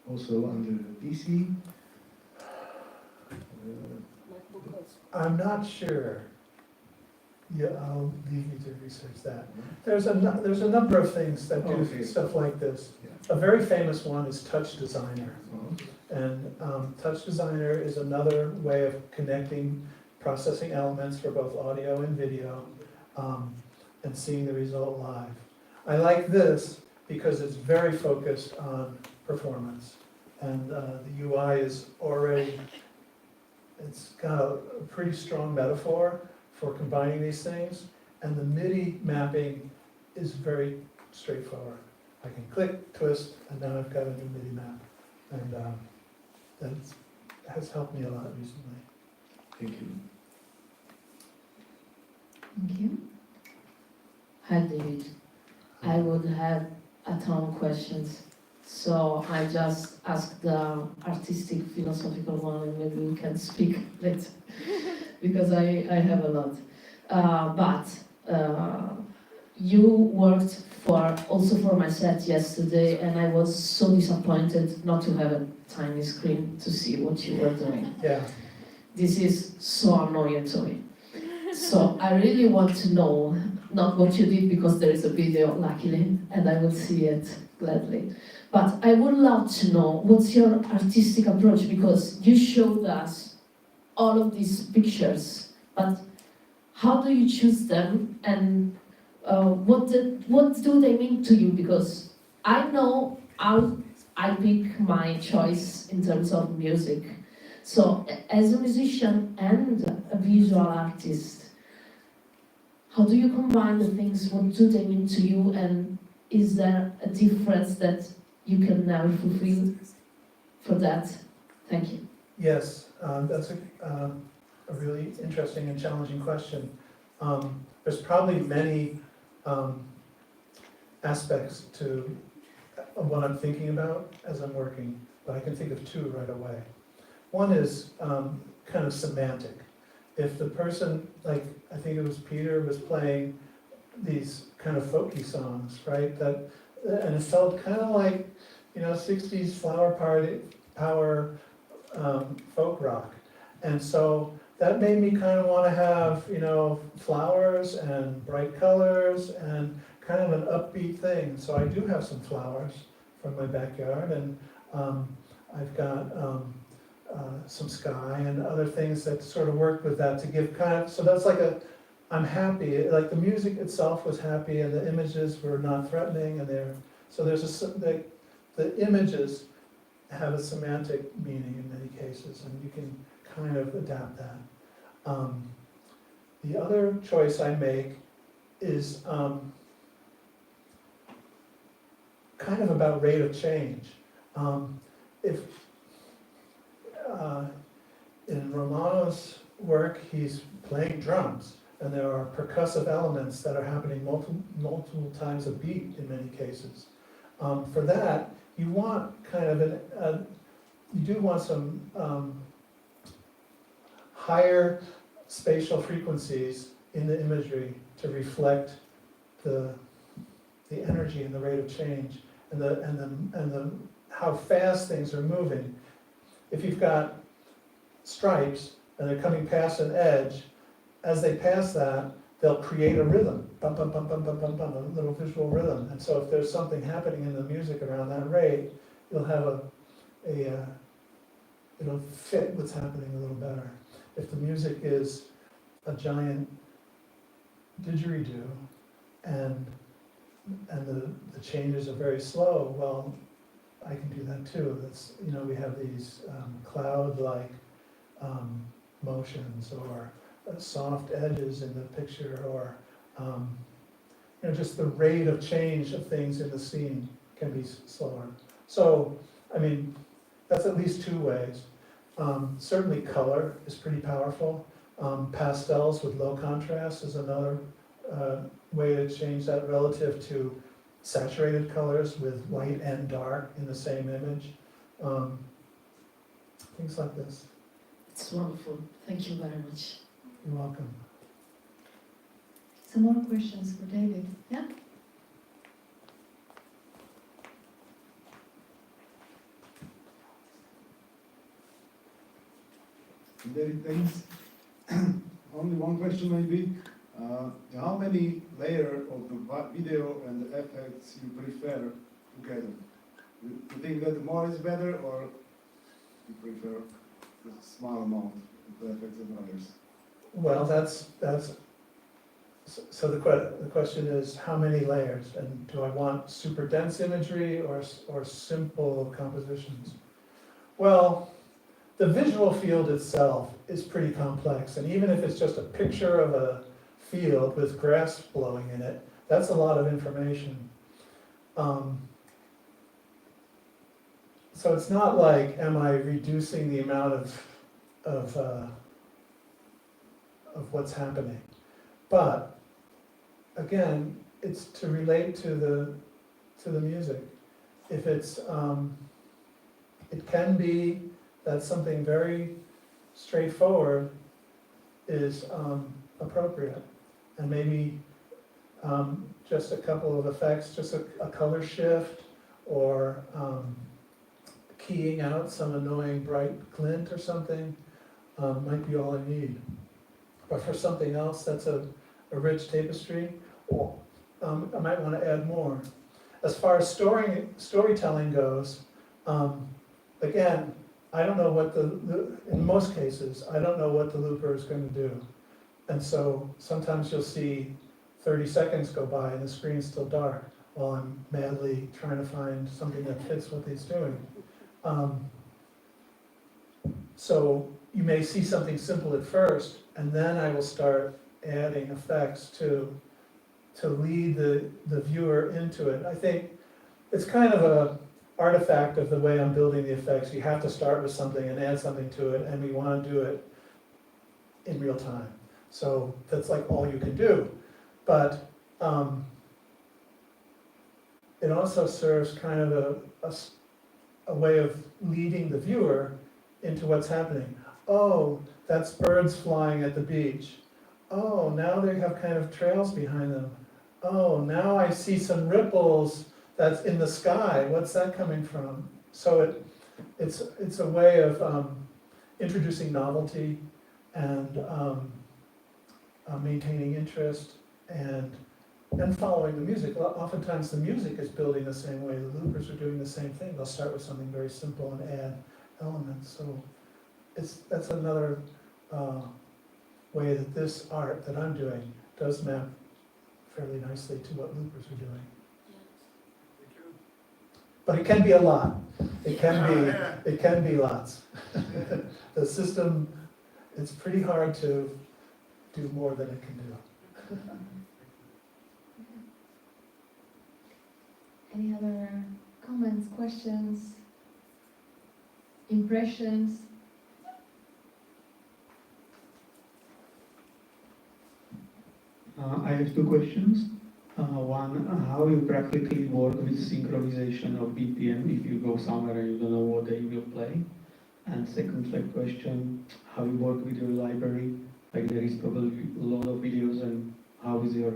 also under PC? I'm not sure. Yeah, I'll leave you to research that. There's a number of things that do stuff like this. A very famous one is Touch Designer. And Touch Designer is another way of connecting processing elements for both audio and video and seeing the result live. I like this because it's very focused on performance. And the UI is already, it's got a pretty strong metaphor for combining these things. And the MIDI mapping is very straightforward. I can click, twist, and now I've got a new MIDI map. And that has helped me a lot recently. Thank you. Thank you. Hi, David. I would have a ton of questions. So I just asked the artistic, philosophical one, and maybe we can speak later, because I have a lot. but you worked also for my set yesterday, and I was so disappointed not to have a tiny screen to see what you were doing. Yeah. This is so annoying to me. So I really want to know, not what you did because there is a video, luckily, and I will see it gladly. But I would love to know what's your artistic approach, because you showed us all of these pictures, but how do you choose them, and what do they mean to you? Because I know how I pick my choice in terms of music. So as a musician and a visual artist, how do you combine the things? What do they mean to you? And is there a difference that you can never fulfill for that? Thank you. Yes, that's a really interesting and challenging question. There's probably many aspects to what I'm thinking about as I'm working, but I can think of two right away. One is kind of semantic. If the person, like I think it was Peter, was playing these kind of folky songs, right? And it felt kind of like, 60s flower power folk rock. And so that made me kind of want to have, flowers and bright colors and kind of an upbeat thing. So I do have some flowers from my backyard, and I've got some sky and other things that sort of worked with that to give so that's like I'm happy, like the music itself was happy and the images were not threatening, and so there's the images have a semantic meaning in many cases, and you can kind of adapt that. The other choice I make is kind of about rate of change. In Romano's work, he's playing drums, and there are percussive elements that are happening multiple times a beat in many cases. For that, you want kind of you do want some higher spatial frequencies in the imagery to reflect the energy and the rate of change and how fast things are moving. If you've got stripes and they're coming past an edge, as they pass that, they'll create a rhythm, bum, bum, bum, bum, bum, bum, bum, a little visual rhythm. And so if there's something happening in the music around that rate, you'll have it'll fit what's happening a little better. If the music is a giant didgeridoo and the changes are very slow, well, I can do that too. That's, we have these cloud-like motions or soft edges in the picture, or just the rate of change of things in the scene can be slower. So, that's at least two ways. Certainly color is pretty powerful. Pastels with low contrast is another way to change that relative to saturated colors with light and dark in the same image. Things like this. It's wonderful. Thank you very much. You're welcome. Some more questions for David. Yeah? David, thanks. Only one question maybe. How many layers of the video and the effects you prefer together? You think that more is better, or you prefer a small amount of the effects and layers? Well, so the question is how many layers, and do I want super dense imagery or simple compositions? Well, the visual field itself is pretty complex, and even if it's just a picture of a field with grass blowing in it, that's a lot of information. So it's not like, am I reducing the amount of what's happening? But again, it's to relate to the music. If it's, it can be that something very straightforward is appropriate. and maybe just a couple of effects, just a color shift, or keying out some annoying bright glint or something, might be all I need. But for something else that's a rich tapestry, I might want to add more. As far as storytelling goes, again, I don't know what in most cases, I don't know what the looper is going to do. And so sometimes you'll see 30 seconds go by and the screen's still dark while I'm madly trying to find something that fits what he's doing. So you may see something simple at first, and then I will start adding effects to lead the viewer into it. I think it's kind of a artifact of the way I'm building the effects. You have to start with something and add something to it, and we want to do it in real time. So that's like all you can do. But it also serves kind of a way of leading the viewer into what's happening. Oh, that's birds flying at the beach. Oh, now they have kind of trails behind them. Oh, now I see some ripples that's in the sky. What's that coming from? So it's a way of introducing novelty and maintaining interest and following the music. Oftentimes the music is building the same way. The loopers are doing the same thing. They'll start with something very simple and add elements. So that's another way that this art that I'm doing does map fairly nicely to what loopers are doing. But it can be a lot. It can be lots. The system, it's pretty hard to do more than it can do. Any other comments, questions, impressions? I have two questions. One, how you practically work with synchronization of BPM if you go somewhere and you don't know what they will play? And second question, how you work with your library? Like there is probably a lot of videos, and how is your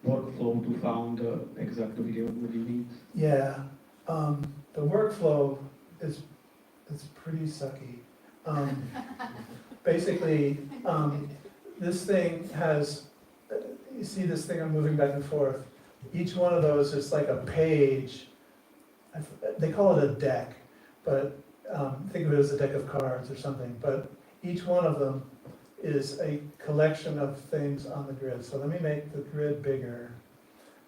workflow to find the exact video what you need? Yeah, the workflow is pretty sucky. Basically, this thing has, you see this thing I'm moving back and forth. Each one of those is like a page. They call it a deck, but think of it as a deck of cards or something. But each one of them is a collection of things on the grid. So let me make the grid bigger.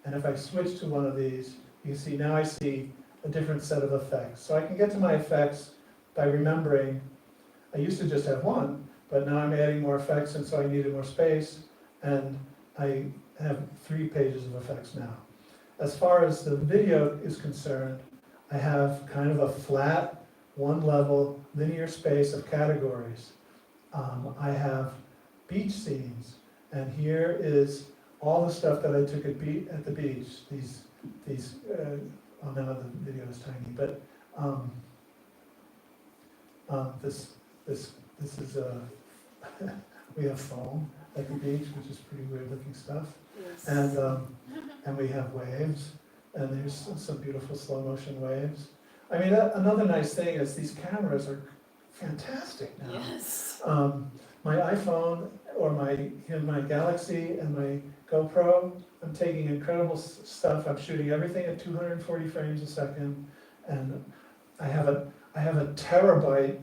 And if I switch to one of these, you see now I see a different set of effects. So I can get to my effects by remembering, I used to just have one, but now I'm adding more effects, and so I needed more space, and I have 3 pages of effects now. As far as the video is concerned, I have kind of a flat, one-level, linear space of categories. I have beach scenes, and here is all the stuff that I took at the beach. These oh, now the video is tiny, but this is we have foam at the beach, which is pretty weird looking stuff. Yes. And we have waves, and there's some beautiful slow motion waves. I mean, another nice thing is these cameras are fantastic now. Yes. My iPhone or my Galaxy and my GoPro, I'm taking incredible stuff. I'm shooting everything at 240 frames a second, and I have a terabyte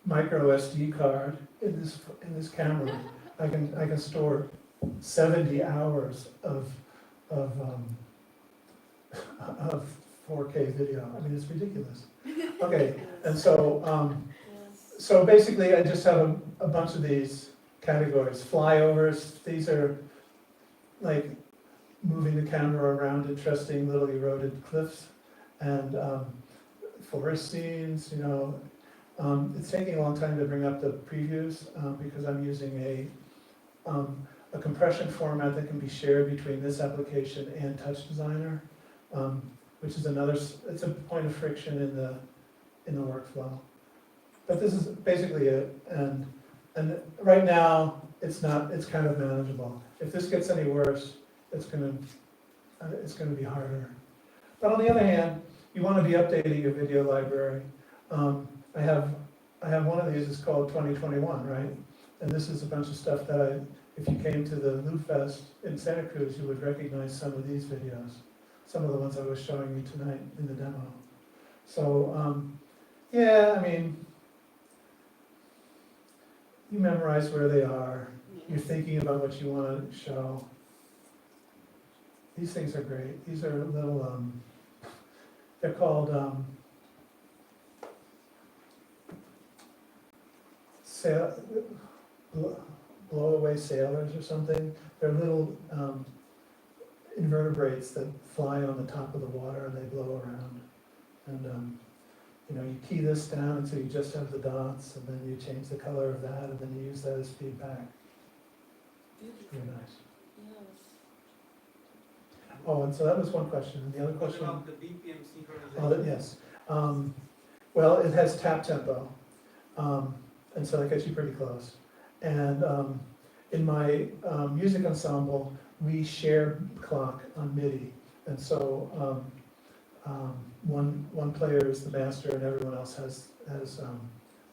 micro SD card in this camera. I can store 70 hours of 4K video. I mean, it's ridiculous. Okay, and so so basically, I just have a bunch of these categories. Flyovers. These are like moving the camera around interesting little eroded cliffs, and forest scenes. You know, it's taking a long time to bring up the previews because I'm using a compression format that can be shared between this application and Touch Designer, which is it's a point of friction in the workflow. But this is basically it, and right now it's kind of manageable. If this gets any worse, it's gonna be harder. But on the other hand, you want to be updating your video library. I have one of these, it's called 2021, right? And this is a bunch of stuff that if you came to the Loopfest in Santa Cruz, you would recognize some of these videos. Some of the ones I was showing you tonight in the demo. So, yeah, I mean, you memorize where they are. You're thinking about what you want to show. These things are great. These are little, they're called blow-away sailors or something. They're little invertebrates that fly on the top of the water and they blow around. And you know, you key this down until you just have the dots, and then you change the color of that, and then you use that as feedback. It's really nice. Oh, and so that was one question. And the other question. What about the BPM synchronization? Oh, yes. Well, it has tap tempo, and so that gets you pretty close. And in my music ensemble, we share clock on MIDI, and so one player is the master, and everyone else has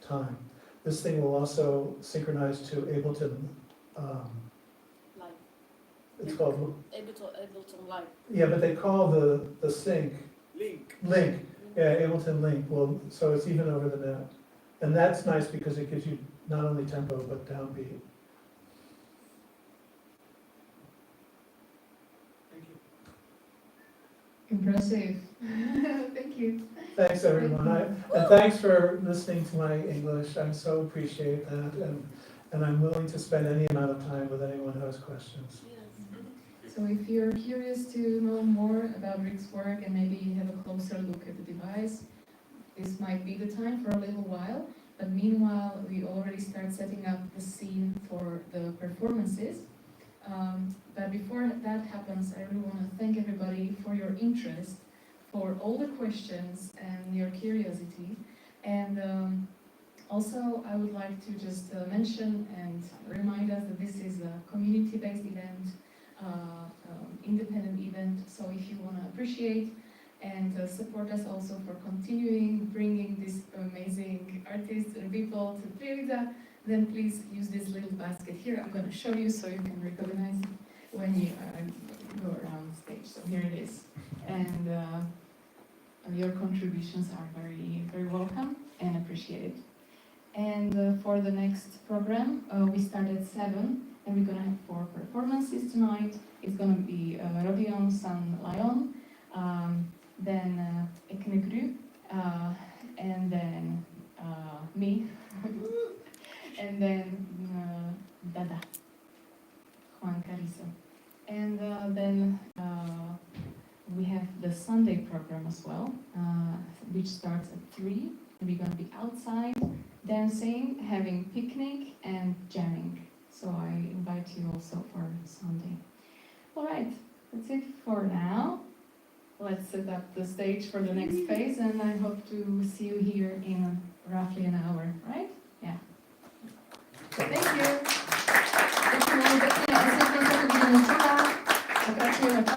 time. This thing will also synchronize to Ableton. Live. It's called. Ableton Live. Yeah, but they call the sync. Link. Yeah, Ableton Link. Well, so it's even over the net. And that's nice because it gives you not only tempo, but downbeat. Thank you. Impressive. Thank you. Thanks, everyone. And thanks for listening to my English. I so appreciate that. And I'm willing to spend any amount of time with anyone who has questions. So if you're curious to know more about Rick's work and maybe have a closer look at the device, this might be the time for a little while. But meanwhile, we already start setting up the scene for the performances. But before that happens, I really want to thank everybody for your interest, for all the questions and your curiosity. And also, I would like to just mention and remind us that this is a community-based event, independent event. So if you want to appreciate and support us also for continuing bringing these amazing artists and people to Prievidza, then please use this little basket here. I'm going to show you so you can recognize it when you go around the stage. So here it is. And your contributions are very, very welcome and appreciated. And for the next program, we start at 7, and we're going to have 4 performances tonight. It's going to be Rodion San Lion, then ecnegrU, and then me, and then Dada, Juan Carrizo. And then we have the Sunday program as well, which starts at 3. And we're going to be outside, dancing, having picnic, and jamming. So I invite you also for Sunday. All right, that's it for now. Let's set up the stage for the next phase, and I hope to see you here in roughly an hour, right? Yeah. Thank you.